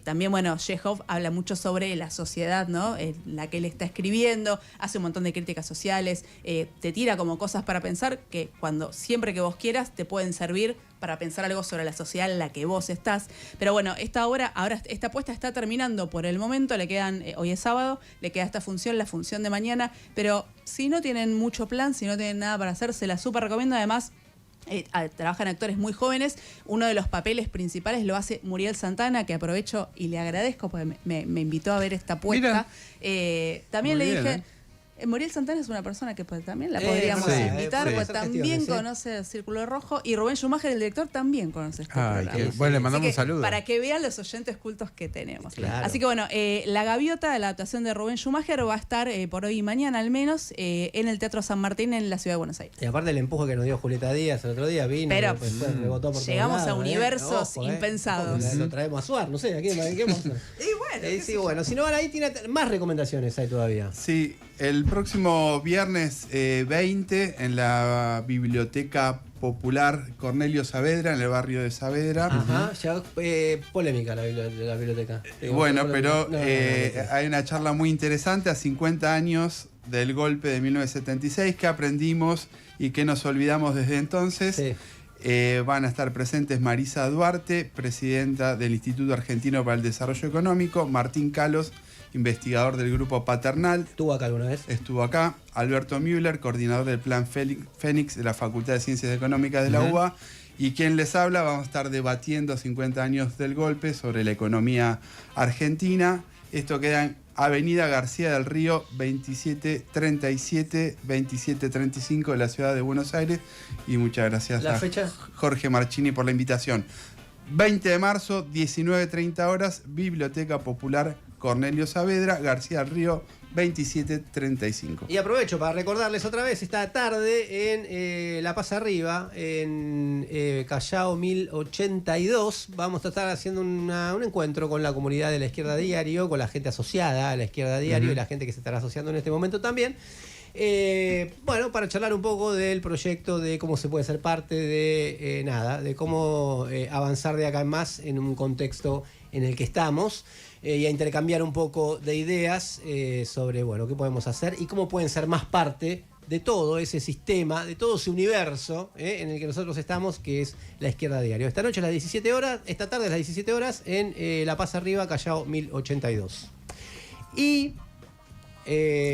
También, bueno, Chekhov habla mucho sobre la sociedad, ¿no? La que él está escribiendo, hace un montón de críticas sociales, te tira como cosas para pensar que siempre que vos quieras te pueden servir para pensar algo sobre la sociedad en la que vos estás. Pero bueno, esta apuesta está terminando por el momento, le quedan, hoy es sábado, le queda esta función, la función de mañana, pero si no tienen mucho plan, si no tienen nada para hacer, se la súper recomiendo. Además, trabajan actores muy jóvenes. Uno de los papeles principales lo hace Muriel Santana, que aprovecho y le agradezco porque me invitó a ver esta apuesta. También le dije... Muriel Santana es una persona que también la podríamos invitar, porque también conoce el Círculo Rojo y Rubén Schumacher, el director, también conoce este programa. Bueno, le mandamos un saludo. Para que vean los oyentes cultos que tenemos. Claro. Así que bueno, La Gaviota, la adaptación de Rubén Schumacher, va a estar por hoy y mañana al menos en el Teatro San Martín en la Ciudad de Buenos Aires. Y aparte el empuje que nos dio Julieta Díaz el otro día, vino, pero rebotó por llegamos todos lados, a universos impensados. Lo traemos a Suar, no sé, ¿a qué vamos a hacer? Bueno, si no, ahí tiene más recomendaciones hay todavía. Sí, el próximo viernes 20 en la Biblioteca Popular Cornelio Saavedra, en el barrio de Saavedra. Ajá, ya polémica la biblioteca. Bueno, pero hay una charla muy interesante a 50 años del golpe de 1976, qué aprendimos y qué nos olvidamos desde entonces. Sí. Van a estar presentes Marisa Duarte, presidenta del Instituto Argentino para el Desarrollo Económico, Martín Calos, investigador del Grupo Paternal. ¿Estuvo acá alguna vez? Estuvo acá. Alberto Müller, coordinador del Plan Fénix de la Facultad de Ciencias Económicas de la UBA. Y quien les habla, vamos a estar debatiendo 50 años del golpe sobre la economía argentina. Esto queda en Avenida García del Río 2737, 2735 de la ciudad de Buenos Aires. Y muchas gracias a fecha? Jorge Marchini por la invitación. 20 de marzo, 19:30 horas, Biblioteca Popular Cornelio Saavedra, García del Río 2735. Y aprovecho para recordarles otra vez, esta tarde en La Paz Arriba, en Callao 1082, vamos a estar haciendo un encuentro con la comunidad de La Izquierda Diario, con la gente asociada a La Izquierda Diario y la gente que se estará asociando en este momento también. Bueno, para charlar un poco del proyecto, de cómo se puede ser parte de cómo avanzar de acá en más en un contexto en el que estamos, y a intercambiar un poco de ideas sobre, bueno, qué podemos hacer y cómo pueden ser más parte de todo ese sistema, de todo ese universo en el que nosotros estamos, que es La Izquierda Diario. Esta noche a las 17 horas, esta tarde a las 17 horas, en La Paz Arriba, Callao 1082. Y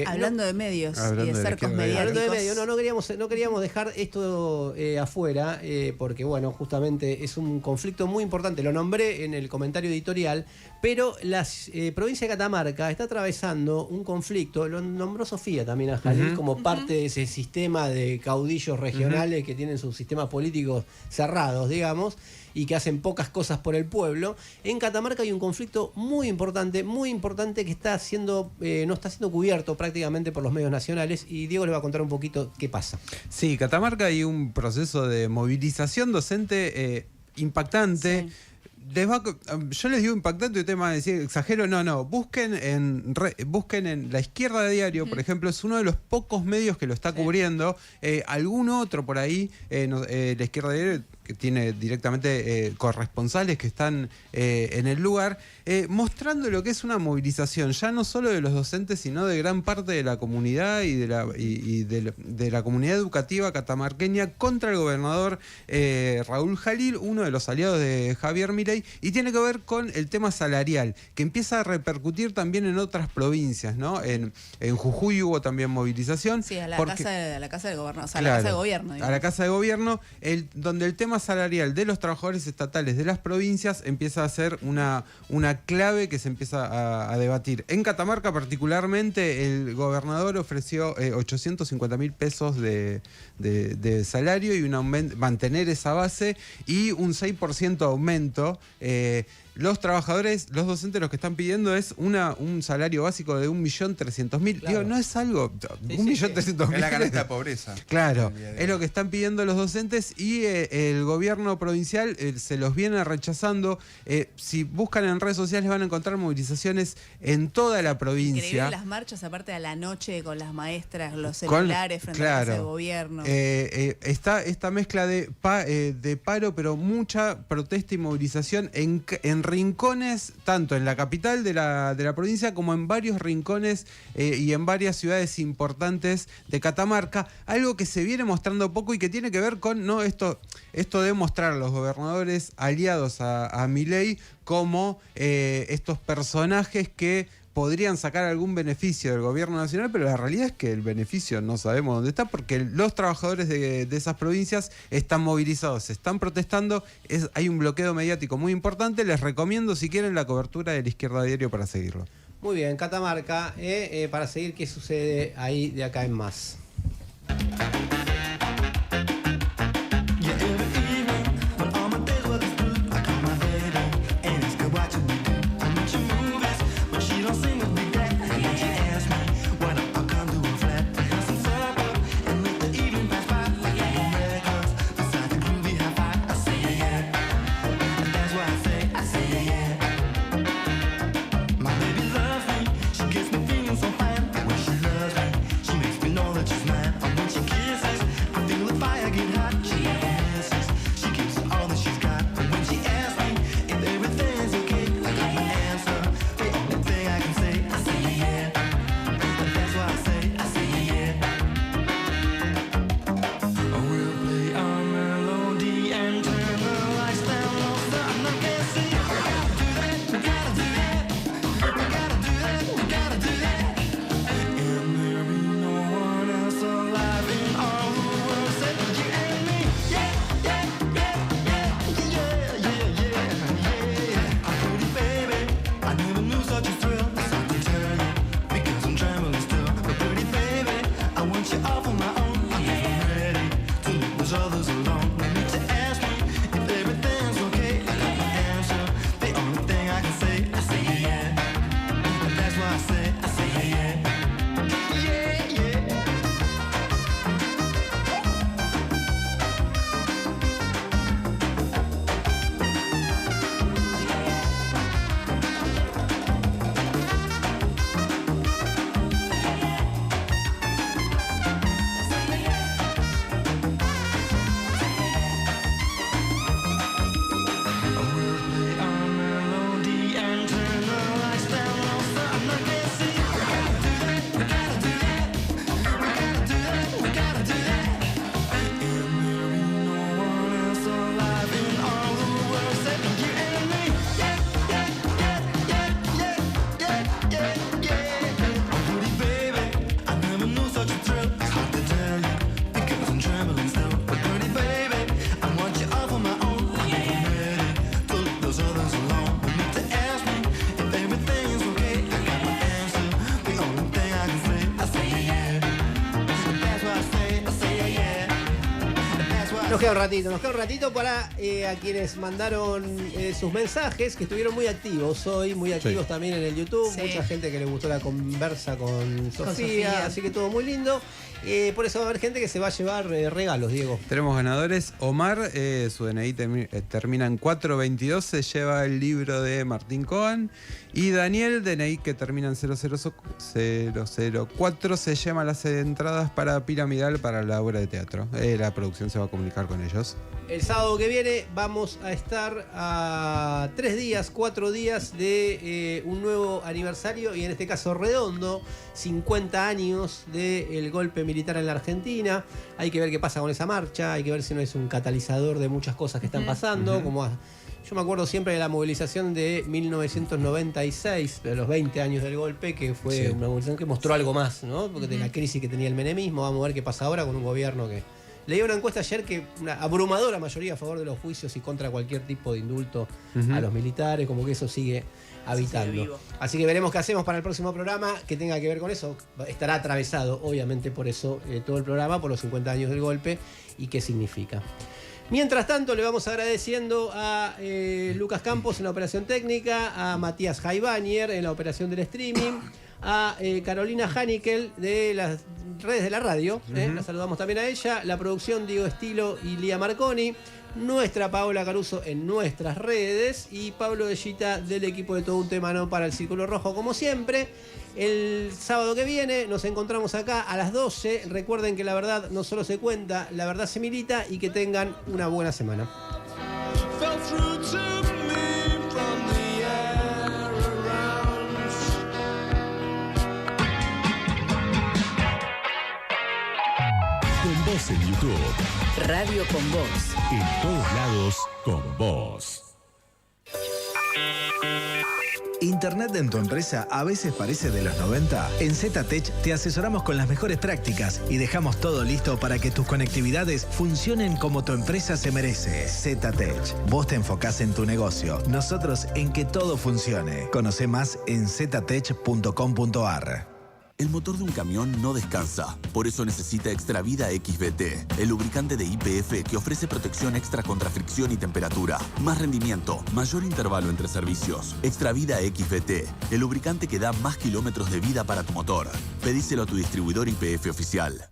hablando de medios y de cercos mediáticos. Hablando de medios, no queríamos dejar esto afuera, porque bueno, justamente es un conflicto muy importante. Lo nombré en el comentario editorial, pero la provincia de Catamarca está atravesando un conflicto. Lo nombró Sofía también a Jalil como parte de ese sistema de caudillos regionales que tienen sus sistemas políticos cerrados, digamos, y que hacen pocas cosas por el pueblo. En Catamarca hay un conflicto muy importante que está no está siendo cubierto prácticamente por los medios nacionales, y Diego le va a contar un poquito qué pasa. Sí, Catamarca hay un proceso de movilización docente impactante. Sí. Yo les digo impactante, y tema de decir exagero, no, busquen en La Izquierda Diario, por ejemplo, es uno de los pocos medios que lo está cubriendo. Algún otro por ahí, La Izquierda Diario, que tiene directamente corresponsales que están en el lugar, mostrando lo que es una movilización, ya no solo de los docentes, sino de gran parte de la comunidad y de la comunidad educativa catamarqueña contra el gobernador Raúl Jalil, uno de los aliados de Javier Milei, y tiene que ver con el tema salarial, que empieza a repercutir también en otras provincias, ¿no? En Jujuy hubo también movilización. Sí, a la casa del gobernador, o sea, claro, a la casa de gobierno. Digamos. A la casa de gobierno, donde el tema salarial de los trabajadores estatales de las provincias empieza a ser una clave que se empieza a debatir. En Catamarca particularmente, el gobernador ofreció 850.000 pesos de salario y mantener esa base y un 6% aumento. Los trabajadores, los docentes, lo que están pidiendo es un salario básico de 1.300.000. Claro. Digo, no es algo... 1.300.000. Es la canasta de pobreza. Claro, es lo que están pidiendo los docentes, y el gobierno provincial se los viene rechazando. Si buscan en redes sociales van a encontrar movilizaciones en toda la provincia. Increíble las marchas, aparte a la noche con las maestras, los celulares frente a la casa de gobierno. Está esta mezcla de paro, pero mucha protesta y movilización en rincones, tanto en la capital de la provincia como en varios rincones y en varias ciudades importantes de Catamarca, algo que se viene mostrando poco y que tiene que ver con esto de mostrar a los gobernadores aliados a Milei como estos personajes que podrían sacar algún beneficio del gobierno nacional, pero la realidad es que el beneficio no sabemos dónde está, porque los trabajadores de esas provincias están movilizados, están protestando, hay un bloqueo mediático muy importante. Les recomiendo, si quieren, la cobertura de La Izquierda Diario para seguirlo. Muy bien, Catamarca, para seguir qué sucede ahí de acá en más. Kiss Nos queda un ratito para a quienes mandaron sus mensajes, que estuvieron muy activos hoy, muy activos también en el YouTube. Sí. Mucha gente que le gustó la conversa con Sofía, así que todo muy lindo. Por eso va a haber gente que se va a llevar regalos, Diego. Tenemos ganadores. Omar, su DNI termina en 422, se lleva el libro de Martín Cohen. Y Daniel, DNI que termina en 004, se lleva las entradas para Piramidal para la obra de teatro. La producción se va a comunicar con ellos. El sábado que viene vamos a estar a 4 días de un nuevo aniversario, y en este caso redondo, 50 años del golpe militar en la Argentina. Hay que ver qué pasa con esa marcha, hay que ver si no es un catalizador de muchas cosas que están pasando, yo me acuerdo siempre de la movilización de 1996, de los 20 años del golpe, que fue una movilización que mostró algo más, ¿no? Porque de la crisis que tenía el menemismo. Vamos a ver qué pasa ahora con un gobierno que... Leí una encuesta ayer que una abrumadora mayoría a favor de los juicios y contra cualquier tipo de indulto a los militares, como que eso sigue habitando. Así que veremos qué hacemos para el próximo programa que tenga que ver con eso. Estará atravesado, obviamente, por eso todo el programa, por los 50 años del golpe y qué significa. Mientras tanto, le vamos agradeciendo a Lucas Campos en la operación técnica, a Matías Jaibanier en la operación del streaming, a Carolina Hanickel de las redes de la radio, la saludamos también a ella, la producción Diego Estilo y Lía Marconi, nuestra Paola Caruso en nuestras redes y Pablo Dellita del equipo de Todo un Tema No para el Círculo Rojo, como siempre. El sábado que viene nos encontramos acá a las 12. Recuerden que la verdad no solo se cuenta, la verdad se milita, y que tengan una buena semana. Con Vos en YouTube. Radio Con Vos. En todos lados, con vos. ¿Internet en tu empresa a veces parece de los 90? En ZTech te asesoramos con las mejores prácticas y dejamos todo listo para que tus conectividades funcionen como tu empresa se merece. ZTech. Vos te enfocás en tu negocio, nosotros en que todo funcione. Conoce más en ztech.com.ar. El motor de un camión no descansa, por eso necesita Extravida XBT, el lubricante de YPF que ofrece protección extra contra fricción y temperatura, más rendimiento, mayor intervalo entre servicios. Extravida XBT, el lubricante que da más kilómetros de vida para tu motor. Pedíselo a tu distribuidor YPF oficial.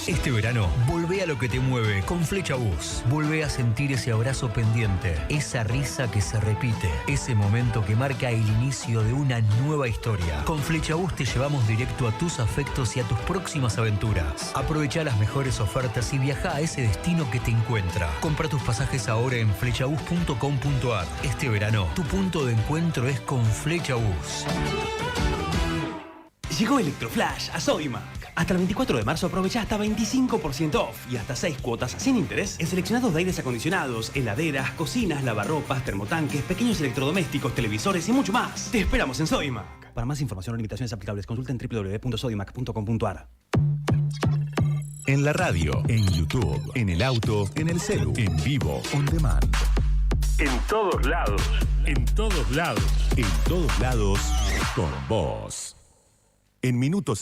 Este verano, volvé a lo que te mueve con Flecha Bus. Volvé a sentir ese abrazo pendiente, esa risa que se repite, ese momento que marca el inicio de una nueva historia. Con Flecha Bus te llevamos directo a tus afectos y a tus próximas aventuras. Aprovecha las mejores ofertas y viaja a ese destino que te encuentra. Compra tus pasajes ahora en flechabus.com.ar. Este verano, tu punto de encuentro es con Flecha Bus. Llegó Electroflash a Sodimac. Hasta el 24 de marzo aprovecha hasta 25% off y hasta 6 cuotas sin interés en seleccionados de aires acondicionados, heladeras, cocinas, lavarropas, termotanques, pequeños electrodomésticos, televisores y mucho más. Te esperamos en Sodimac. Para más información o limitaciones aplicables, consulta en www.sodimac.com.ar. En la radio, en YouTube, en el auto, en el celu, en vivo, on demand. En todos lados. En todos lados. En todos lados, con vos. En minutos